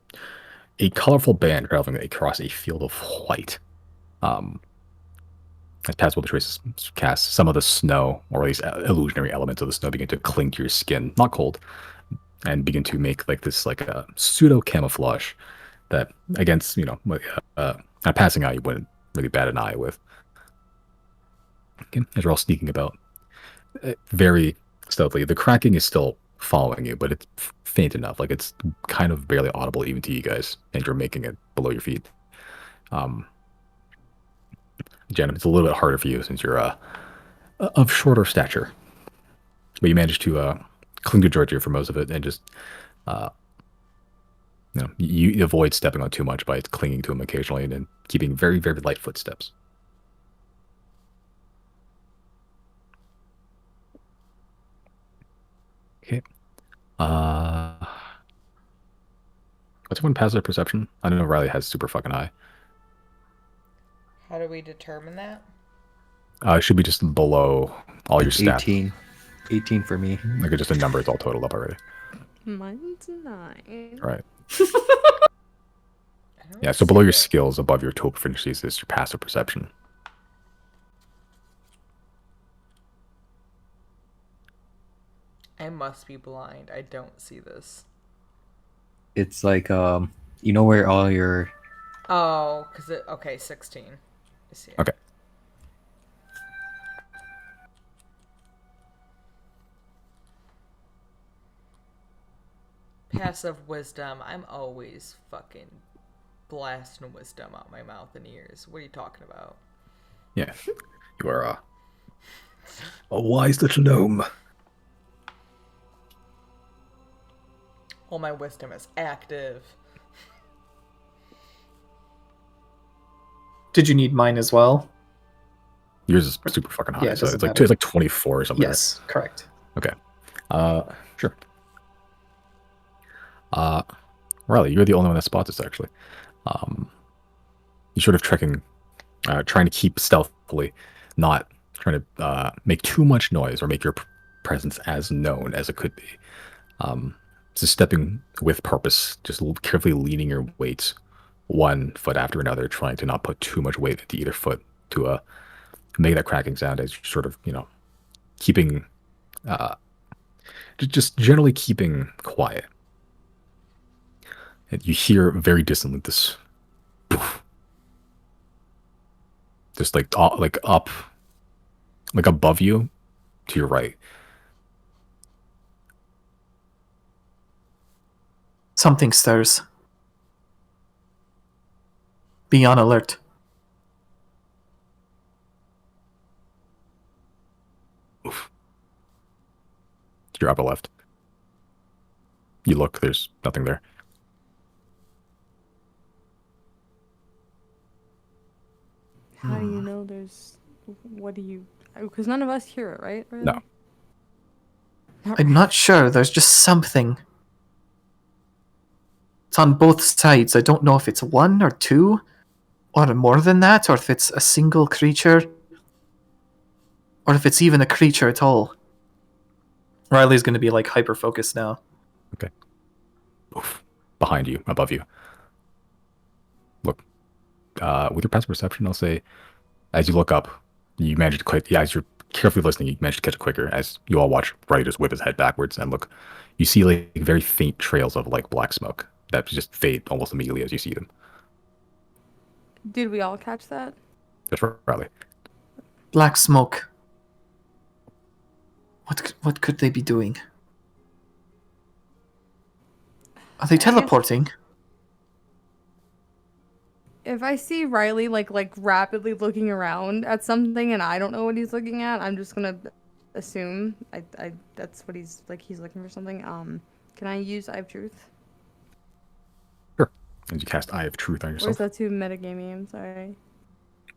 a colorful band traveling across a field of white. As Pazola Trace is cast, some of the snow, or at least illusionary elements of the snow, begin to cling to your skin, not cold, and begin to make like this like a pseudo camouflage that against a passing eye you wouldn't really bat an eye with. Okay, as you're all sneaking about very stealthily, the cracking is still following you, but it's faint enough, like it's kind of barely audible even to you guys, and you're making it below your feet. Jen, it's a little bit harder for you since you're of shorter stature, but you managed to cling to Georgia for most of it and just you avoid stepping on too much by clinging to him occasionally and then keeping very, very light footsteps. Okay. What's everyone passive perception? I don't know. Riley has super fucking high. How do we determine that? It should be just below all your stats. 18. 18 for me. Like just a number, it's all totaled up already. Mine's 9. All right. I don't Yeah, so below see your it. skills, above your total proficiencies, is your passive perception. I must be blind. I don't see this. It's like you know where all your Oh, because it... Okay, 16. I see it. Okay. Passive wisdom. I'm always fucking blasting wisdom out my mouth and ears. What are you talking about? Yeah. You are a wise little gnome. All my wisdom is active. did you need mine as well? Yours is super fucking high. Yeah, it so doesn't it's like matter. it's like 24 or something. Yes, correct. Okay. Sure. Riley, you're the only one that spots this actually. You sort of trying to keep stealthily, not trying to make too much noise or make your presence as known as it could be. Just stepping with purpose, just carefully leaning your weight one foot after another, trying to not put too much weight into either foot to make that cracking sound as you're sort of, keeping, just generally keeping quiet. And you hear very distantly this poof, just like up, like above you, to your right. Something stirs. Be on alert. Oof. To your upper left. You look, there's nothing there. How do you know there's? What do you? Because none of us hear it, right? Really? No. I'm not sure. There's just something. It's on both sides. I don't know if it's one or two, or more than that, or if it's a single creature, or if it's even a creature at all. Riley's going to be like hyper focused now. Okay. Oof. Behind you, above you. Look. With your passive perception, I'll say, as you look up, you manage to click. Yeah, as you're carefully listening, you manage to catch it quicker. As you all watch Riley just whip his head backwards and look, you see like very faint trails of like black smoke that just fade almost immediately as you see them. Did we all catch that? Just for Riley. Black smoke. What could they be doing? Are they teleporting? If I see Riley like rapidly looking around at something and I don't know what he's looking at, I'm just gonna assume I that's what he's looking for something. Can I use Eye of Truth? Sure. As you cast Eye of Truth on Or is yourself. that too metagamey? I'm sorry.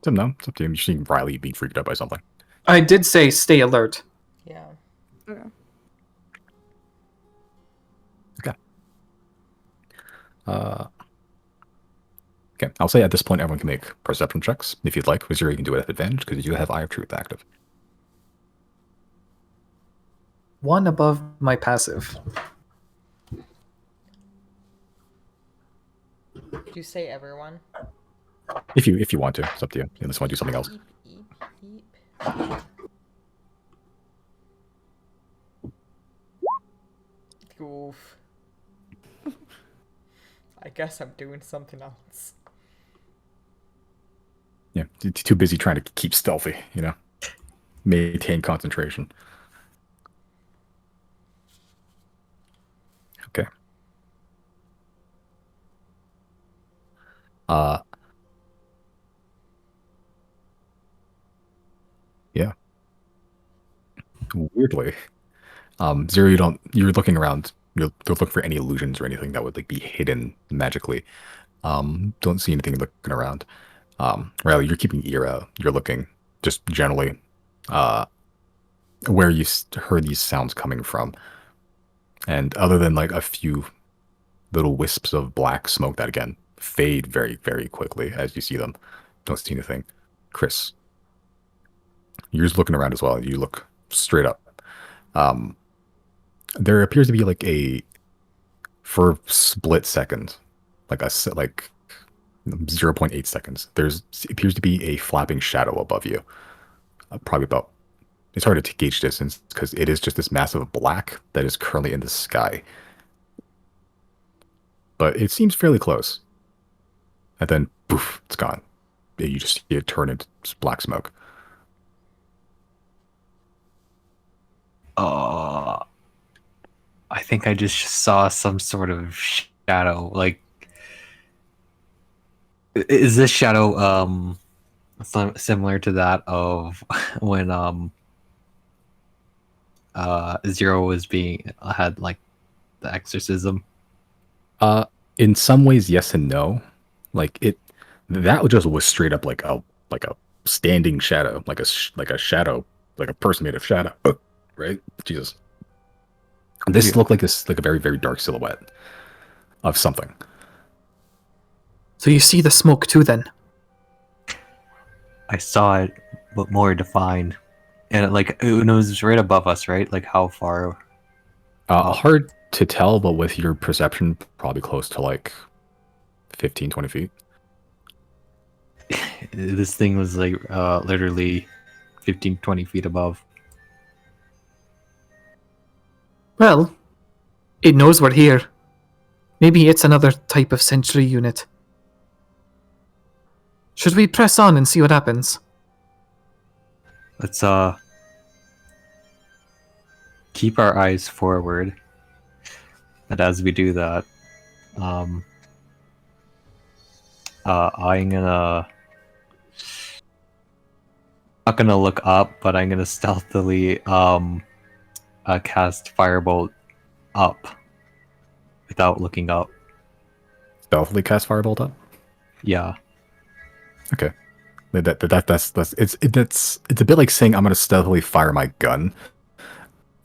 No, it's up to him. You're seeing Riley being freaked out by something. I did say stay alert. Yeah. Okay. Okay. Okay, I'll say at this point everyone can make perception checks if you'd like. Zero, you can do it at advantage because you do have Eye of Truth active. One above my passive. Did you say everyone? If you want to, it's up to you. Unless you want to do something else. Eep, eep. Oof. I guess I'm doing something else. Yeah, too busy trying to keep stealthy, you know, maintain concentration. Okay. Yeah. Weirdly, Zero, you're looking around. You're looking for any illusions or anything that would like be hidden magically. Don't see anything looking around. Riley, you're keeping your ear out. You're looking just generally, where you heard these sounds coming from. And other than like a few little wisps of black smoke that again fade very, very quickly as you see them, don't see anything. Chris, you're just looking around as well. You look straight up. There appears to be like for a split second, like 0.8 seconds. There's appears to be a flapping shadow above you. Probably about. It's hard to gauge distance because it is just this massive black that is currently in the sky. But it seems fairly close. And then, poof, it's gone. You just see it turn into black smoke. I think I just saw some sort of shadow. Like, is this shadow similar to that of when Zero was had like the exorcism? In some ways, yes and no. Like that just was straight up like a standing shadow, like a shadow, like a person made of shadow, right? Jesus. This looked like a very, very dark silhouette of something. So you see the smoke too then? I saw it, but more defined. And it was right above us, right? Like how far? Hard to tell, but with your perception, probably close to like 15, 20 feet. This thing was like literally 15, 20 feet above. Well, it knows we're here. Maybe it's another type of sentry unit. Should we press on and see what happens? Let's keep our eyes forward, and as we do that, I'm gonna not gonna look up, but I'm gonna stealthily cast Firebolt up without looking up. Stealthily cast Firebolt up? Yeah. Okay. That's it's a bit like saying I'm gonna stealthily fire my gun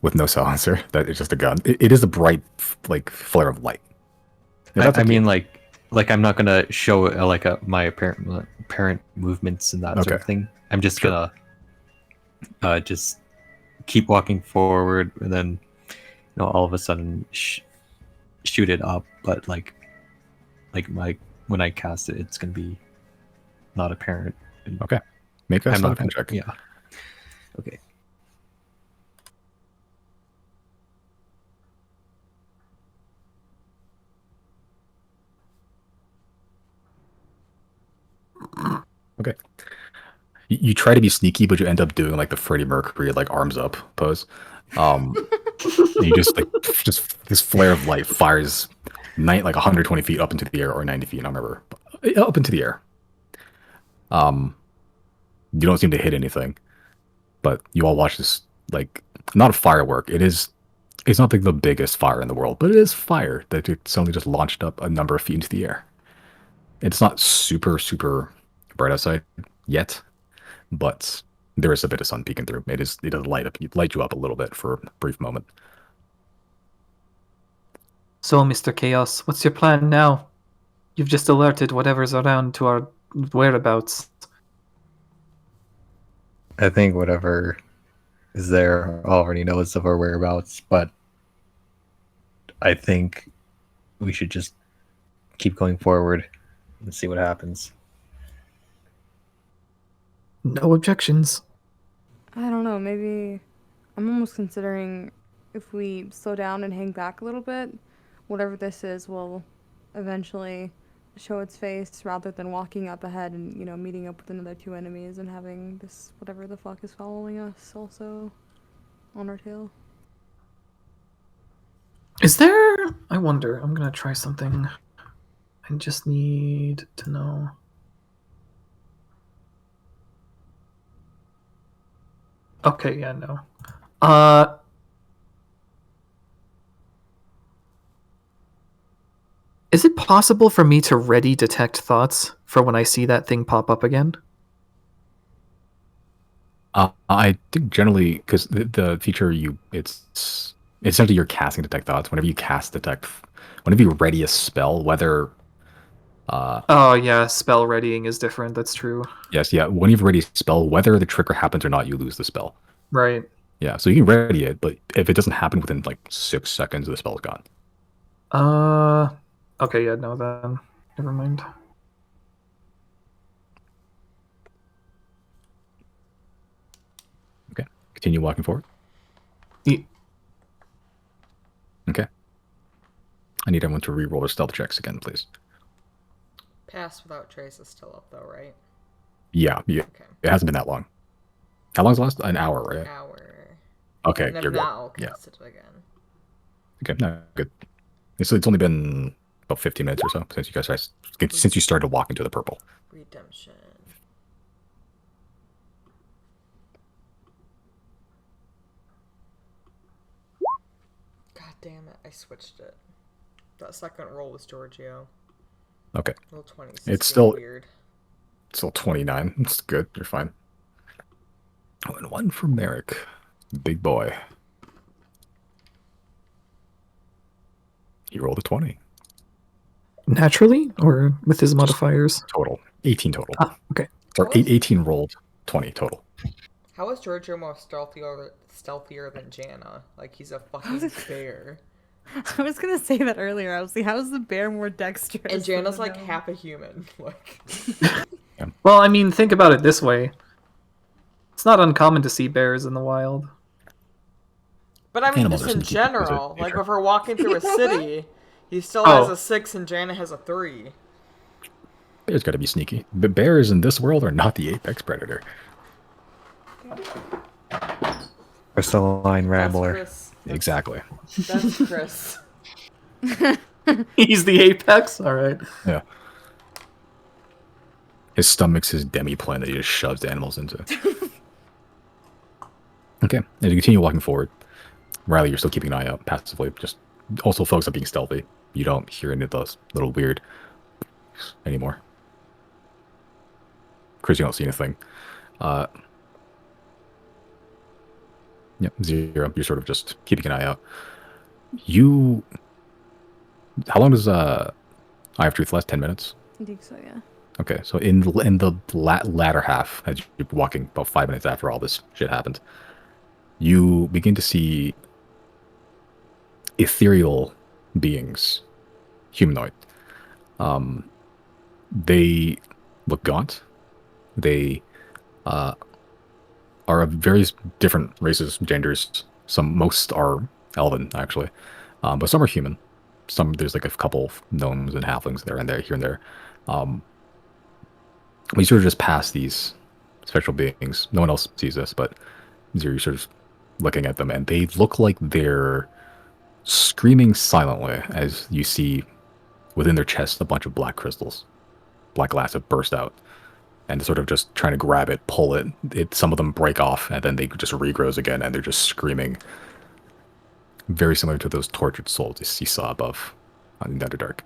with no silencer. That is just a gun. It is a bright like flare of light. Yeah, that's I up to you. mean, like I'm not gonna show my apparent movements and that sort Okay. of thing. I'm just Sure. gonna just keep walking forward, and then all of a sudden shoot it up. But like when I cast it, it's gonna be not apparent. Okay. Make a I'm sleight not of hand gonna. check. Yeah. Okay. Okay. You try to be sneaky, but you end up doing like the Freddie Mercury like arms up pose. And you just this flare of light fires like 120 feet up into the air or 90 feet. I don't remember. Up into the air. You don't seem to hit anything, but you all watch this like not a firework. It's not like the biggest fire in the world, but it is fire that it suddenly just launched up a number of feet into the air. It's not super bright outside yet, but there is a bit of sun peeking through. It does light you up a little bit for a brief moment. So, Mr. Chaos, what's your plan now? You've just alerted whatever's around to our whereabouts. I think whatever is there already knows of our whereabouts, but I think we should just keep going forward and see what happens. No objections. I don't know, maybe I'm almost considering if we slow down and hang back a little bit, whatever this is will eventually show its face rather than walking up ahead and, meeting up with another two enemies and having this whatever the fuck is following us also on our tail. Is there... I wonder. I'm gonna try something. I just need to know. Okay, yeah, no. Is it possible for me to ready detect thoughts for when I see that thing pop up again? I think generally because the feature it's essentially you're casting detect thoughts. Whenever you ready a spell, whether Oh yeah, spell readying is different. That's true. yes, yeah, when you've ready a spell, whether the trigger happens or not, you lose the spell. Right. Yeah, so you can ready it, but if it doesn't happen within like 6 seconds, the spell is gone. Okay, yeah, no, then never mind. Okay, continue walking forward. Okay. I need everyone to re-roll their stealth checks again, please. Pass without trace is still up though, right? Yeah. Okay. It hasn't been that long. How long's the last? An hour, right? An hour. Okay, And if you're not, I'll good. cast it again. Okay, no, good. So it's only been about 15 minutes or so since you started to walk into the purple. Redemption. God damn it, I switched it. That second roll was Giorgio. Okay. Roll 20. It's still weird. Still 29. It's good. You're fine. Oh, and one from Merrick. Big boy. He rolled a 20. Naturally, or with his modifiers? Total. 18 total. Ah, okay. Or 18 rolled, 20 total. How is Giorgio more stealthier than Janna? Like he's a fucking bear. I was gonna say that earlier. I was like, how is the bear more dexterous? And than Janna's the like gnome? half a human. Like Well, I mean, think about it this way. It's not uncommon to see bears in the wild. But I mean Animals just are in sneaky because of general. Like nature. if we're walking through a city, he still Oh. has a 6 and Janna has a 3. Bear's got to be sneaky. But bears in this world are not the apex predator. Crystalline That's Rambler. Chris. Exactly. That's Chris. He's the apex. All right. Yeah. His stomach's his demi-plane that he just shoves animals into. Okay, as you continue walking forward, Riley, you're still keeping an eye out passively. Just also focus on being stealthy. You don't hear any of those little weird anymore. Chris, you don't see anything. Yep, Zero. You're sort of just keeping an eye out. You. How long does Eye of Truth last? 10 minutes. I think so, yeah. Okay, so in the latter half, as you're walking about 5 minutes after all this shit happened, you begin to see ethereal beings, humanoid. They look gaunt. They are of various different races, genders. Most are elven, actually, but some are human. Some there's like a couple gnomes and halflings there and there, here and there. We sort of just pass these spectral beings. No one else sees this, but you're sort of looking at them, and they look like they're screaming silently as you see within their chests a bunch of black crystals. Black glass have burst out, and sort of just trying to grab it, pull it. Some of them break off, and then they just regrows again, and they're just screaming. Very similar to those tortured souls you saw above on the Underdark.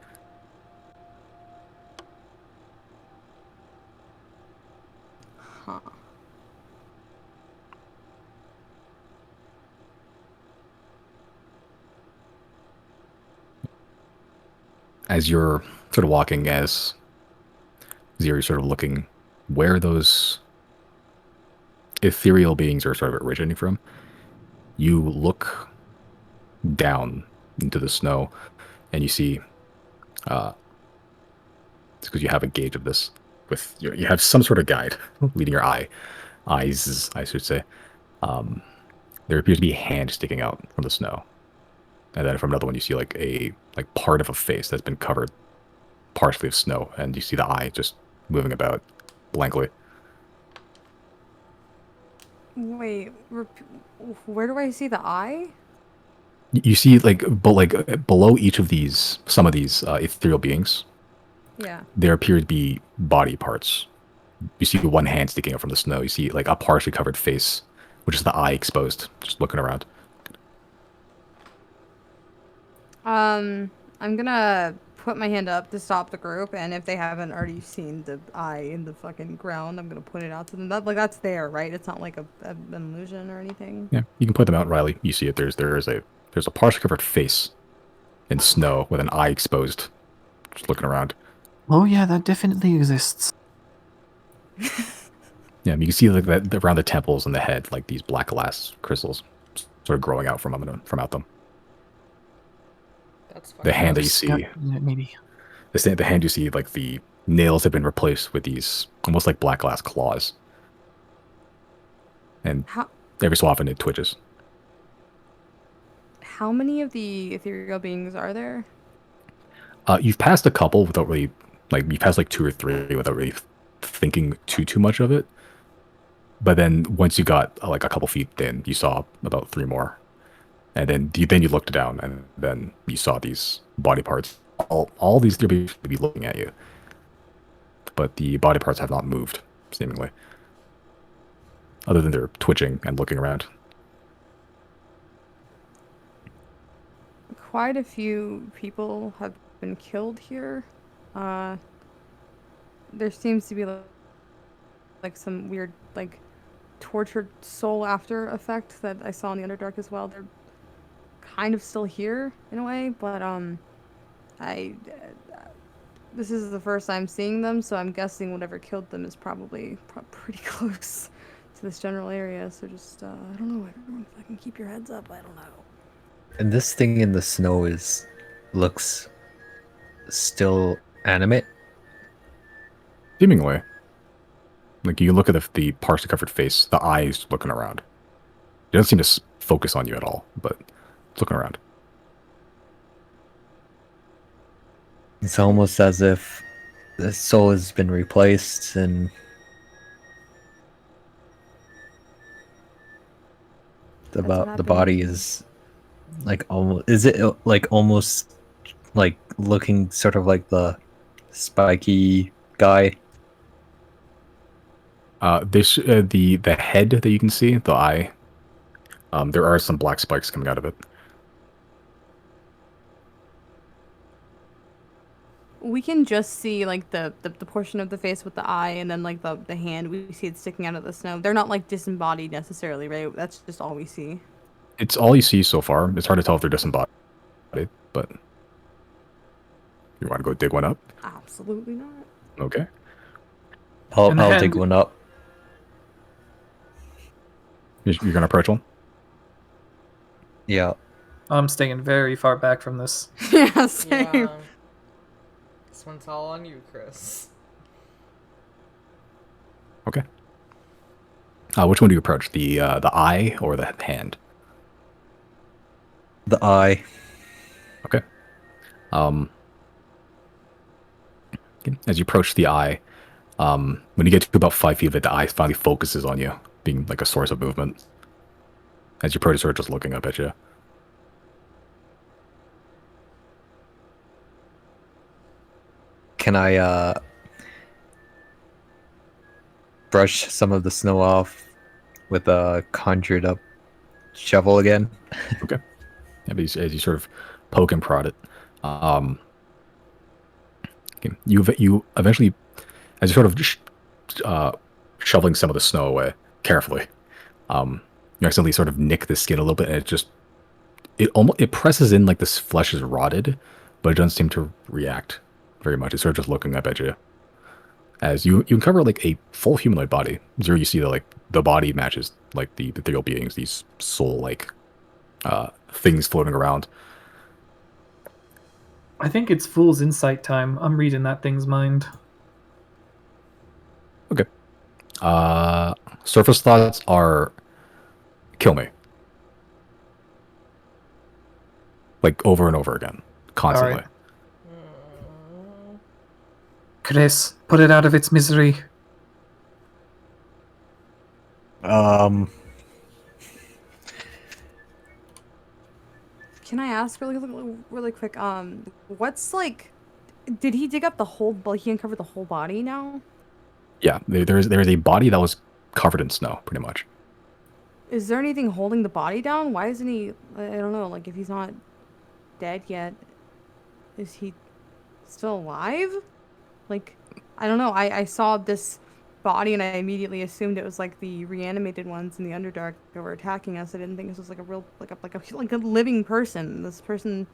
Huh. As you're sort of walking, as Ziri's sort of looking where those ethereal beings are sort of originating from, you look down into the snow, and you see, it's because you have a gauge of this, you have some sort of guide leading your eyes, I should say. There appears to be a hand sticking out from the snow, and then from another one you see like part of a face that's been covered partially of snow, and you see the eye just moving about blankly. Wait, where do I see the eye? You see below each of these, some of these ethereal beings, Yeah. there appear to be body parts. You see one hand sticking out from the snow. You see like a partially covered face, which is the eye exposed, just looking around. I'm gonna put my hand up to stop the group, and if they haven't already seen the eye in the fucking ground, I'm gonna point it out to them. That's there, right? It's not like an illusion or anything. Yeah, you can point them out, Riley. You see it. There's a partially covered face in snow with an eye exposed, just looking around. Oh yeah, that definitely exists. Yeah, you can see like that around the temples and the head, like these black glass crystals, sort of growing out from out them. That's The fucking hand that you see, Maybe. the hand you see, like the nails have been replaced with these almost like black glass claws, and How every so often it twitches. how many of the ethereal beings are there? You've passed a couple without really, you've passed like 2 or 3 without really thinking too much of it. But then once you got like a couple feet in, you saw about 3 more, and then you looked down, and then you saw these body parts. All these 3 people be looking at you, but the body parts have not moved seemingly, other than they're twitching and looking around. Quite a few people have been killed here. There seems to be like some weird tortured soul after effect that I saw in the Underdark as well. They're kind of still here in a way, but this is the first time seeing them, so I'm guessing whatever killed them is probably pretty close to this general area. So just I don't know, everyone, if I can keep your heads up, I don't know. And this thing in the snow looks still animate. Seemingly, like you look at the partially covered face, the eyes looking around. It doesn't seem to focus on you at all, but it's looking around. It's almost as if the soul has been replaced and the That's what the happened. body is Like almost, is it like almost like looking sort of like the spiky guy? The head that you can see, the eye. There are some black spikes coming out of it. We can just see like the portion of the face with the eye and then like the hand. We see it sticking out of the snow. They're not like disembodied necessarily, right? That's just all we see. It's all you see so far. It's hard to tell if they're disembodied, but you want to go dig one up? Absolutely not. Okay. And the I'll dig hand, one up. You're gonna approach one. Yeah. I'm staying very far back from this. Yeah, same. Yeah. This one's all on you, Chris. Okay. Which one do you approach? The eye or the hand? The eye. Okay. Um. As you approach the eye, when you get to about 5 feet of it, the eye finally focuses on you, being like a source of movement. As your predator is just looking up at you. Can I brush some of the snow off with a conjured up shovel again? Okay. Yeah, but as you sort of poke and prod it, okay, you eventually, as you're sort of shoveling some of the snow away carefully, you accidentally sort of nick the skin a little bit, and it presses in like this flesh is rotted, but it doesn't seem to react very much. It's sort of just looking up at you. As you uncover like a full humanoid body. Zero, you see the body matches like the ethereal beings, these soul like things floating around. I think it's Fool's Insight time. I'm reading that thing's mind. Okay. Surface thoughts are kill me. Like over and over again. Constantly. Alright. Chris, put it out of its misery. Um, Can I ask really quick? What's like? Did he dig up the whole? Like he uncovered the whole body now? Yeah, there's a body that was covered in snow, pretty much. Is there anything holding the body down? Why isn't he? I don't know. Like if he's not dead yet, is he still alive? Like I don't know. I saw this body and I immediately assumed it was like the reanimated ones in the Underdark that were attacking us. I didn't think this was like a real like a living person. This person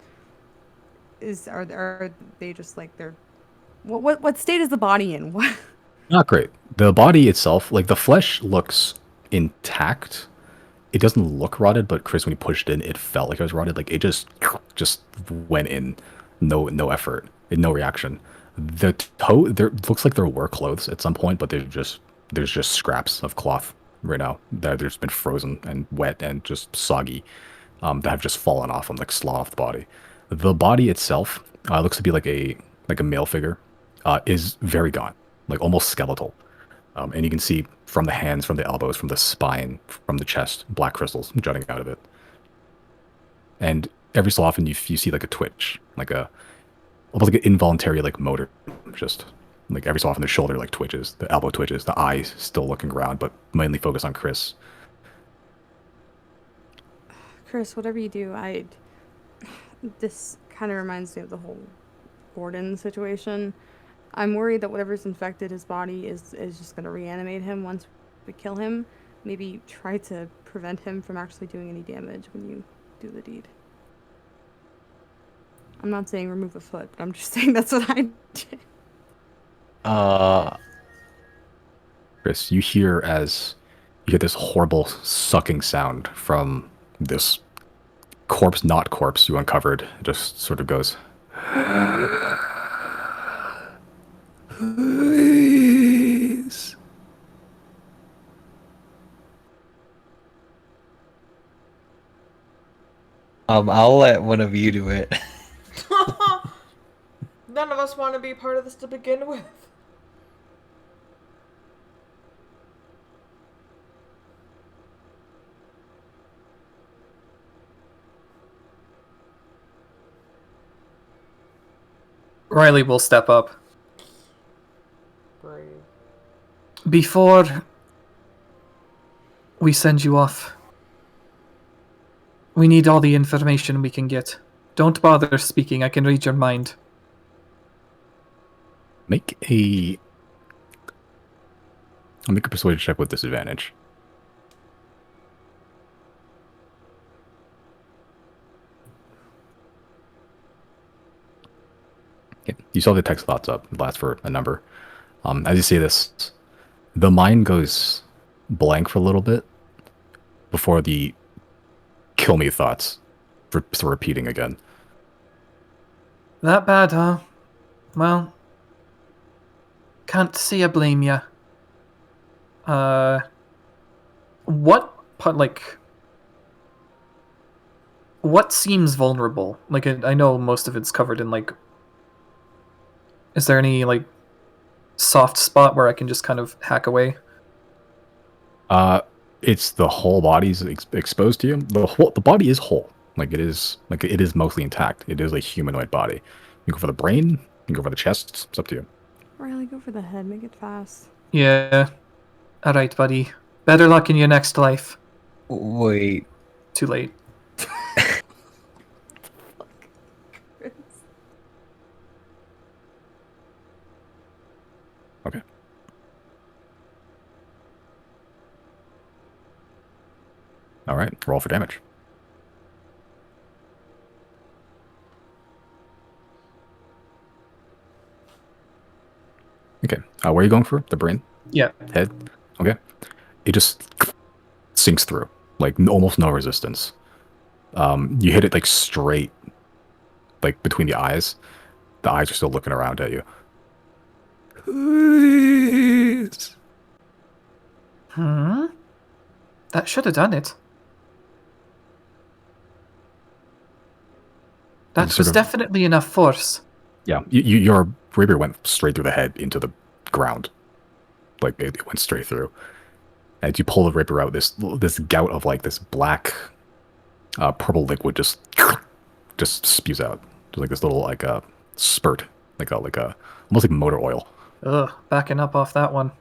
is are they just like they're what state is the body in? What? Not great. The body itself, like the flesh looks intact. It doesn't look rotted, but Chris, when you pushed it in, it felt like it was rotted. Like it just went in, no effort, no reaction. The toe, there looks like there were clothes at some point, but there's just scraps of cloth right now that there's been frozen and wet and just soggy, that have just fallen off and like slot off the body. The body itself looks to be like a male figure, is very gaunt, like almost skeletal. And you can see from the hands, from the elbows, from the spine, from the chest, black crystals jutting out of it. And every so often you see like a twitch, almost like an involuntary like motor, just like every so often the shoulder like twitches, the elbow twitches, the eyes still looking around, but mainly focused on Chris. Chris, whatever you do, this kind of reminds me of the whole Gordon situation. I'm worried that whatever's infected his body is just going to reanimate him once we kill him. Maybe try to prevent him from actually doing any damage when you do the deed. I'm not saying remove a foot, but I'm just saying that's what I did. Chris, you hear this horrible sucking sound from this corpse, not corpse you uncovered. It just sort of goes. Please. I'll let one of you do it. None of us want to be part of this to begin with. Riley will step up. Brave. Before we send you off, we need all the information we can get. Don't bother speaking, I can read your mind. I'll make a persuasion check with disadvantage. Okay. You saw the text thoughts up. It lasts for a number. As you see this, the mind goes blank for a little bit before the kill me thoughts start repeating again. That bad, huh? Well, can't say I blame ya. What seems vulnerable? Like, I know most of it's covered in, like... Is there any, like, soft spot where I can just kind of hack away? It's the whole body's exposed to you. The body is whole. It is mostly intact. It is a humanoid body. You go for the brain, you can go for the chest, it's up to you. Riley, go for the head. Make it fast. Yeah. Alright, buddy. Better luck in your next life. Wait. Too late. Okay. Alright, roll for damage. Okay, where are you going for? The brain? Yeah. Head? Okay. It just sinks through, almost no resistance. You hit it straight, between the eyes. The eyes are still looking around at you. Please. That should have done it. That was definitely enough force. Yeah, your rapier went straight through the head into the ground. It went straight through. As you pull the rapier out, this gout of this black, purple liquid just spews out. Just this little spurt, almost like motor oil. Ugh, backing up off that one.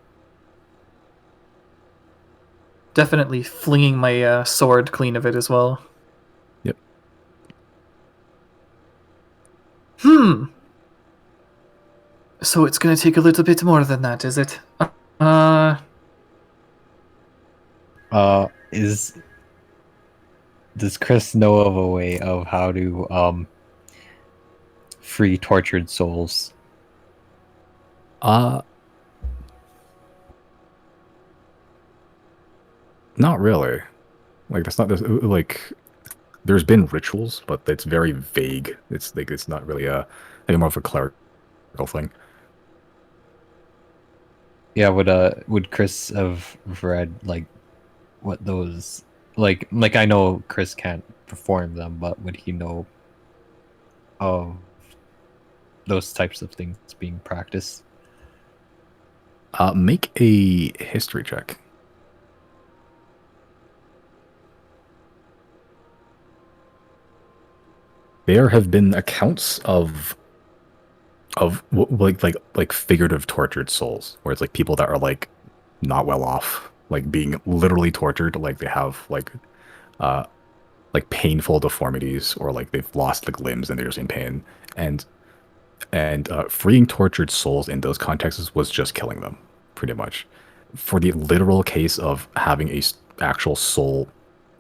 Definitely flinging my sword clean of it as well. Yep. So it's gonna take a little bit more than that, is it? Does Chris know of a way of how to free tortured souls? Not really. That's not there's been rituals, but it's very vague. It's not really maybe more of a clerical thing. Yeah, would Chris have read what those I know Chris can't perform them, but would he know of those types of things being practiced? Make a history check. There have been accounts of figurative tortured souls, where it's people that are not well off, being literally tortured, they have painful deformities, or they've lost limbs and they're just in pain, and freeing tortured souls in those contexts was just killing them, pretty much. For the literal case of having a actual soul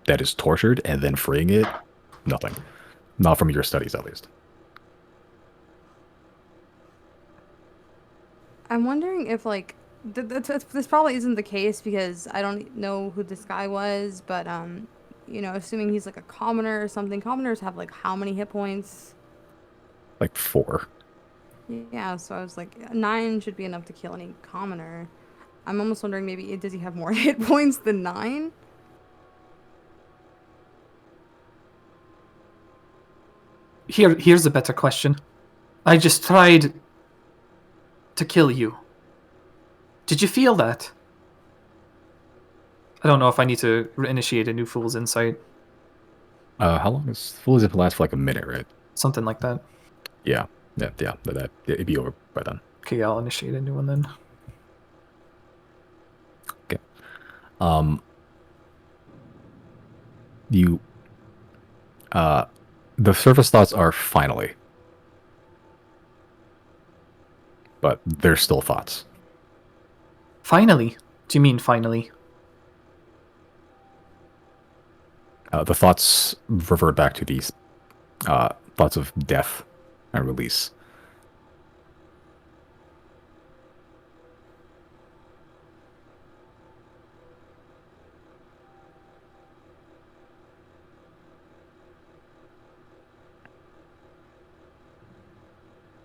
that is tortured and then freeing it, nothing. Not from your studies, at least. I'm wondering if this probably isn't the case because I don't know who this guy was, but assuming he's a commoner or something. Commoners have how many hit points? 4. Yeah, so I was 9 should be enough to kill any commoner. I'm almost wondering maybe does he have more hit points than 9? Here's a better question. I just tried to kill you. Did you feel that? I don't know if I need to initiate a new Fool's Insight. How long is Fool's Insight last for a minute, right? Something like that. Yeah. it'd be over by then. Okay, I'll initiate a new one then. Okay. You the surface thoughts are finally, but they're still thoughts. Finally? Do you mean finally? The thoughts revert back to these thoughts of death and release.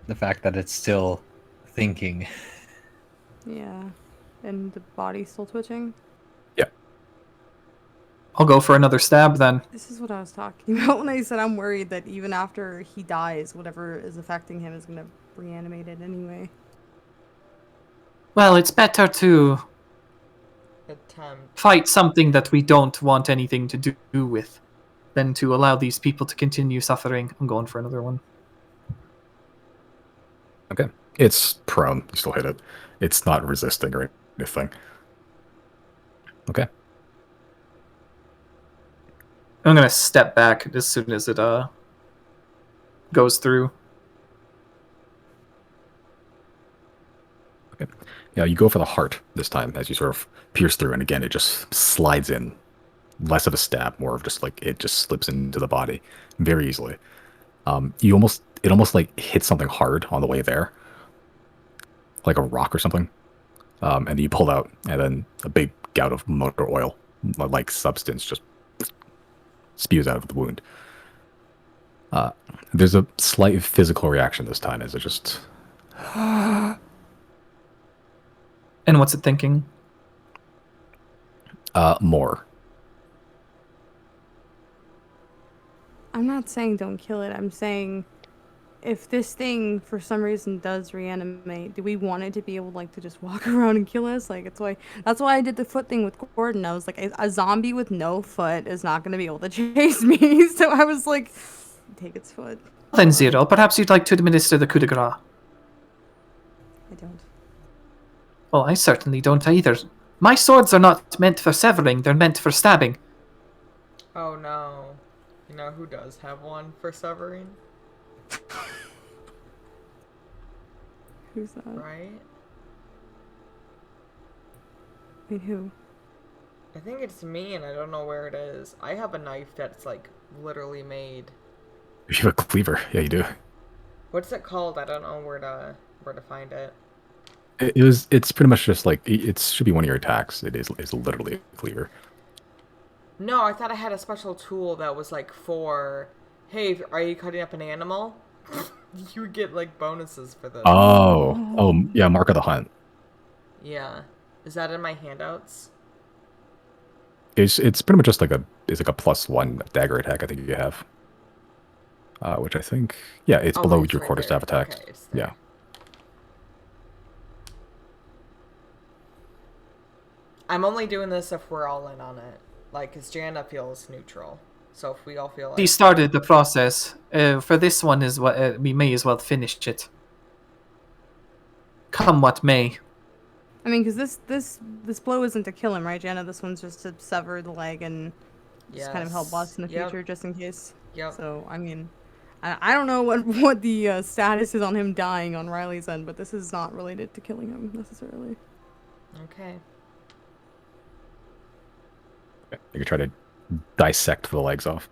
The fact that it's still thinking. Yeah. And the body's still twitching. Yeah. I'll go for another stab then. This is what I was talking about when I said I'm worried that even after he dies, whatever is affecting him is gonna reanimate it anyway. Well, it's better to Attempt. fight something that we don't want anything to do with than to allow these people to continue suffering. I'm going for another one. Okay. It's prone. You still hit it. It's not resisting or anything. Okay. I'm gonna step back as soon as it goes through. Okay. Yeah, you go for the heart this time as you sort of pierce through, and again, it just slides in. Less of a stab, more of just like it just slips into the body very easily. It almost like hits something hard on the way there, like a rock or something. And then you pull out, and then a big gout of motor oil, like substance, just spews out of the wound. There's a slight physical reaction this time as it just. And what's it thinking? More. I'm not saying don't kill it. I'm saying if this thing for some reason does reanimate, do we want it to be able like to just walk around and kill us? Like that's why I did the foot thing with Gordon. I was like, a zombie with no foot is not gonna be able to chase me. So I was like, take its foot. Then Zero, perhaps you'd like to administer the coup de grace. I don't. Well, I certainly don't either. My swords are not meant for severing, they're meant for stabbing. Oh no. You know who does have one for severing? Who's that? Right? Wait, who? I think it's me and I don't know where it is. I have a knife that's like literally made. You have a cleaver. Yeah, you do. What's it called? I don't know where to find it. It's pretty much just like it should be one of your attacks. It's literally a cleaver. No, I thought I had a special tool that was like for, hey, are you cutting up an animal? You would get like bonuses for this. Oh, yeah, Mark of the Hunt. Yeah. Is that in my handouts? It's pretty much just like a +1 dagger attack I think you have. Which I think it's Oh, below it's your right quarterstaff there. attacks. Okay, it's there. Yeah. I'm only doing this if we're all in on it. Like, cause Jana feels neutral. So if we all feel like He started the process. For this one is what we may as well finish it. Come what may. I mean, because this blow isn't to kill him, right, Jana? This one's just to sever the leg and just kind of help us in the future, just in case. Yep. So I mean, I don't know what the status is on him dying on Riley's end, but this is not related to killing him necessarily. Okay. You can try to dissect the legs off.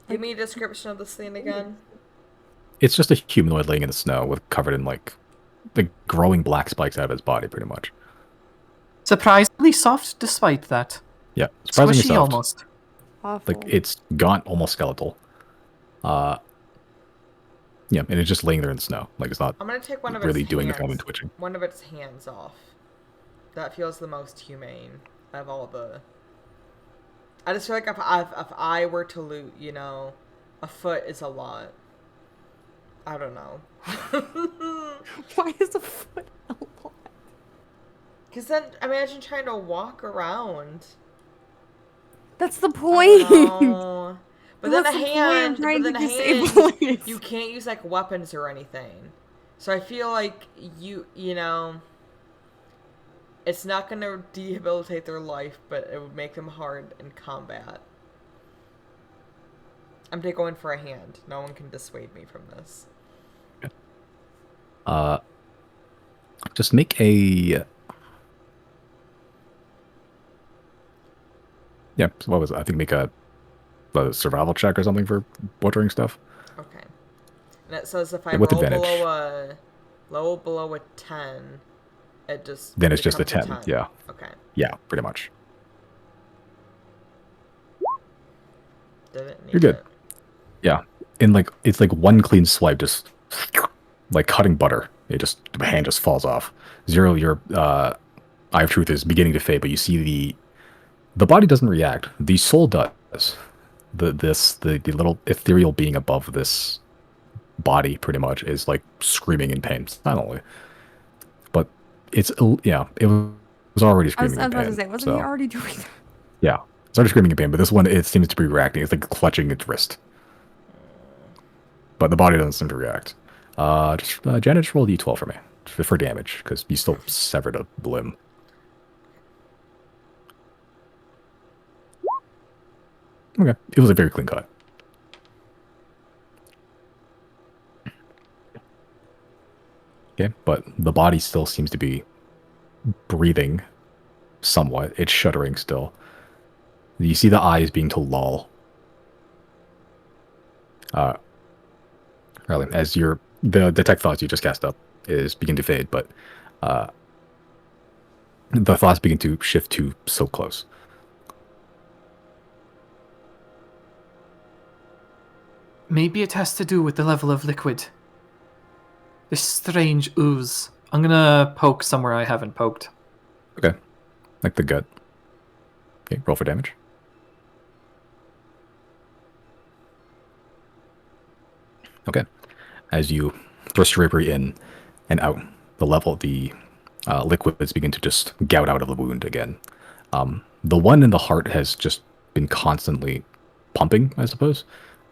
Give me a description of this thing again. It's just a humanoid laying in the snow with covered in like the growing black spikes out of his body, pretty much. Surprisingly soft despite that. Yeah, surprisingly Squishy soft. almost. Awful. Like it's gaunt, almost skeletal. Yeah, and it's just laying there in the snow. Like it's not I'm gonna take one of really its doing hands, anything and twitching. one of its hands off. That feels the most humane of all the. I just feel like if I were to loot, you know, a foot is a lot. I don't know. Why is a foot a lot? Because then imagine trying to walk around. That's the I point. don't know. But then a What's the point? I'm hand, trying but to then a disable hand, it. you can't use like weapons or anything. So I feel like you know, it's not gonna rehabilitate their life, but it would make them hard in combat. I'm going for a hand. No one can dissuade me from this. Just make a. Yeah, so what was it? I think make a survival check or something for butchering stuff. Okay. And it says if I Yeah, with roll advantage. below a 10, it just Then it's just a becomes 10. Yeah. Okay. Yeah, pretty much. Didn't need You're good. it. Yeah. And like it's like one clean swipe, just like cutting butter. The hand just falls off. Zero, your Eye of Truth is beginning to fade, but you see the body doesn't react. The soul does. The little ethereal being above this body pretty much is like screaming in pain silently. But it was already I was screaming in about to pain. say, wasn't he So already doing that? yeah, it's already screaming in pain. But this one, it seems to be reacting. It's like clutching its wrist, but the body doesn't seem to react. Janet, just roll d12 for me for damage because you still severed a limb. Okay, it was a very clean cut. Okay, but the body still seems to be breathing somewhat. It's shuddering still. You see the eyes being to lull. Rather, as the detect thoughts you just cast up is begin to fade, but the thoughts begin to shift to so close. Maybe it has to do with the level of liquid. This strange ooze. I'm gonna poke somewhere I haven't poked. Okay, like the gut. Okay, roll for damage. Okay, as you thrust your rapier in and out, the liquids begin to just gout out of the wound again. The one in the heart has just been constantly pumping, I suppose,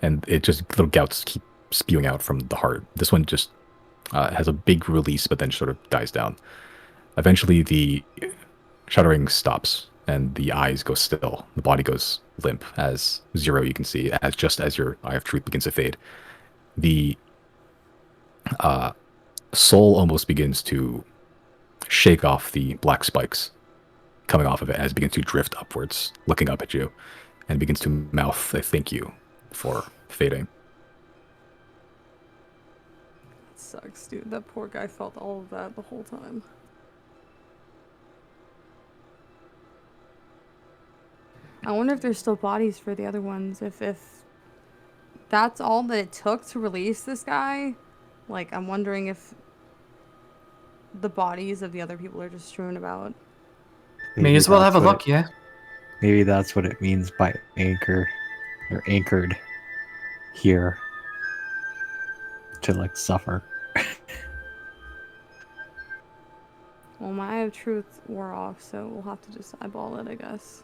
and it just little gouts keep spewing out from the heart. This one just has a big release, but then sort of dies down. Eventually, the shuddering stops, and the eyes go still. The body goes limp, as Zero you can see, as your Eye of Truth begins to fade. The soul almost begins to shake off the black spikes coming off of it as it begins to drift upwards, looking up at you, and begins to mouth a thank you for fading. That sucks, dude. That poor guy felt all of that the whole time. I wonder if there's still bodies for the other ones. If that's all that it took to release this guy, like, I'm wondering if the bodies of the other people are just strewn about. May as well have a that's what look, yeah? Maybe that's what it means by anchor, or anchored here to like suffer. Well, my Eye of Truth wore off, so we'll have to just eyeball it, I guess.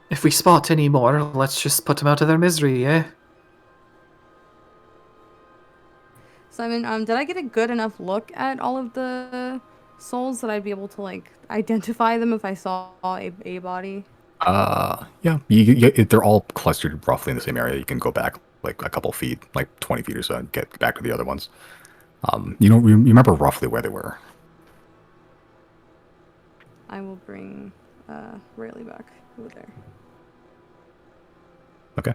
If we spot any more, let's just put them out of their misery, yeah? Simon, did I get a good enough look at all of the souls that I'd be able to, like, identify them if I saw a body? Yeah, they're all clustered roughly in the same area. You can go back like a couple feet, like 20 feet or so, and get back to the other ones. You remember roughly where they were. I will bring Rayleigh back over there. Okay.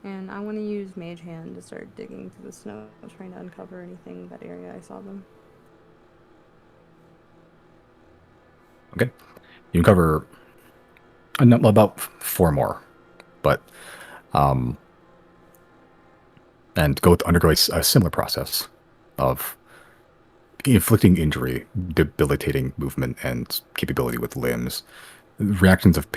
And I want to use Mage Hand to start digging through the snow, trying to uncover anything that area I saw them. Okay. You can cover about 4 more, but and undergo a similar process of inflicting injury, debilitating movement, and capability with limbs. Reactions of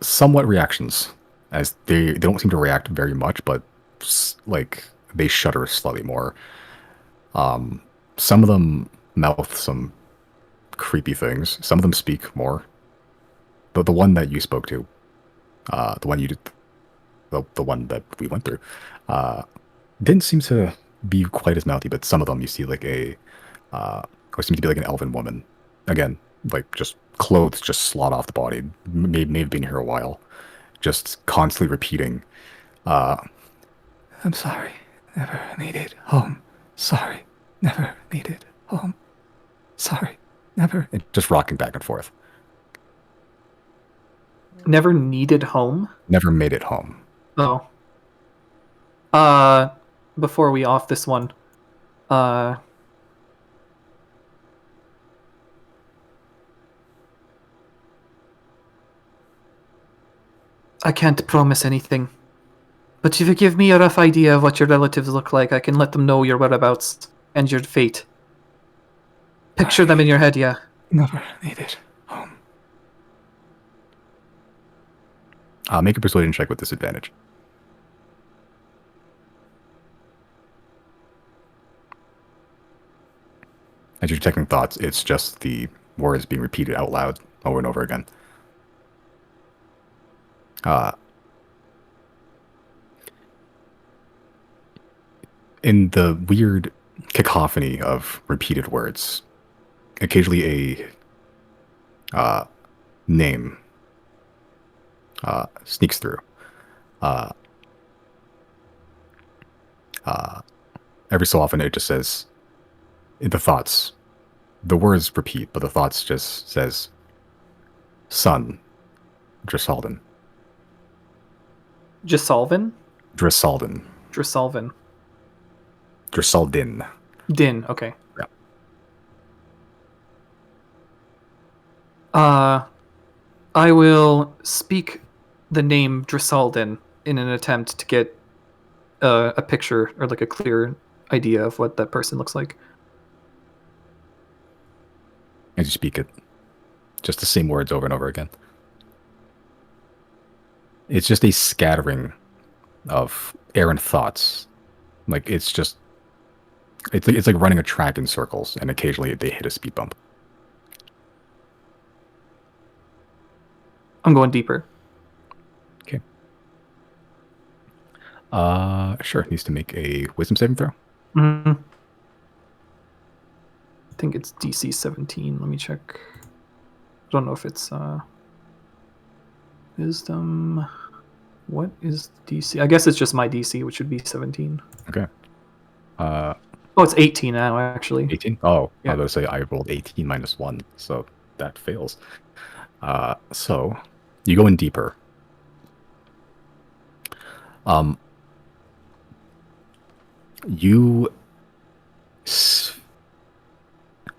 somewhat reactions, as they don't seem to react very much, but like they shudder slightly more. Some of them mouth some creepy things. Some of them speak more. the one that you spoke to, the one you did, the one that we went through, didn't seem to be quite as mouthy, but some of them you see like or seem to be like an elven woman. Again, like just clothes just slot off the body. May have been here a while, just constantly repeating, "I'm sorry, never needed home. Sorry, never needed home. Sorry, never." And just rocking back and forth. Never needed home. Never made it home. Oh. Before we off this one, I can't promise anything. But if you give me a rough idea of what your relatives look like, I can let them know your whereabouts and your fate. Picture them in your head, yeah. Never needed home. Make a persuasion check with disadvantage. As you're detecting thoughts, it's just the words being repeated out loud over and over again. In the weird cacophony of repeated words, occasionally a name sneaks through. Every so often, it just says, the thoughts, the words repeat, but the thoughts just says, "Son, Drisalden." Gisalvin? Drisalden. Drisalvin. Drisaldin. Din, okay. Yeah. I will speak the name Drisaldin in an attempt to get a picture or like a clear idea of what that person looks like. As you speak it, just the same words over and over again. It's just a scattering of errant thoughts. Like it's like running a track in circles, and occasionally they hit a speed bump. I'm going deeper. Okay. Sure. Needs to make a wisdom saving throw. Mm-hmm. I think it's DC 17. Let me check. I don't know if it's wisdom. What is DC? I guess it's just my DC, which would be 17. Okay. Oh, it's 18 now, actually. 18? Oh, Yeah. I was going to say I rolled 18 minus 1, so that fails. So, you go in deeper.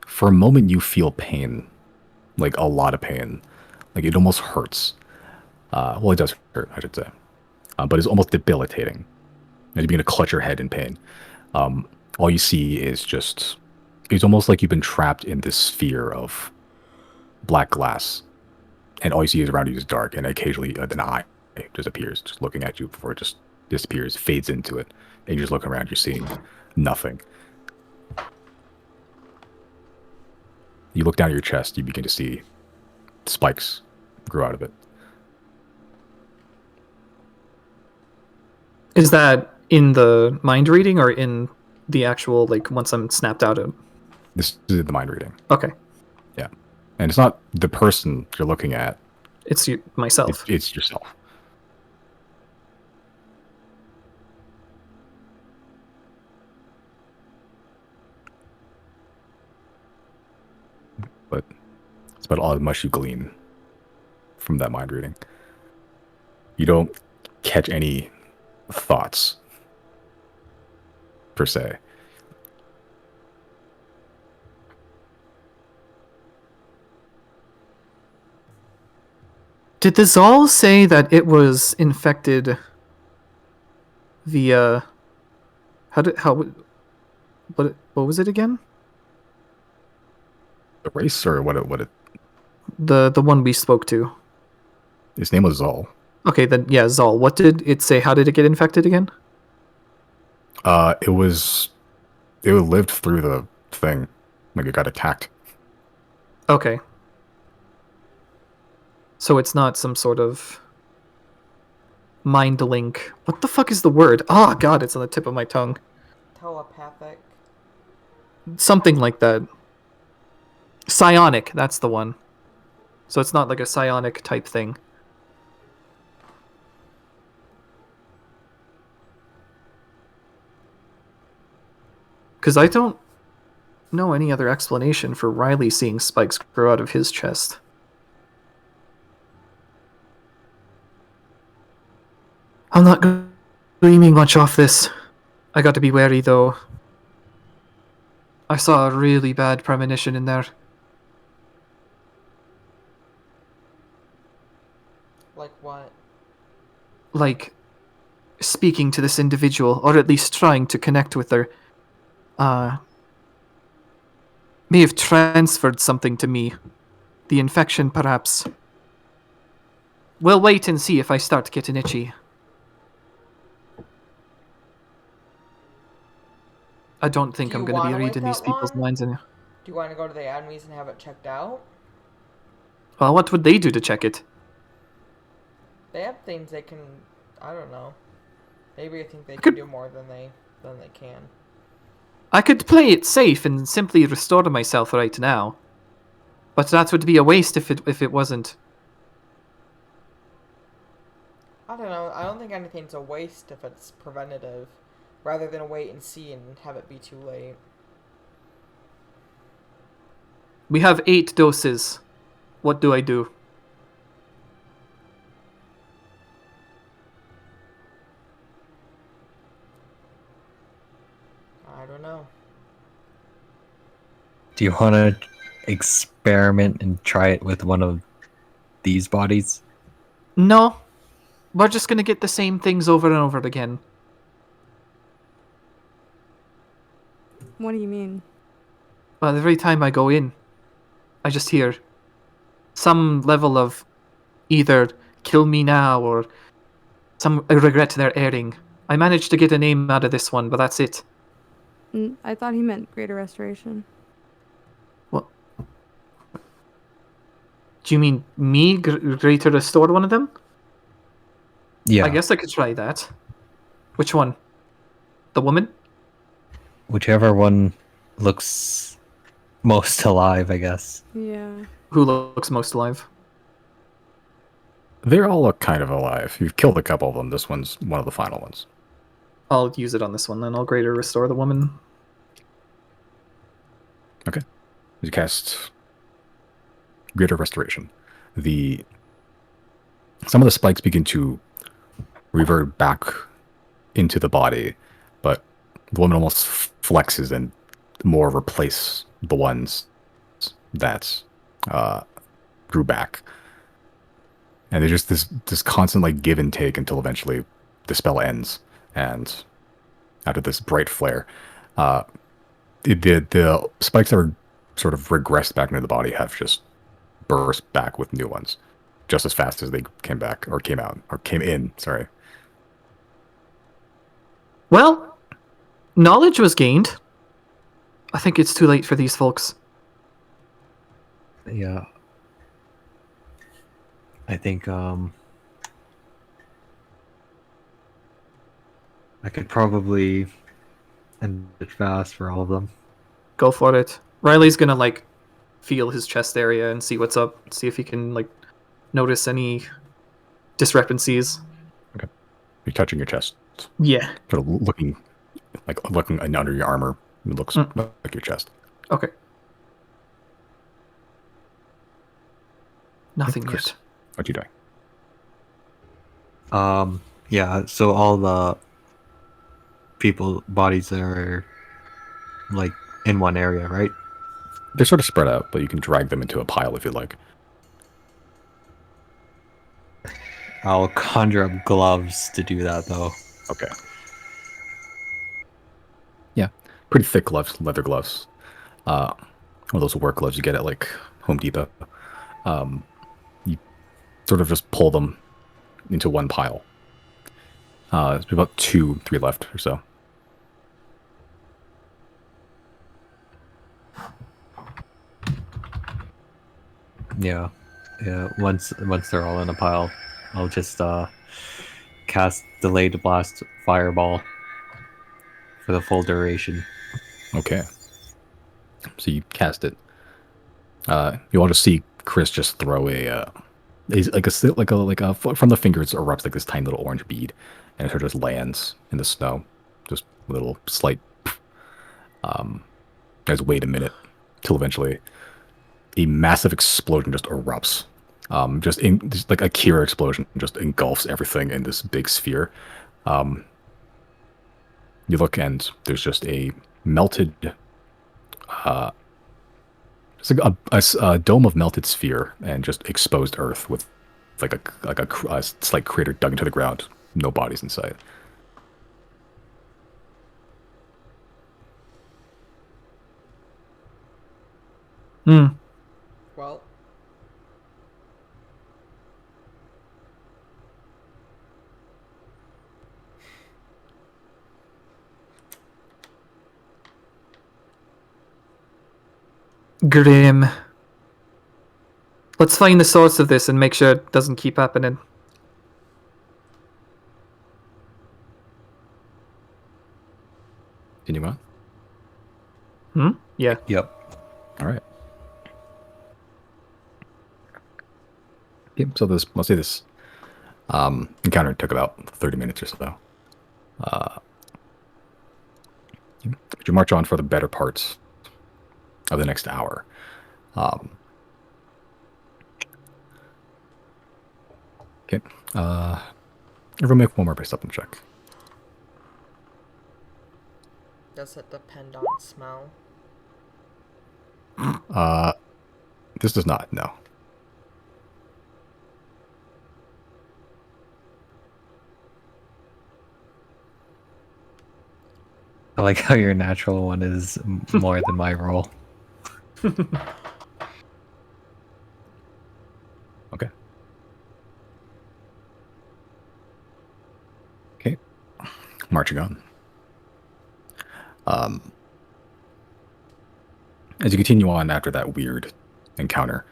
For a moment, you feel pain. Like, a lot of pain. Like, it almost hurts. Well, it does hurt, I should say. But it's almost debilitating. And you begin to clutch your head in pain. All you see is just... It's almost like you've been trapped in this sphere of black glass. And all you see is around you is dark, and occasionally an eye just appears, just looking at you before it just disappears, fades into it. And you just look around, you're seeing nothing. You look down at your chest, you begin to see spikes grow out of it. Is that in the mind reading or in the actual, like, once I'm snapped out of? This is the mind reading. Okay. Yeah. And it's not the person you're looking at. It's myself. It's yourself. But it's about all as much you glean from that mind reading. You don't catch any thoughts, per se. Did the Zal say that it was infected via... What was it again? The race, or what it... The one we spoke to. His name was Zal. Okay, then, yeah, Zal. What did it say? How did it get infected again? It lived through the thing. Like, it got attacked. Okay. So it's not some sort of mind link. What the fuck is the word? Oh god, it's on the tip of my tongue. Telepathic. Something like that. Psionic, that's the one. So it's not like a psionic type thing. Because I don't know any other explanation for Riley seeing spikes grow out of his chest. I'm not gleaming much off this. I got to be wary though. I saw a really bad premonition in there. Like what? Like, speaking to this individual, or at least trying to connect with her, may have transferred something to me. The infection, perhaps. We'll wait and see if I start getting itchy. I don't think Do I'm you going to be wanna wait reading these that people's long? minds. Do you want to go to the academies and have it checked out? Well, what would they do to check it? They have things they can. I don't know. Maybe I think they can could- do more than they can. I could play it safe and simply restore myself right now. But that would be a waste if it wasn't. I don't know. I don't think anything's a waste if it's preventative, rather than wait and see and have it be too late. We have 8 doses. What do I do? I don't know. Do you want to experiment and try it with one of these bodies? No. We're just gonna get the same things over and over again. What do you mean? Well, every time I go in, I just hear some level of either kill me now or some regret they're airing. I managed to get a name out of this one, but that's it. I thought he meant greater restoration. What? Do you mean me greater restore one of them? Yeah. I guess I could try that. Which one? The woman? Whichever one looks most alive, I guess. Yeah. Who looks most alive? They all look kind of alive. You've killed a couple of them. This one's one of the final ones. I'll use it on this one then. I'll greater restore the woman. Okay. You cast Greater Restoration. Some of the spikes begin to revert back into the body, but the woman almost flexes and more replace the ones that grew back. And there's just this constant like give and take until eventually the spell ends, and out of this bright flare, the spikes that were sort of regressed back into the body have just burst back with new ones, just as fast as they came back or came out or came in. Sorry. Well, knowledge was gained. I think it's too late for these folks. Yeah. I think I could probably end it fast for all of them. Go for it. Riley's gonna like feel his chest area and see what's up, see if he can like notice any discrepancies. You're touching your chest, Yeah. sort of looking under your armor. It looks like your chest. Okay. Nothing Chris, yet. what you doing? Yeah, so all the people bodies are like in one area, right? They're sort of spread out, but you can drag them into a pile if you like. I'll conjure up gloves to do that though. Okay. Yeah, pretty thick gloves, leather gloves. One of those work gloves you get at like Home Depot. You sort of just pull them into one pile. There's about 2-3 left or so. Yeah. Yeah, once they're all in a pile, I'll just cast delayed blast fireball for the full duration. Okay. So you cast it. You want to see Chris just throw he's from the fingers erupts like this tiny little orange bead, and it sort of just lands in the snow, just a little slight. Guys, wait a minute, till eventually a massive explosion just erupts. Just like a Kira explosion, just engulfs everything in this big sphere. You look and there's just a melted, it's like a dome of melted sphere and just exposed earth with a slight crater dug into the ground. No bodies in sight. Hmm. Well, Grim. Let's find the source of this and make sure it doesn't keep happening. Continue on. Hmm? Yeah. Yep. All right. Okay, so let's say this encounter took about 30 minutes or so. You march on for the better parts of the next hour. Okay. Everyone make one more perception check. does it depend on smell? This does not, no. I like how your natural one is more than my roll. Okay. Okay. Marching on. As you continue on after that weird encounter,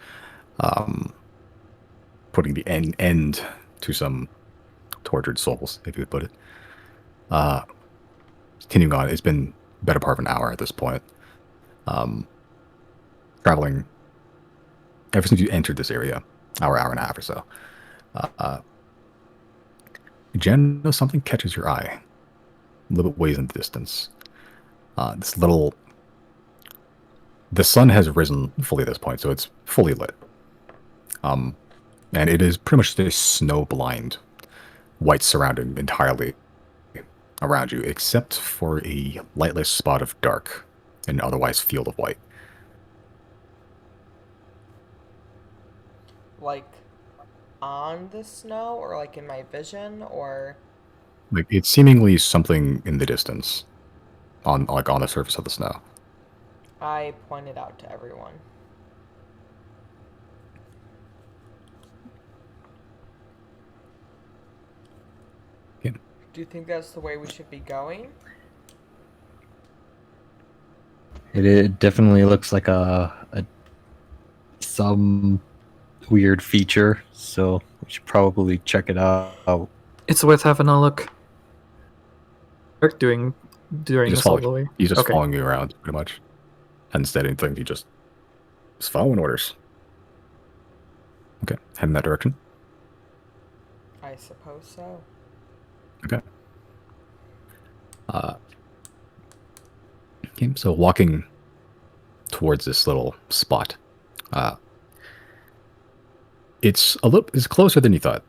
putting the end to some tortured souls, if you would put it. Continuing on, it's been a better part of an hour at this point. Traveling ever since you entered this area, hour and a half or so. Jen, something catches your eye. A little bit ways in the distance. The sun has risen fully at this point, so it's fully lit. And it is pretty much a snow-blind white surrounding entirely around you, except for a lightless spot of dark, and otherwise field of white. Like on the snow, or like in my vision, or Like it's seemingly something in the distance, on the surface of the snow. I pointed out to everyone. Yeah. Do you think that's the way we should be going? It definitely looks like a some weird feature, so we should probably check it out. It's worth having a look. During this all the way. He's just Okay. following you around, pretty much. And instead of anything, he just following orders. Okay, head in that direction. I suppose so. Okay. Okay, so walking towards this little spot, it's closer than you thought.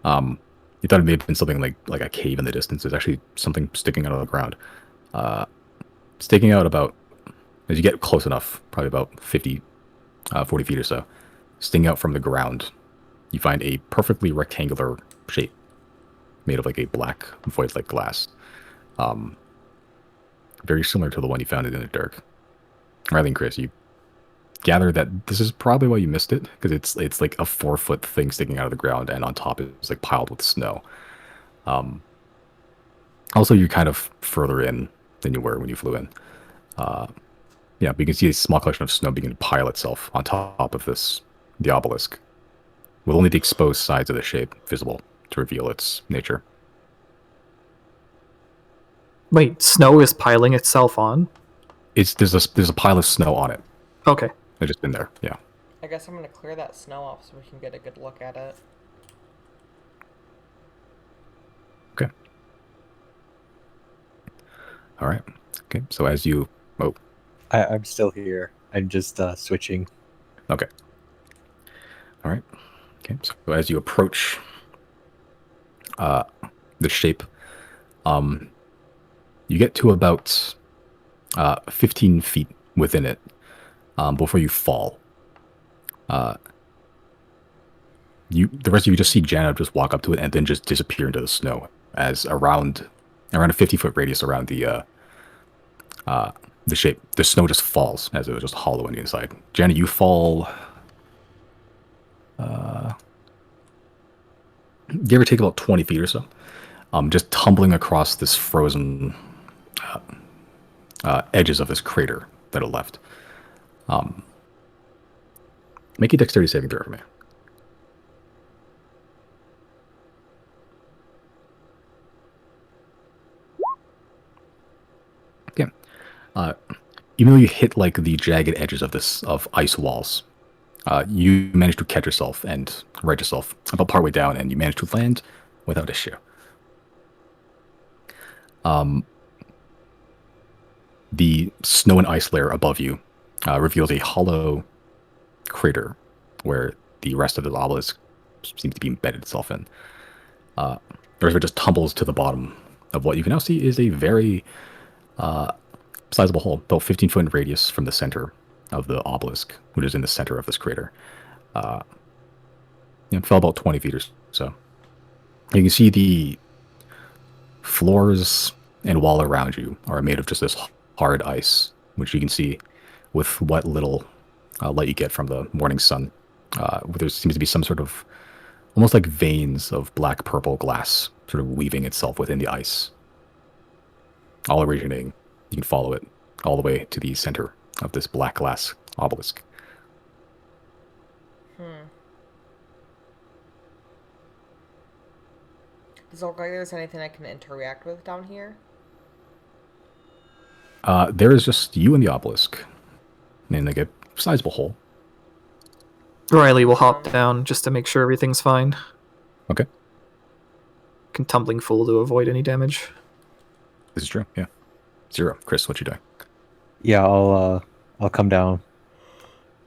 You thought it may have been something like a cave in the distance. There's actually something sticking out of the ground. Sticking out about, as you get close enough, probably about 40 feet or so, sticking out from the ground, you find a perfectly rectangular shape made of like a black void-like glass. Very similar to the one you found in the dark. Riley and Chris, you gather that this is probably why you missed it, because it's like a 4-foot thing sticking out of the ground, and on top it's like piled with snow. Also, you're kind of further in than you were when you flew in. Yeah, but you can see a small collection of snow begin to pile itself on top of the obelisk with only the exposed sides of the shape visible to reveal its nature. Wait, snow is piling itself on? There's a pile of snow on it. Okay. It's just been there. Yeah. I guess I'm gonna clear that snow off so we can get a good look at it. Okay. All right. Okay. So as you I'm still here. I'm just switching. okay. All right. Okay. So as you approach the shape, you get to about 15 feet within it before you fall. The rest of you just see Janet just walk up to it and then just disappear into the snow as around a 50-foot radius around the shape, the snow just falls as it was just hollow on the inside. Janet, you fall give or take about 20 feet or so, just tumbling across this frozen edges of this crater that are left. Make a dexterity saving throw for me. Okay. Even though you hit like the jagged edges of ice walls, you manage to catch yourself and right yourself about partway down, and you manage to land without issue. The snow and ice layer above you reveals a hollow crater where the rest of the obelisk seems to be embedded itself in. The rest of it just tumbles to the bottom of what you can now see is a very sizable hole, about 15 foot in radius from the center of the obelisk, which is in the center of this crater. It fell about 20 feet or so. You can see the floors and wall around you are made of just this hard ice, which you can see with what little light you get from the morning sun. There seems to be some sort of almost like veins of black purple glass sort of weaving itself within the ice. All originating, you can follow it all the way to the center of this black glass obelisk. Does it look like there's anything I can interact with down here? There is just you and the obelisk in like a sizable hole. Riley will hop down just to make sure everything's fine. Okay. Can tumbling full to avoid any damage. This is true, yeah. 0. Chris, what you doing? Yeah, I'll come down.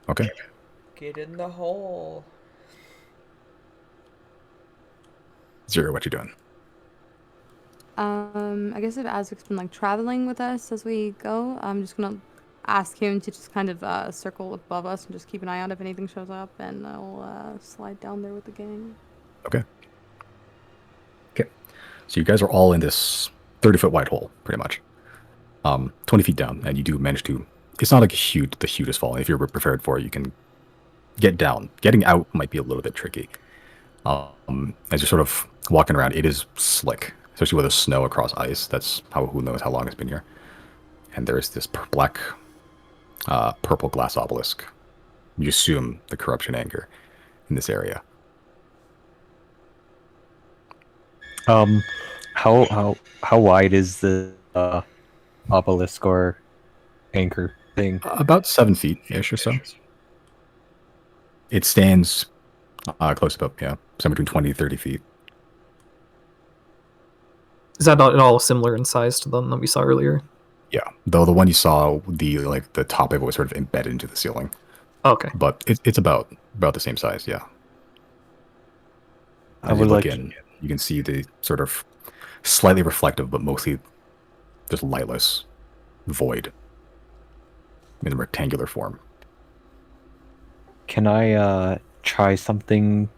Okay. Get in the hole. 0, what you doing? I guess if Azric's been like traveling with us as we go, I'm just gonna ask him to just kind of circle above us and just keep an eye out if anything shows up, and I'll slide down there with the gang. Okay. Okay. So you guys are all in this 30-foot wide hole, pretty much. 20 feet down, and you do manage to. It's not like the hugest fall. If you're prepared for it, you can get down. Getting out might be a little bit tricky. As you're sort of walking around, it is slick, especially with the snow across ice. That's who knows how long it's been here. And there is this black, purple glass obelisk. You assume the corruption anchor in this area. How wide is the obelisk or anchor thing? About 7 feet ish or so. It stands close about, somewhere between 20 to 30 feet. Is that not at all similar in size to the one that we saw earlier? Yeah, though the one you saw, the top of it was sort of embedded into the ceiling. Okay. But it's about the same size, yeah. I As would you look like in, you can see the sort of slightly reflective, but mostly just lightless void in a rectangular form. Can I try something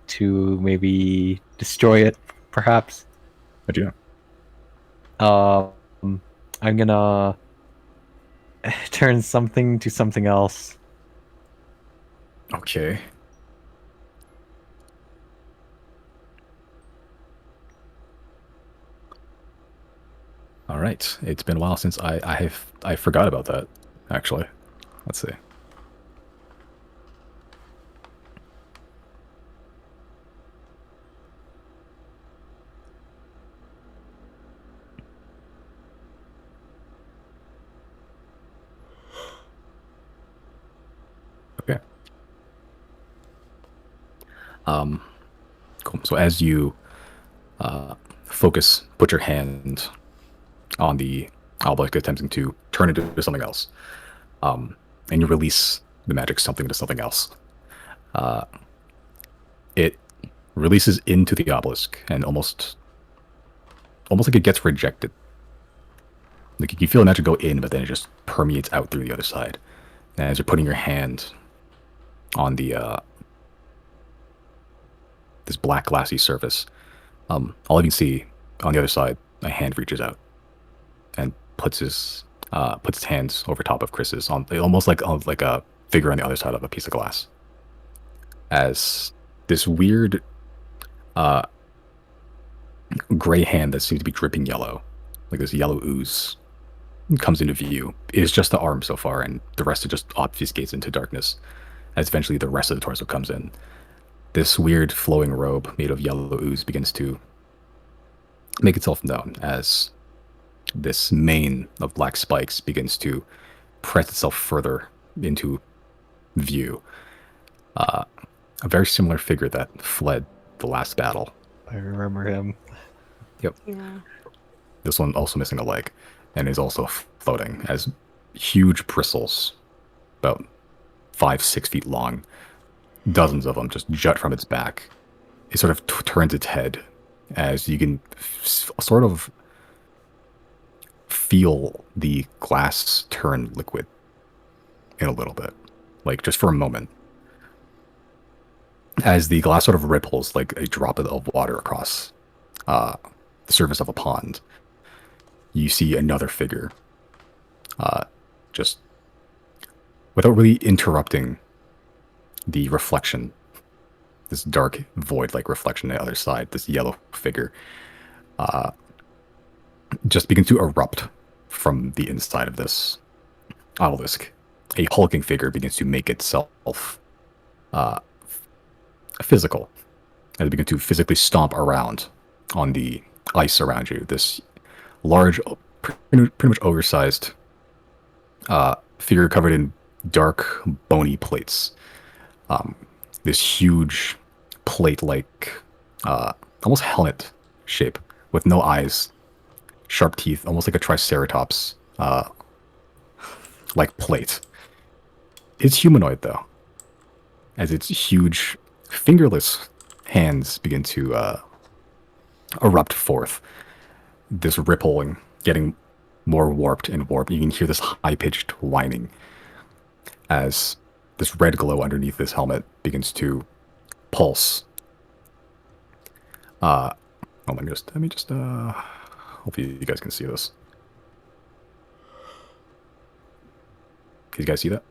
to maybe destroy it, perhaps? But yeah. I'm gonna turn something to something else. Okay. All right. It's been a while since I forgot about that, actually. Let's see. Cool. So as you focus, put your hand on the obelisk, attempting to turn it into something else, and you release the magic something into something else. It releases into the obelisk, and almost like it gets rejected. Like you feel the magic go in, but then it just permeates out through the other side. And as you're putting your hand on the this black glassy surface, all you can see on the other side, a hand reaches out and puts his hands over top of Chris's, on almost like a figure on the other side of a piece of glass. As this weird gray hand that seems to be dripping yellow, like this yellow ooze, comes into view. It is just the arm so far, and the rest of it just obfuscates into darkness. As eventually the rest of the torso comes in. This weird flowing robe made of yellow ooze begins to make itself known as this mane of black spikes begins to press itself further into view. A very similar figure that fled the last battle. I remember him. Yep. Yeah. This one also missing a leg, and is also floating as huge bristles, about 5-6 feet long, dozens of them just jut from its back. It sort of turns its head as you can sort of feel the glass turn liquid in a little bit, like just for a moment. As the glass sort of ripples like a drop of water across the surface of a pond, you see another figure, just without really interrupting the reflection, this dark void-like reflection on the other side, this yellow figure just begins to erupt from the inside of this obelisk. A hulking figure begins to make itself physical, and it begins to physically stomp around on the ice around you. This large, pretty much oversized figure covered in dark, bony plates. This huge plate-like, almost helmet shape with no eyes, sharp teeth, almost like a triceratops like plate. It's humanoid though, as its huge fingerless hands begin to erupt forth. This rippling, getting more warped and warped. You can hear this high-pitched whining as this red glow underneath this helmet begins to pulse. Let me just hopefully you guys can see this. Can you guys see that?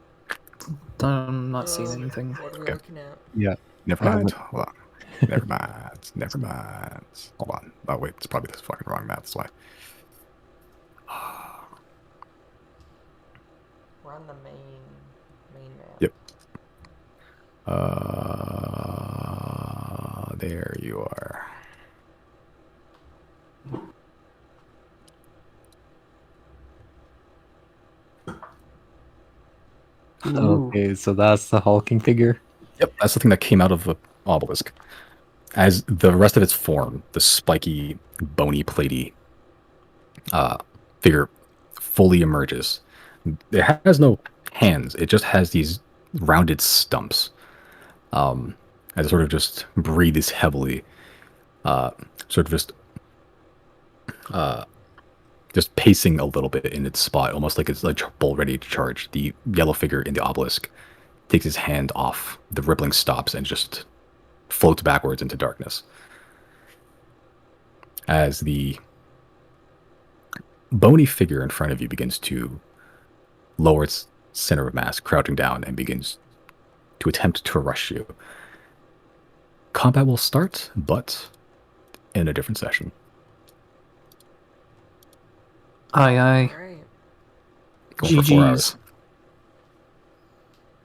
I'm not seeing anything. What are we Okay. looking at? Yeah. Never mind. Hold on. Never mind. Never mind. Hold on. Oh wait, it's probably this fucking wrong map. That's why. We're on the main map. Yep. There you are. Okay, so that's the hulking figure. Yep, that's the thing that came out of the obelisk. As the rest of its form, the spiky, bony, platy figure fully emerges. It has no hands. It just has these rounded stumps. As it sort of just breathes heavily, sort of just pacing a little bit in its spot, almost like it's like bull ready to charge. The yellow figure in the obelisk takes his hand off the rippling stops and just floats backwards into darkness. As the bony figure in front of you begins to lower its center of mass, crouching down, and begins to attempt to rush you. Combat will start, but in a different session. Aye, aye. All right. Going for 4 GGs. hours.